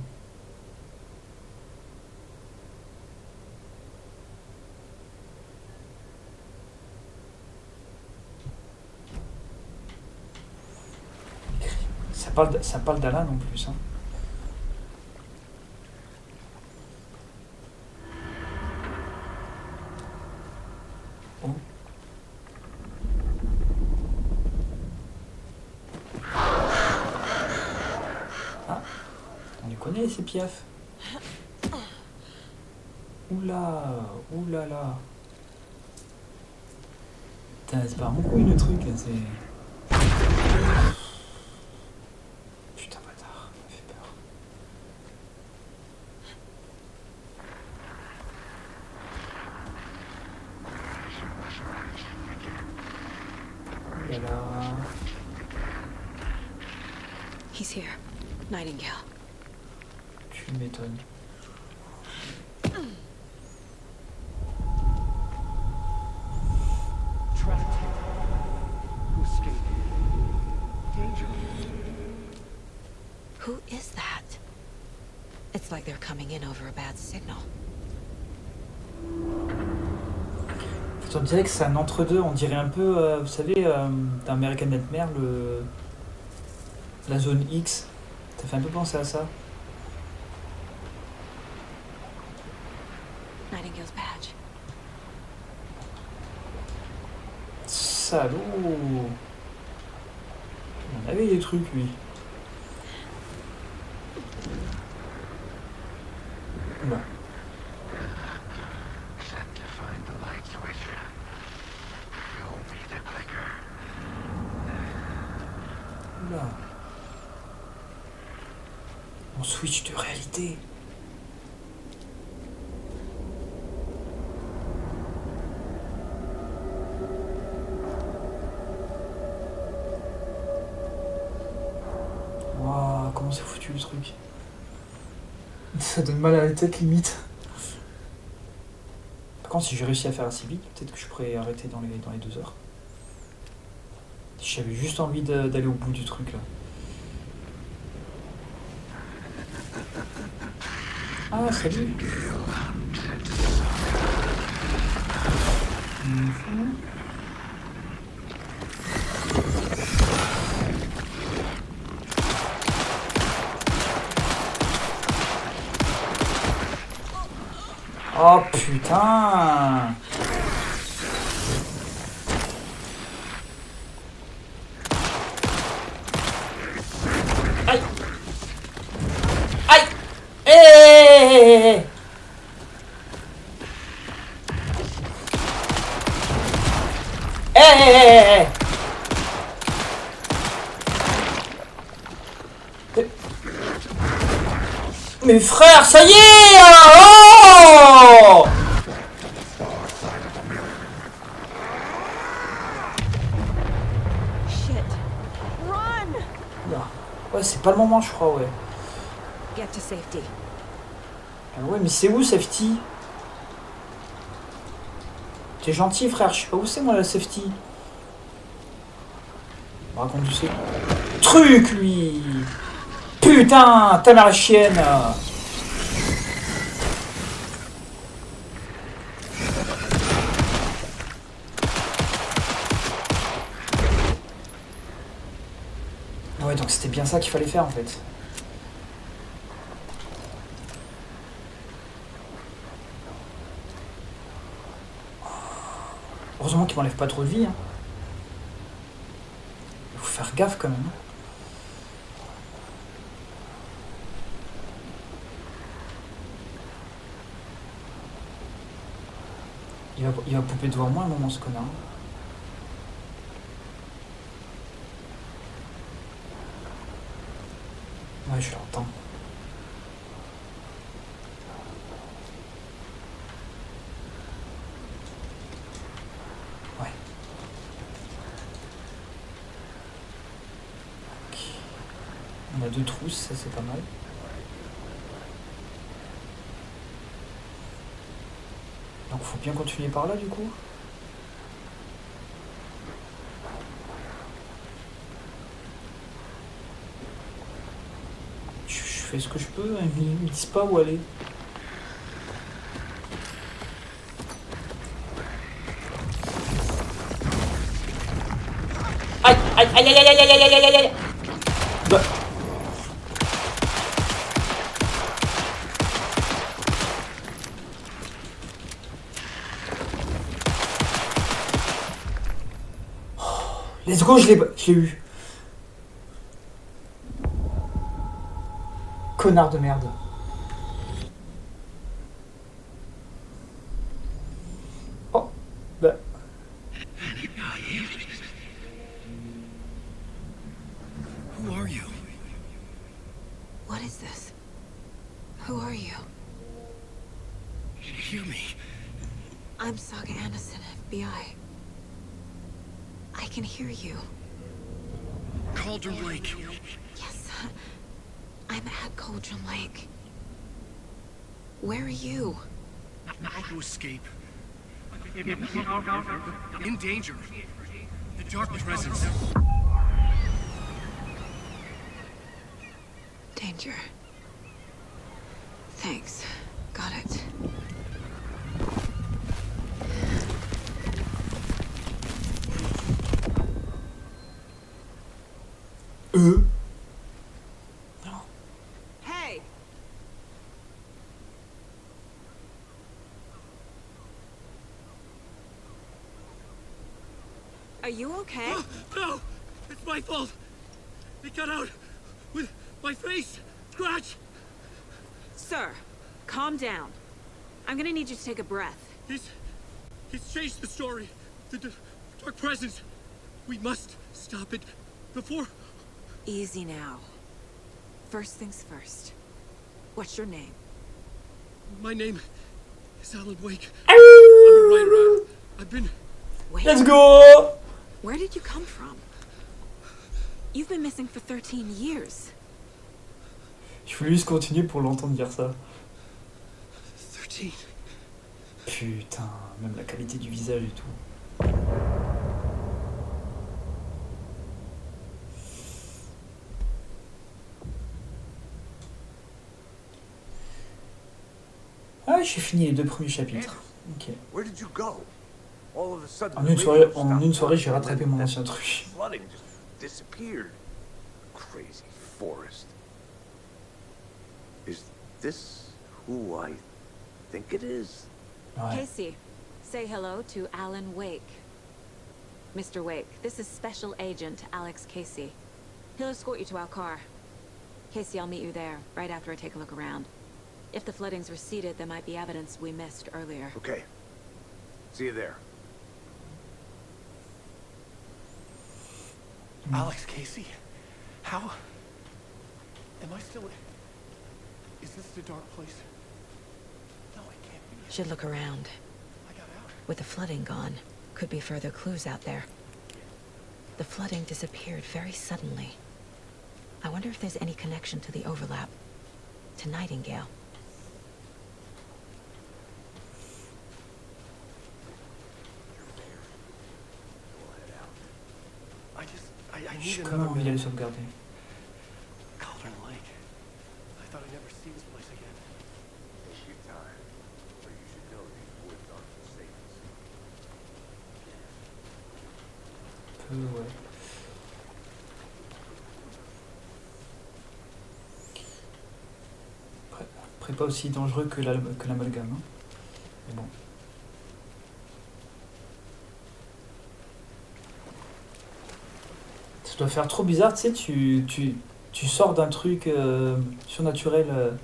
Speaker 1: Ça parle d'Alan en plus. Hein. Oh. Ah, on les connaît ces piafs. Oula, oulala. Putain, c'est pas mon couille le truc là, c'est...
Speaker 3: He's here. Nightingale.
Speaker 1: Tu m'étonnes.
Speaker 3: is that? It's like they're coming in over a bad signal.
Speaker 1: On dirait que c'est un entre-deux, on dirait un peu, vous savez, dans American Nightmare, la zone X. Ça fait un peu penser à ça.
Speaker 3: Nightingale's badge.
Speaker 1: Salaud! On avait des trucs, lui. Oula. Oula. On switch de réalité. Waouh, comment c'est foutu le truc. Ça donne mal à la tête limite. Par contre, si j'ai réussi à faire assez vite, peut-être que je pourrais arrêter dans les 2 heures. J'avais juste envie d'aller au bout du truc là. Ah, salut. Oh putain! Aïe! Aïe! Hey! Hey! Mais frère, ça y est! Oh!
Speaker 3: Shit. Run!
Speaker 1: Ouais, c'est pas le moment, je crois, ouais.
Speaker 3: Get to safety.
Speaker 1: Ah ouais, mais c'est où, safety? T'es gentil, frère, je sais pas où c'est, moi, la safety. Raconte du sais. Truc, lui! Putain, ta mère la chienne! Ouais, donc c'était bien ça qu'il fallait faire en fait. Heureusement qu'il m'enlève pas trop de vie. Hein. Il faut faire gaffe quand même. Il va popper devant moi un moment, ce connard. Ouais, je l'entends. Ouais. Ok. On a 2 trousses, ça c'est pas mal. Donc faut bien continuer par là du coup. Je fais ce que je peux, hein, ils me disent pas où aller. Aïe aïe aïe aïe aïe aïe aïe aïe aïe aïe. Bah. Let's go, je l'ai eu. Connard de merde. Oh, bah.
Speaker 2: Who are you?
Speaker 3: What is this? Who are you?
Speaker 2: Hear me.
Speaker 3: I'm Saga Anderson, FBI. I can hear you.
Speaker 2: Cauldron Lake.
Speaker 3: Yes, I'm at Cauldron Lake. Where are you?
Speaker 2: How to escape. In danger. The dark presence.
Speaker 11: Danger. Thanks. Got it. Hey! Are you okay?
Speaker 2: No! It's my fault! It got out with my face! Scratch!
Speaker 11: Sir, calm down. I'm gonna need you to take a breath.
Speaker 2: He's changed the story. The dark presence. We must stop it before...
Speaker 11: Easy now. First things first. What's your name?
Speaker 2: My name is Alan Wake. I'm a writer. I've been...
Speaker 11: Wait.
Speaker 1: Let's go!
Speaker 11: Where did you come from? You've been missing for 13 years.
Speaker 1: Je voulais juste continuer pour l'entendre dire ça.
Speaker 2: 13.
Speaker 1: Putain, même la qualité du visage et tout. Ah, j'ai fini les 2 premiers chapitres. Ok. En une soirée, j'ai rattrapé mon ancien truc.
Speaker 6: Crazy forest. Is this who I think it is?
Speaker 1: Ouais.
Speaker 3: Casey, say hello to Alan Wake. Mr. Wake, this is Special Agent Alex Casey. He'll escort you to our car. Casey, I'll meet you there, right after I take a look around. If the flooding's receded, there might be evidence we missed earlier.
Speaker 6: Okay. See you there.
Speaker 2: Alex Casey? How? Am I still... Is this the dark place? No, it can't be.
Speaker 3: Should look around. With the flooding gone, could be further clues out there. The flooding disappeared very suddenly. I wonder if there's any connection to the overlap. To Nightingale.
Speaker 1: Je sais comment envie d'aller sauvegarder.
Speaker 2: Cauldron Lake. I thought I'd never see this place again.
Speaker 6: Take your time, but you should know these woods aren't the safest.
Speaker 1: Ouais. Après pas aussi dangereux que l'amalgame. Hein. Mais bon. Ça doit faire trop bizarre, tu sais, tu sors d'un truc surnaturel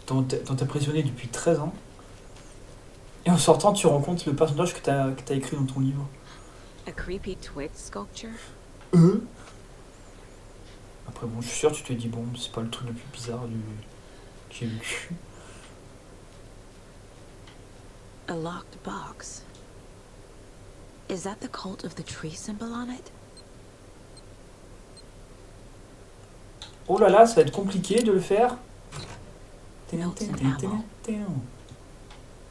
Speaker 1: dont t'es prisonnier depuis 13 ans. Et en sortant, tu rencontres le personnage que t'as écrit dans ton livre.
Speaker 3: A creepy twig sculpture?
Speaker 1: Après bon, je suis sûr, tu te dis, bon, c'est pas le truc le plus bizarre que j'ai lu.
Speaker 3: A locked box. Is that the cult of the tree symbol on it?
Speaker 1: Oh là là, ça va être compliqué de le faire.
Speaker 3: Notes and ammo.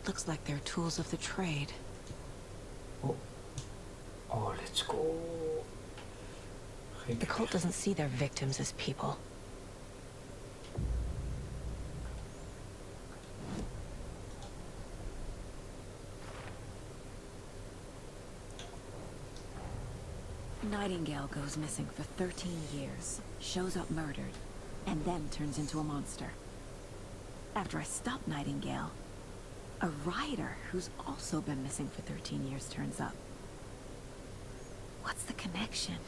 Speaker 3: Looks like they're tools of the trade.
Speaker 1: Oh, let's go.
Speaker 3: The cult doesn't see their victims as people. Nightingale goes missing for 13 years, shows up murdered, and then turns into a monster. After I stop Nightingale, a rider who's also been missing for 13 years turns up. What's the connection?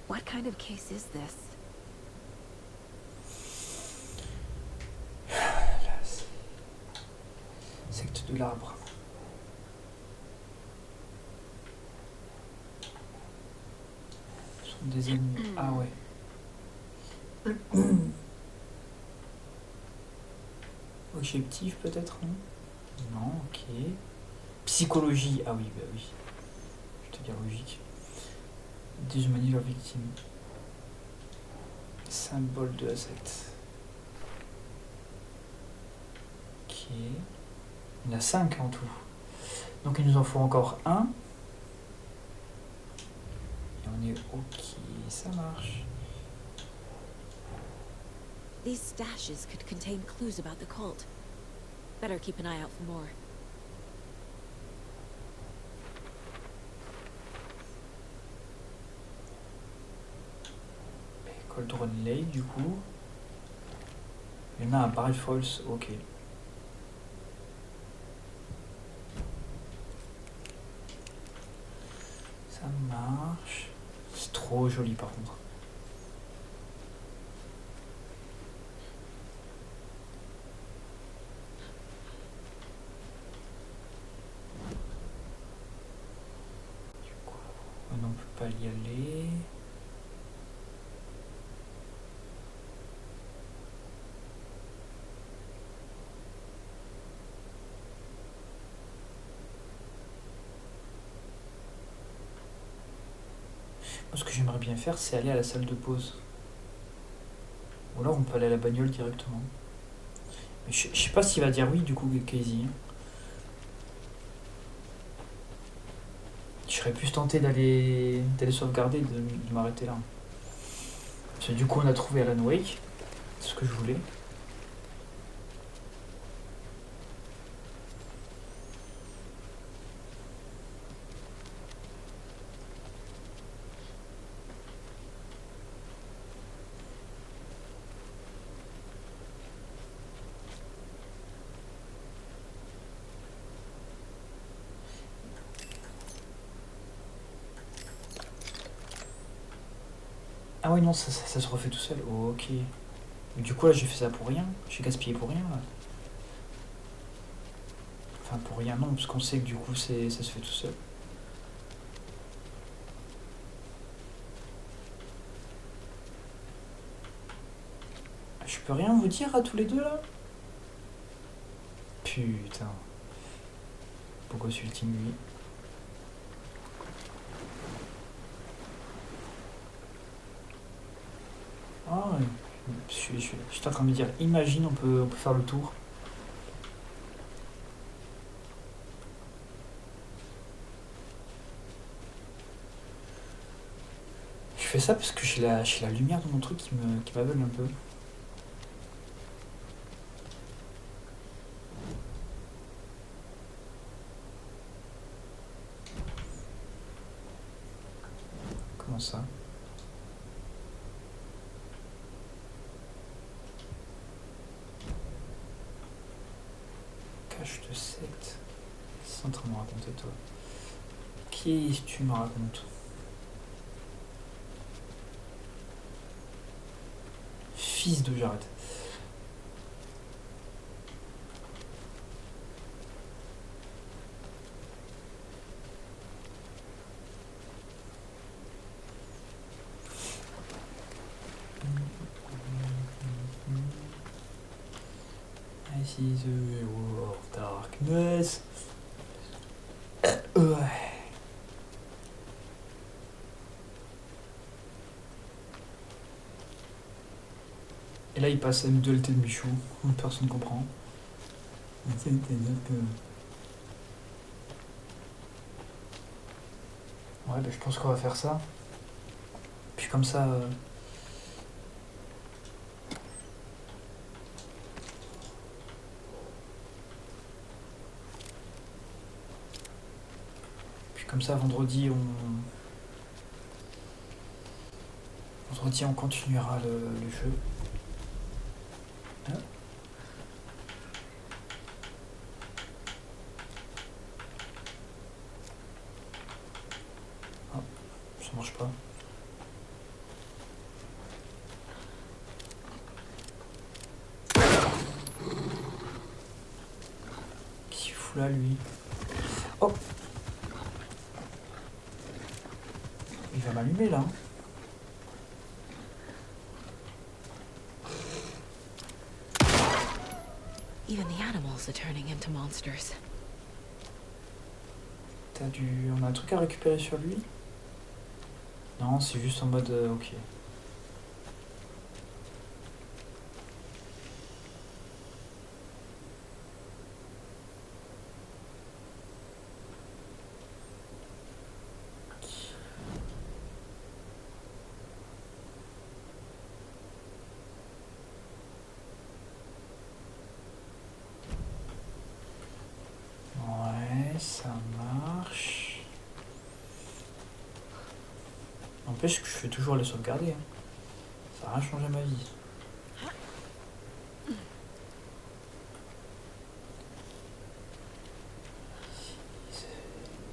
Speaker 3: What kind of case is this?
Speaker 1: Secte de l'arbre. Ce sont des ennemis. Ah ouais. Objectif peut-être, non? Non, ok. Psychologie, ah oui, bah oui. Je te dis logique. Déshumanise leur victime. Symbole de la secte. Ok. Il y en a 5 en tout. Donc il nous en faut encore un. Et on est ok, ça marche.
Speaker 3: These stashes could contain clues about the cult. Better keep an eye out for more.
Speaker 1: Cold Run Lake, du coup. Il y en a à Barrel Falls, ok. Ça marche. C'est trop joli par contre. Du coup, on ne peut pas y aller. Moi, ce que j'aimerais bien faire, c'est aller à la salle de pause. Ou alors on peut aller à la bagnole directement. Mais je sais pas s'il va dire oui, du coup, Casey. Je serais plus tenté d'aller sauvegarder et de m'arrêter là. Parce que du coup, on a trouvé Alan Wake. C'est ce que je voulais. Ah oui, non, ça se refait tout seul. Oh, ok. Mais du coup, là, j'ai fait ça pour rien. J'ai gaspillé pour rien, là. Enfin, pour rien, non, parce qu'on sait que du coup, ça se fait tout seul. Je peux rien vous dire à tous les deux, là? Putain. Pourquoi ultime, lui? Ah, je suis en train de me dire, imagine, on peut faire le tour. Je fais ça parce que j'ai la lumière dans mon truc qui m'aveugle un peu. Comment ça? Cache de 7. C'est en train de me raconter, toi. Qu'est-ce que tu me racontes? Fils de Jared. I see the war of darkness. Ouais. Et là, il passe à une dualité de Michou. Personne ne comprend. C'est-à-dire que... Ouais, bah, je pense qu'on va faire ça. Puis comme ça... Puis comme ça, vendredi, on continuera le jeu. Hein? Ah, ça marche pas. Qu'est-ce qu'il fout là, lui? Oh! Il va m'allumer, là.
Speaker 3: Even the animals are turning into monsters.
Speaker 1: On a un truc à récupérer sur lui? Non, c'est juste en mode... ok. N'empêche que je fais toujours les sauvegarder. Hein. Ça n'a rien changé à ma vie.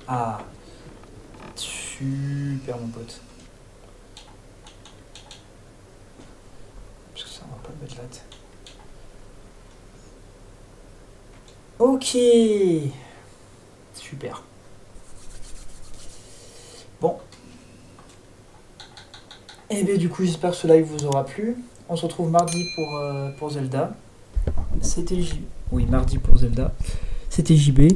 Speaker 1: Ah. Super mon pote. Parce que ça on va pas le mettre là. Ok. Super. Bon. Et bien du coup j'espère que ce live vous aura plu. On se retrouve mardi pour Zelda. C'était J. Oui, mardi pour Zelda. C'était JB.